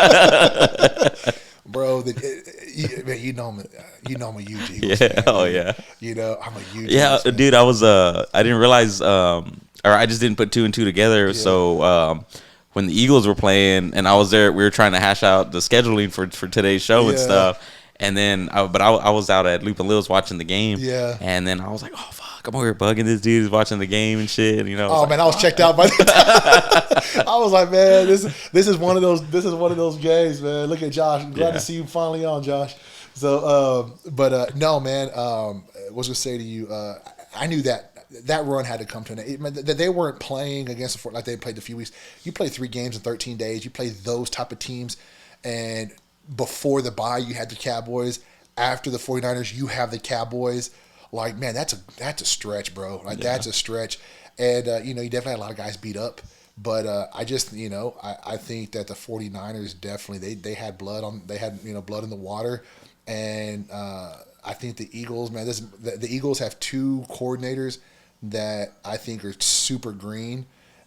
Speaker 2: Bro, you know I'm a huge Eagles fan.
Speaker 1: Oh, yeah.
Speaker 2: I'm a huge Eagles fan.
Speaker 1: Dude, I was, I didn't realize, or I just didn't put two and two together. Yeah. So, when the Eagles were playing and I was there, we were trying to hash out the scheduling for today's show and stuff. And then, I was out at Loop and Lil's watching the game. Yeah. And then I was like, oh, fuck, I'm over here bugging this dude who's watching the game and shit.
Speaker 2: I was checked out by the time. I was like, man, this is one of those games, man. Look at Josh. I'm glad to see you finally on, Josh. So, no, man, what was I going to say to you? I knew that run had to come to an end. That they weren't playing against the like they played a few weeks. You play 3 games in 13 days. You play those type of teams, and before the bye, you had the Cowboys. After the 49ers, you have the Cowboys. Like, man, that's a stretch, bro. Like, that's a stretch. And, you definitely had a lot of guys beat up. But I just, I think that the 49ers definitely, they had blood blood in the water. And I think the Eagles, man, the Eagles have 2 coordinators that I think are super green.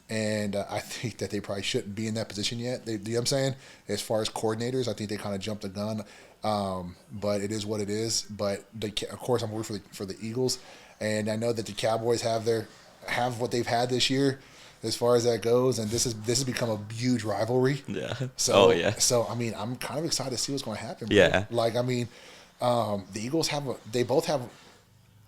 Speaker 2: And I think that they probably shouldn't be in that position yet. You know what I'm saying? As far as coordinators, I think they kind of jumped the gun. But it is what it is. But of course, I'm rooting for the Eagles, and I know that the Cowboys have what they've had this year, as far as that goes. And this has become a huge rivalry.
Speaker 1: Yeah.
Speaker 2: So So I mean, I'm kind of excited to see what's going to happen. Bro.
Speaker 1: Yeah.
Speaker 2: Like I mean, the Eagles they both have.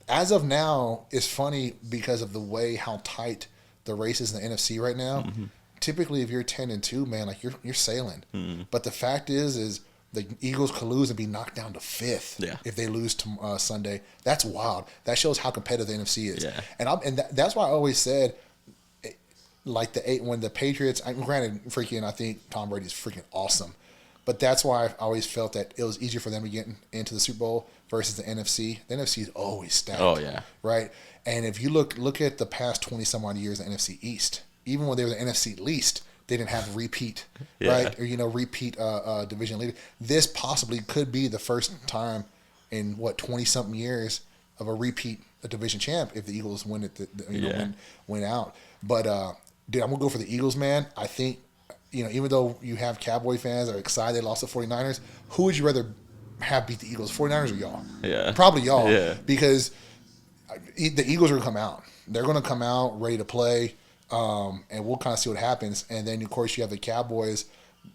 Speaker 2: As of now, it's funny because of the way how tight the race is in the NFC right now. Mm-hmm. Typically, if you're 10-2, man, like you're sailing. Mm-hmm. But the fact is the Eagles could lose and be knocked down to 5th if they lose to Sunday. That's wild. That shows how competitive the NFC is.
Speaker 1: Yeah.
Speaker 2: And that's why I always said, like when the Patriots. Granted, freaking, I think Tom Brady's freaking awesome, but that's why I always felt that it was easier for them to get into the Super Bowl versus the NFC. The NFC is always stacked.
Speaker 1: Oh yeah.
Speaker 2: Right. And if you look at the past 20 some odd years, the NFC East, even when they were the NFC least, they didn't have repeat, right? Or repeat division leader. This possibly could be the first time in 20-something years of a repeat division champ if the Eagles win it, win out. But dude, I'm gonna go for the Eagles, man. I think even though you have Cowboy fans that are excited they lost the 49ers, who would you rather have beat the Eagles, 49ers or y'all?
Speaker 1: Yeah,
Speaker 2: probably y'all.
Speaker 1: Yeah,
Speaker 2: because the Eagles are gonna come out. They're gonna come out ready to play. And we'll kind of see what happens. And then, of course, you have the Cowboys.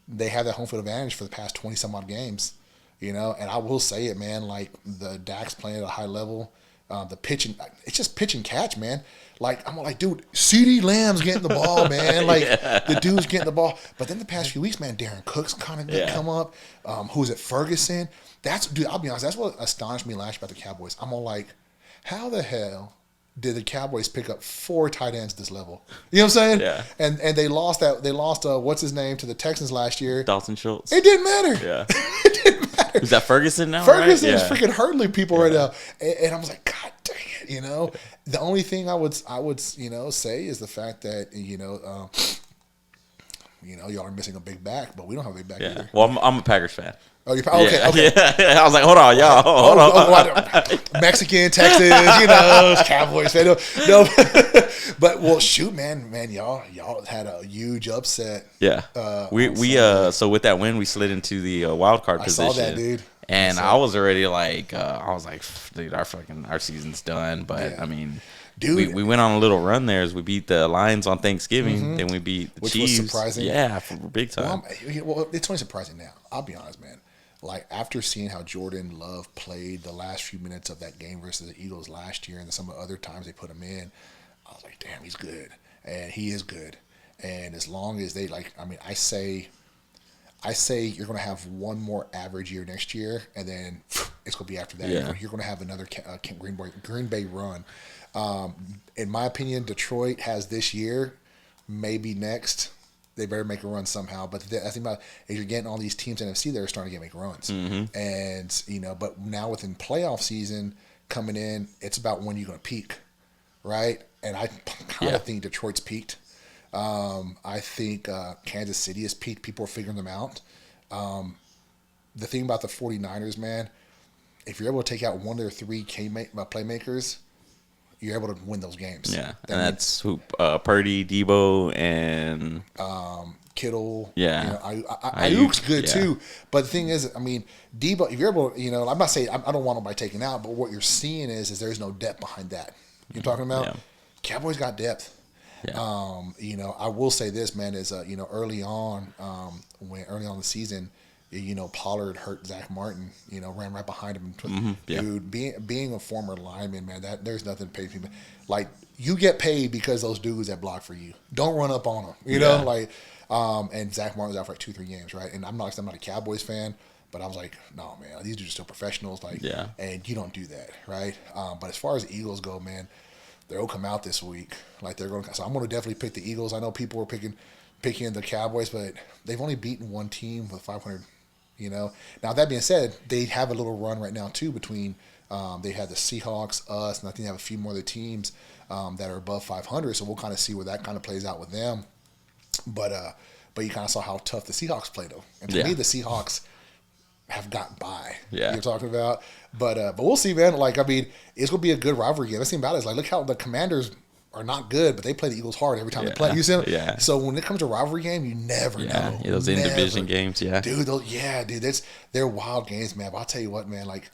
Speaker 2: They have that home field advantage for the past 20-some-odd games, And I will say it, man, like the Dak's playing at a high level. The pitching, it's just pitch and catch, man. Like, I'm like, dude, CeeDee Lamb's getting the ball, man. Like, the dude's getting the ball. But then the past few weeks, man, Darren Cook's kind of come up. Who's it, Ferguson? Dude, I'll be honest, that's what astonished me last year about the Cowboys. I'm all like, how the hell did the Cowboys pick up 4 tight ends at this level? You know what I'm saying?
Speaker 1: Yeah.
Speaker 2: And they lost what's his name to the Texans last year.
Speaker 1: Dalton Schultz.
Speaker 2: It didn't matter.
Speaker 1: Yeah.
Speaker 2: It didn't matter.
Speaker 1: Is that Ferguson now?
Speaker 2: Ferguson
Speaker 1: right?
Speaker 2: is freaking hurdling people right now. And I was like, God dang it, The only thing I would say is the fact that, y'all are missing a big back, but we don't have a big back either.
Speaker 1: Well, I'm a Packers fan.
Speaker 2: Oh, you're okay.
Speaker 1: Yeah. I was like, hold on, y'all. Hold
Speaker 2: on. Mexican, Texas, Cowboys fan. No. But, well, shoot, man, y'all had a huge upset.
Speaker 1: Yeah. So with that win, we slid into the wild card position.
Speaker 2: I saw that, dude.
Speaker 1: And I was already like, dude, our season's done. But, I mean, dude, we went on a little run there as we beat the Lions on Thanksgiving. Mm-hmm. Then we beat the Chiefs.
Speaker 2: Was surprising.
Speaker 1: Yeah, big time.
Speaker 2: Well, it's only surprising now. I'll be honest, man. Like, after seeing how Jordan Love played the last few minutes of that game versus the Eagles last year and some of the other times they put him in, I was like, damn, he's good. And he is good. And as long as they, I say you're going to have one more average year next year, and then it's going to be after that. Yeah. You're going to have another Green Bay run. In my opinion, Detroit has this year, maybe next. They better make a run somehow. But I think about if you're getting all these teams in NFC, they're starting to make runs. Mm-hmm. And, but now within playoff season coming in, it's about when you're going to peak, right? And I kind of think Detroit's peaked. I think Kansas City has peaked. People are figuring them out. The thing about the 49ers, man, if you're able to take out one of their 3 playmakers, you're able to win those games.
Speaker 1: Yeah, and that's who Purdy, Debo, and
Speaker 2: Kittle.
Speaker 1: Yeah,
Speaker 2: Ayuk's good too. But the thing is, I mean, Debo. If you're able, I'm not saying I don't want nobody taken out, but what you're seeing is there's no depth behind that. You're talking about Cowboys got depth.
Speaker 1: Yeah.
Speaker 2: I will say this, man, is early on in the season. Pollard hurt Zach Martin. Ran right behind him.
Speaker 1: Mm-hmm.
Speaker 2: Dude, being a former lineman, man, that there's nothing to pay people. Like, you get paid because those dudes that block for you. Don't run up on them. You know, like, and Zach Martin was out for like 2-3 games, right? And I'm not a Cowboys fan, but I was like, no, man, these dudes are still professionals. Like, and you don't do that, right? But as far as the Eagles go, man, they'll come out this week. Like they're going. So I'm going to definitely pick the Eagles. I know people were picking the Cowboys, but they've only beaten one team with 500. You know. Now that being said, they have a little run right now too between. They had the Seahawks, us, and I think they have a few more other teams that are above 500. So we'll kind of see where that kind of plays out with them. But you kind of saw how tough the Seahawks played them, and to me, the Seahawks have gotten by.
Speaker 1: Yeah,
Speaker 2: you're talking about, but we'll see, man. Like I mean, it's gonna be a good rivalry game. That's the thing about it is like, look how the Commanders are not good, but they play the Eagles hard every time they play. You see them?
Speaker 1: Yeah.
Speaker 2: So when it comes to rivalry game, you never know.
Speaker 1: Yeah, those in division games. Yeah,
Speaker 2: dude. They're wild games, man. But I'll tell you what, man. Like,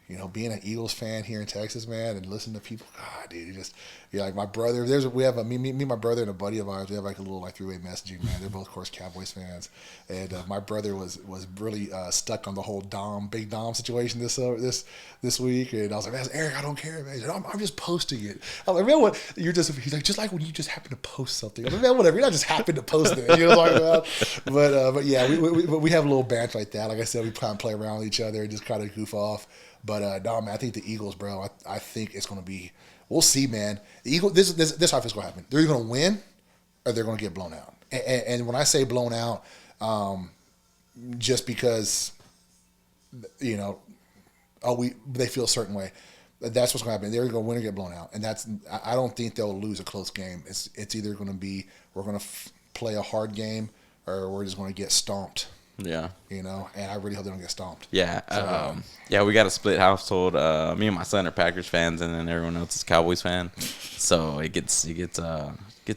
Speaker 2: you know, being an Eagles fan here in Texas, man, and listening to people, God, dude, you're like my brother. We have me, my brother, and a buddy of ours. We have like a little like three-way messaging, man. They're both, of course, Cowboys fans, and my brother was really stuck on the whole Big Dom situation this week, and I was like, man, Eric, I don't care, man. He said, I'm just posting it. I'm like, man, what? He's like, just like when you just happen to post something. I'm like, man, whatever. You're not just happen to post it. You know what I'm talking about? But yeah, we have a little banter like that. Like I said, we kind of play around with each other and just kind of goof off. But no, man, I think the Eagles, bro. I think it's going to be. We'll see, man. The Eagles. This how it's going to happen. They're either going to win, or they're going to get blown out. And when I say blown out, just because, you know, they feel a certain way. That's what's going to happen. They're going to win or get blown out, and I don't think they'll lose a close game. It's either going to be we're going to play a hard game, or we're just going to get stomped.
Speaker 1: Yeah.
Speaker 2: You know, and I really hope they don't get stomped.
Speaker 1: Yeah. So, we got a split household. Me and my son are Packers fans, and then everyone else is Cowboys fan. So it gets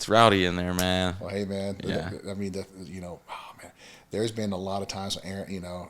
Speaker 1: rowdy in there, man.
Speaker 2: Well, hey, man.
Speaker 1: Yeah.
Speaker 2: I mean, oh, man. There's been a lot of times when Aaron, you know,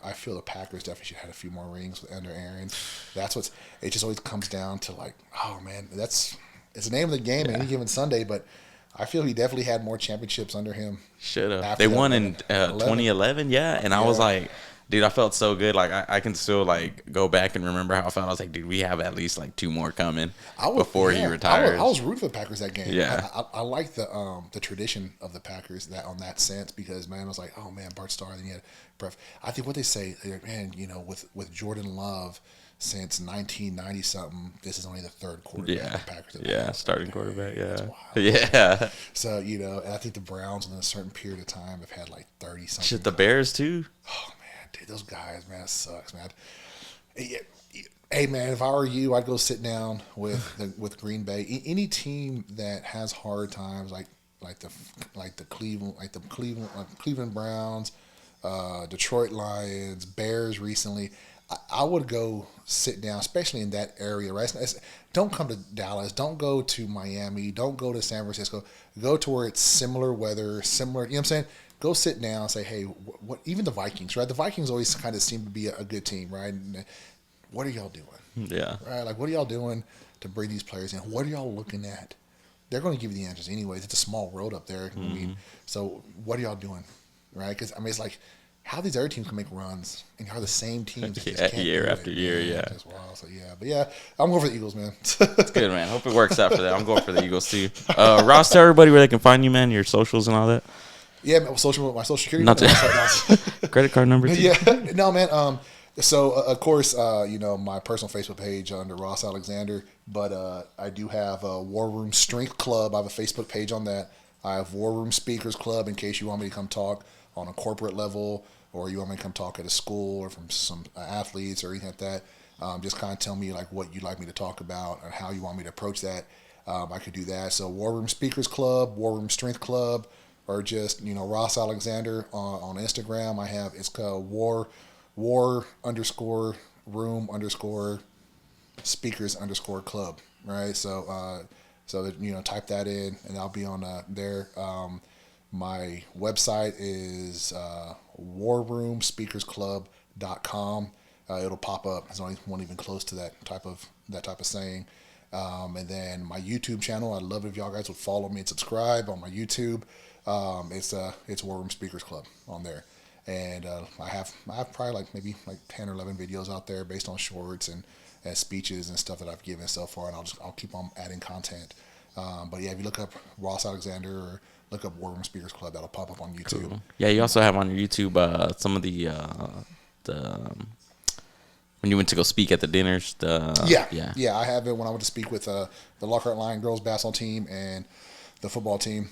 Speaker 2: I feel the Packers definitely should have had a few more rings under Aaron. It just always comes down to like, oh, man, it's the name of the game on any given Sunday, but I feel he definitely had more championships under him.
Speaker 1: Should have. They won in 2011, yeah. And I was like, dude, I felt so good. Like I can still like go back and remember how I felt. I was like, dude, we have at least like two more coming before he retires.
Speaker 2: I was rooting for the Packers that game.
Speaker 1: Yeah,
Speaker 2: I like the tradition of the Packers on that sense because man, I was like, oh man, Bart Starr. Then you had Brett. I think what they say, man, you know, with Jordan Love. Since 1990 something, this is only the third quarterback. The Packers
Speaker 1: starting quarterback. Yeah.
Speaker 2: So you know, and I think the Browns in a certain period of time have had like 30 something.
Speaker 1: Shit, the Bears too.
Speaker 2: Oh man, dude, those guys, man, it sucks, man. Hey man, if I were you, I'd go sit down with Green Bay. Any team that has hard times, like the Cleveland Browns, Detroit Lions, Bears recently. I would go sit down, especially in that area, right? Don't come to Dallas. Don't go to Miami. Don't go to San Francisco. Go to where it's similar weather, similar, you know what I'm saying? Go sit down and say, hey, what? Even the Vikings, right? The Vikings always kind of seem to be a good team, right? And what are y'all doing?
Speaker 1: Yeah.
Speaker 2: Right? Like, what are y'all doing to bring these players in? What are y'all looking at? They're going to give you the answers anyways. It's a small world up there. I mean, so what are y'all doing? Right? Because, I mean, it's like, how these other teams can make runs and how the same teams
Speaker 1: year after year,
Speaker 2: Just wild. So but yeah, I'm going for the Eagles, man.
Speaker 1: That's good, man. Hope it works out for that. I'm going for the Eagles too. Ross, tell everybody where they can find you, man. Your socials and all that.
Speaker 2: Yeah, my social security.
Speaker 1: Not credit card number too.
Speaker 2: Yeah, no, man. So of course, you know, my personal Facebook page under Ross Alexander, but I do have a War Room Strength Club. I have a Facebook page on that. I have War Room Speakers Club in case you want me to come talk on a corporate level, or you want me to come talk at a school or from some athletes or anything like that. Just kind of tell me like what you'd like me to talk about and how you want me to approach that. I could do that. So War Room Speakers Club, War Room Strength Club, or just, you know, Ross Alexander on Instagram. It's called War _room _speakers _club. Right. So you know, type that in and I'll be on there. My website is warroomspeakersclub.com. It'll pop up. There's only one even close to that type of saying. And then my YouTube channel. I'd love it if y'all guys would follow me and subscribe on my YouTube. It's War Room Speakers Club on there. And I have probably like maybe like 10 or 11 videos out there based on shorts and speeches and stuff that I've given so far. And I'll keep on adding content. But yeah, if you look up Ross Alexander or look up War Room Speakers Club, that'll pop up on YouTube.
Speaker 1: Cool. Yeah, you also have on your YouTube some of the When you went to go speak at the dinners,
Speaker 2: yeah. I have it when I went to speak with the Lockhart Lion girls basketball team and the football team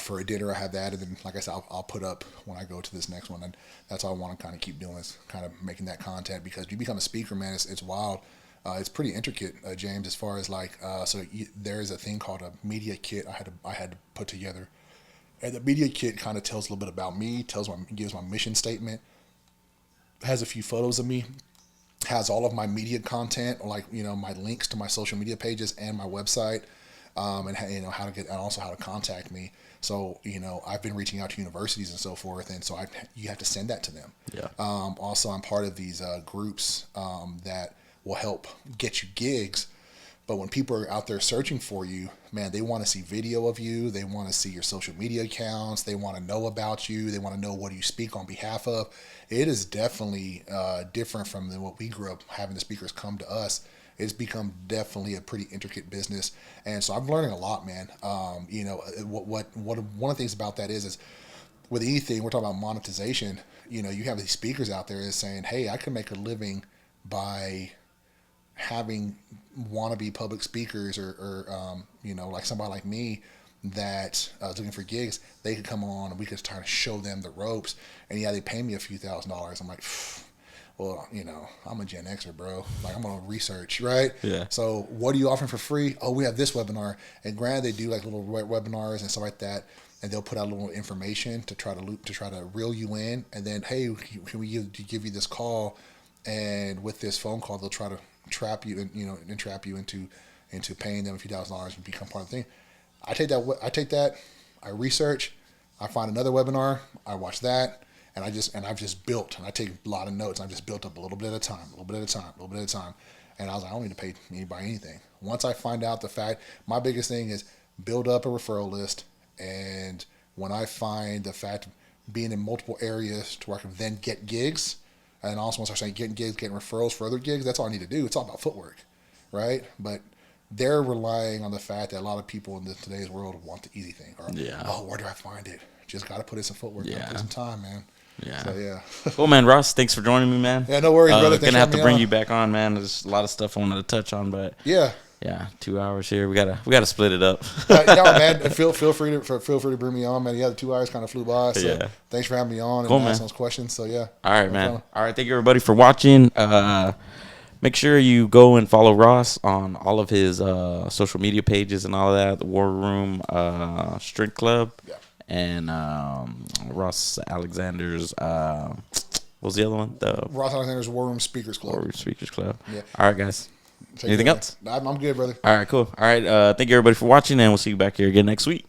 Speaker 2: for a dinner. I have that, and then like I said, I'll put up when I go to this next one, and that's all I want to kind of keep doing is kind of making that content because if you become a speaker, man, it's wild. It's pretty intricate, James, as far as like there is a thing called a media kit I had to put together, and the media kit kind of tells a little bit about me, gives my mission statement, has a few photos of me, has all of my media content, like my links to my social media pages and my website, and how to get and also how to contact me. So I've been reaching out to universities and so forth, and so you have to send that to them.
Speaker 1: Yeah.
Speaker 2: Also, I'm part of these groups that will help get you gigs. But when people are out there searching for you, man, they want to see video of you. They want to see your social media accounts. They want to know about you. They want to know what you speak on behalf of. It is definitely different from what we grew up having the speakers come to us. It's become definitely a pretty intricate business. And so I'm learning a lot, man. What one of the things about that is with anything, we're talking about monetization. You have these speakers out there is saying, hey, I can make a living by having wannabe public speakers or like somebody like me that is looking for gigs. They could come on and we could try to show them the ropes, and they pay me a few $1,000s. I'm like, well, I'm a Gen Xer, bro. Like, I'm gonna research, right?
Speaker 1: Yeah.
Speaker 2: So what are you offering for free? Oh, we have this webinar, and granted, they do like little webinars and stuff like that, and they'll put out a little information to try to reel you in, and then, hey, can we give you this call, and with this phone call, they'll try to trap you and entrap you into paying them a few $1,000s and become part of the thing. I take that, I research, I find another webinar, I watch that, and I've just built, and I take a lot of notes, and I've just built up a little bit at a time, and I was like, I don't need to pay anybody anything. Once I find out the fact, my biggest thing is build up a referral list, and when I find the fact being in multiple areas to where I can then get gigs, and also once I start getting gigs, getting referrals for other gigs, that's all I need to do. It's all about footwork, right? But they're relying on the fact that a lot of people in today's world want the easy thing. Or, oh, where do I find it? Just got to put in some footwork. Yeah. Put some time, man.
Speaker 1: Yeah.
Speaker 2: So, yeah.
Speaker 1: Cool, man. Ross, thanks for joining me, man.
Speaker 2: Yeah, no worries, brother.
Speaker 1: Gonna have to bring you back on, man. There's a lot of stuff I wanted to touch on, but yeah, 2 hours here. We gotta split it up.
Speaker 2: No, man. Feel free to bring me on, man. Yeah, the 2 hours kind of flew by. So thanks for having me on and asking those questions. So yeah.
Speaker 1: All right, man. All right, thank you everybody for watching. Make sure you go and follow Ross on all of his social media pages and all of that. The War Room Strength Club, and Ross Alexander's. What was the other one? The
Speaker 2: Ross Alexander's War Room Speakers Club.
Speaker 1: War Room Speakers Club. Yeah. All right, guys. Anything else?
Speaker 2: I'm good, brother.
Speaker 1: All right, cool. All right, thank you everybody for watching, and we'll see you back here again next week.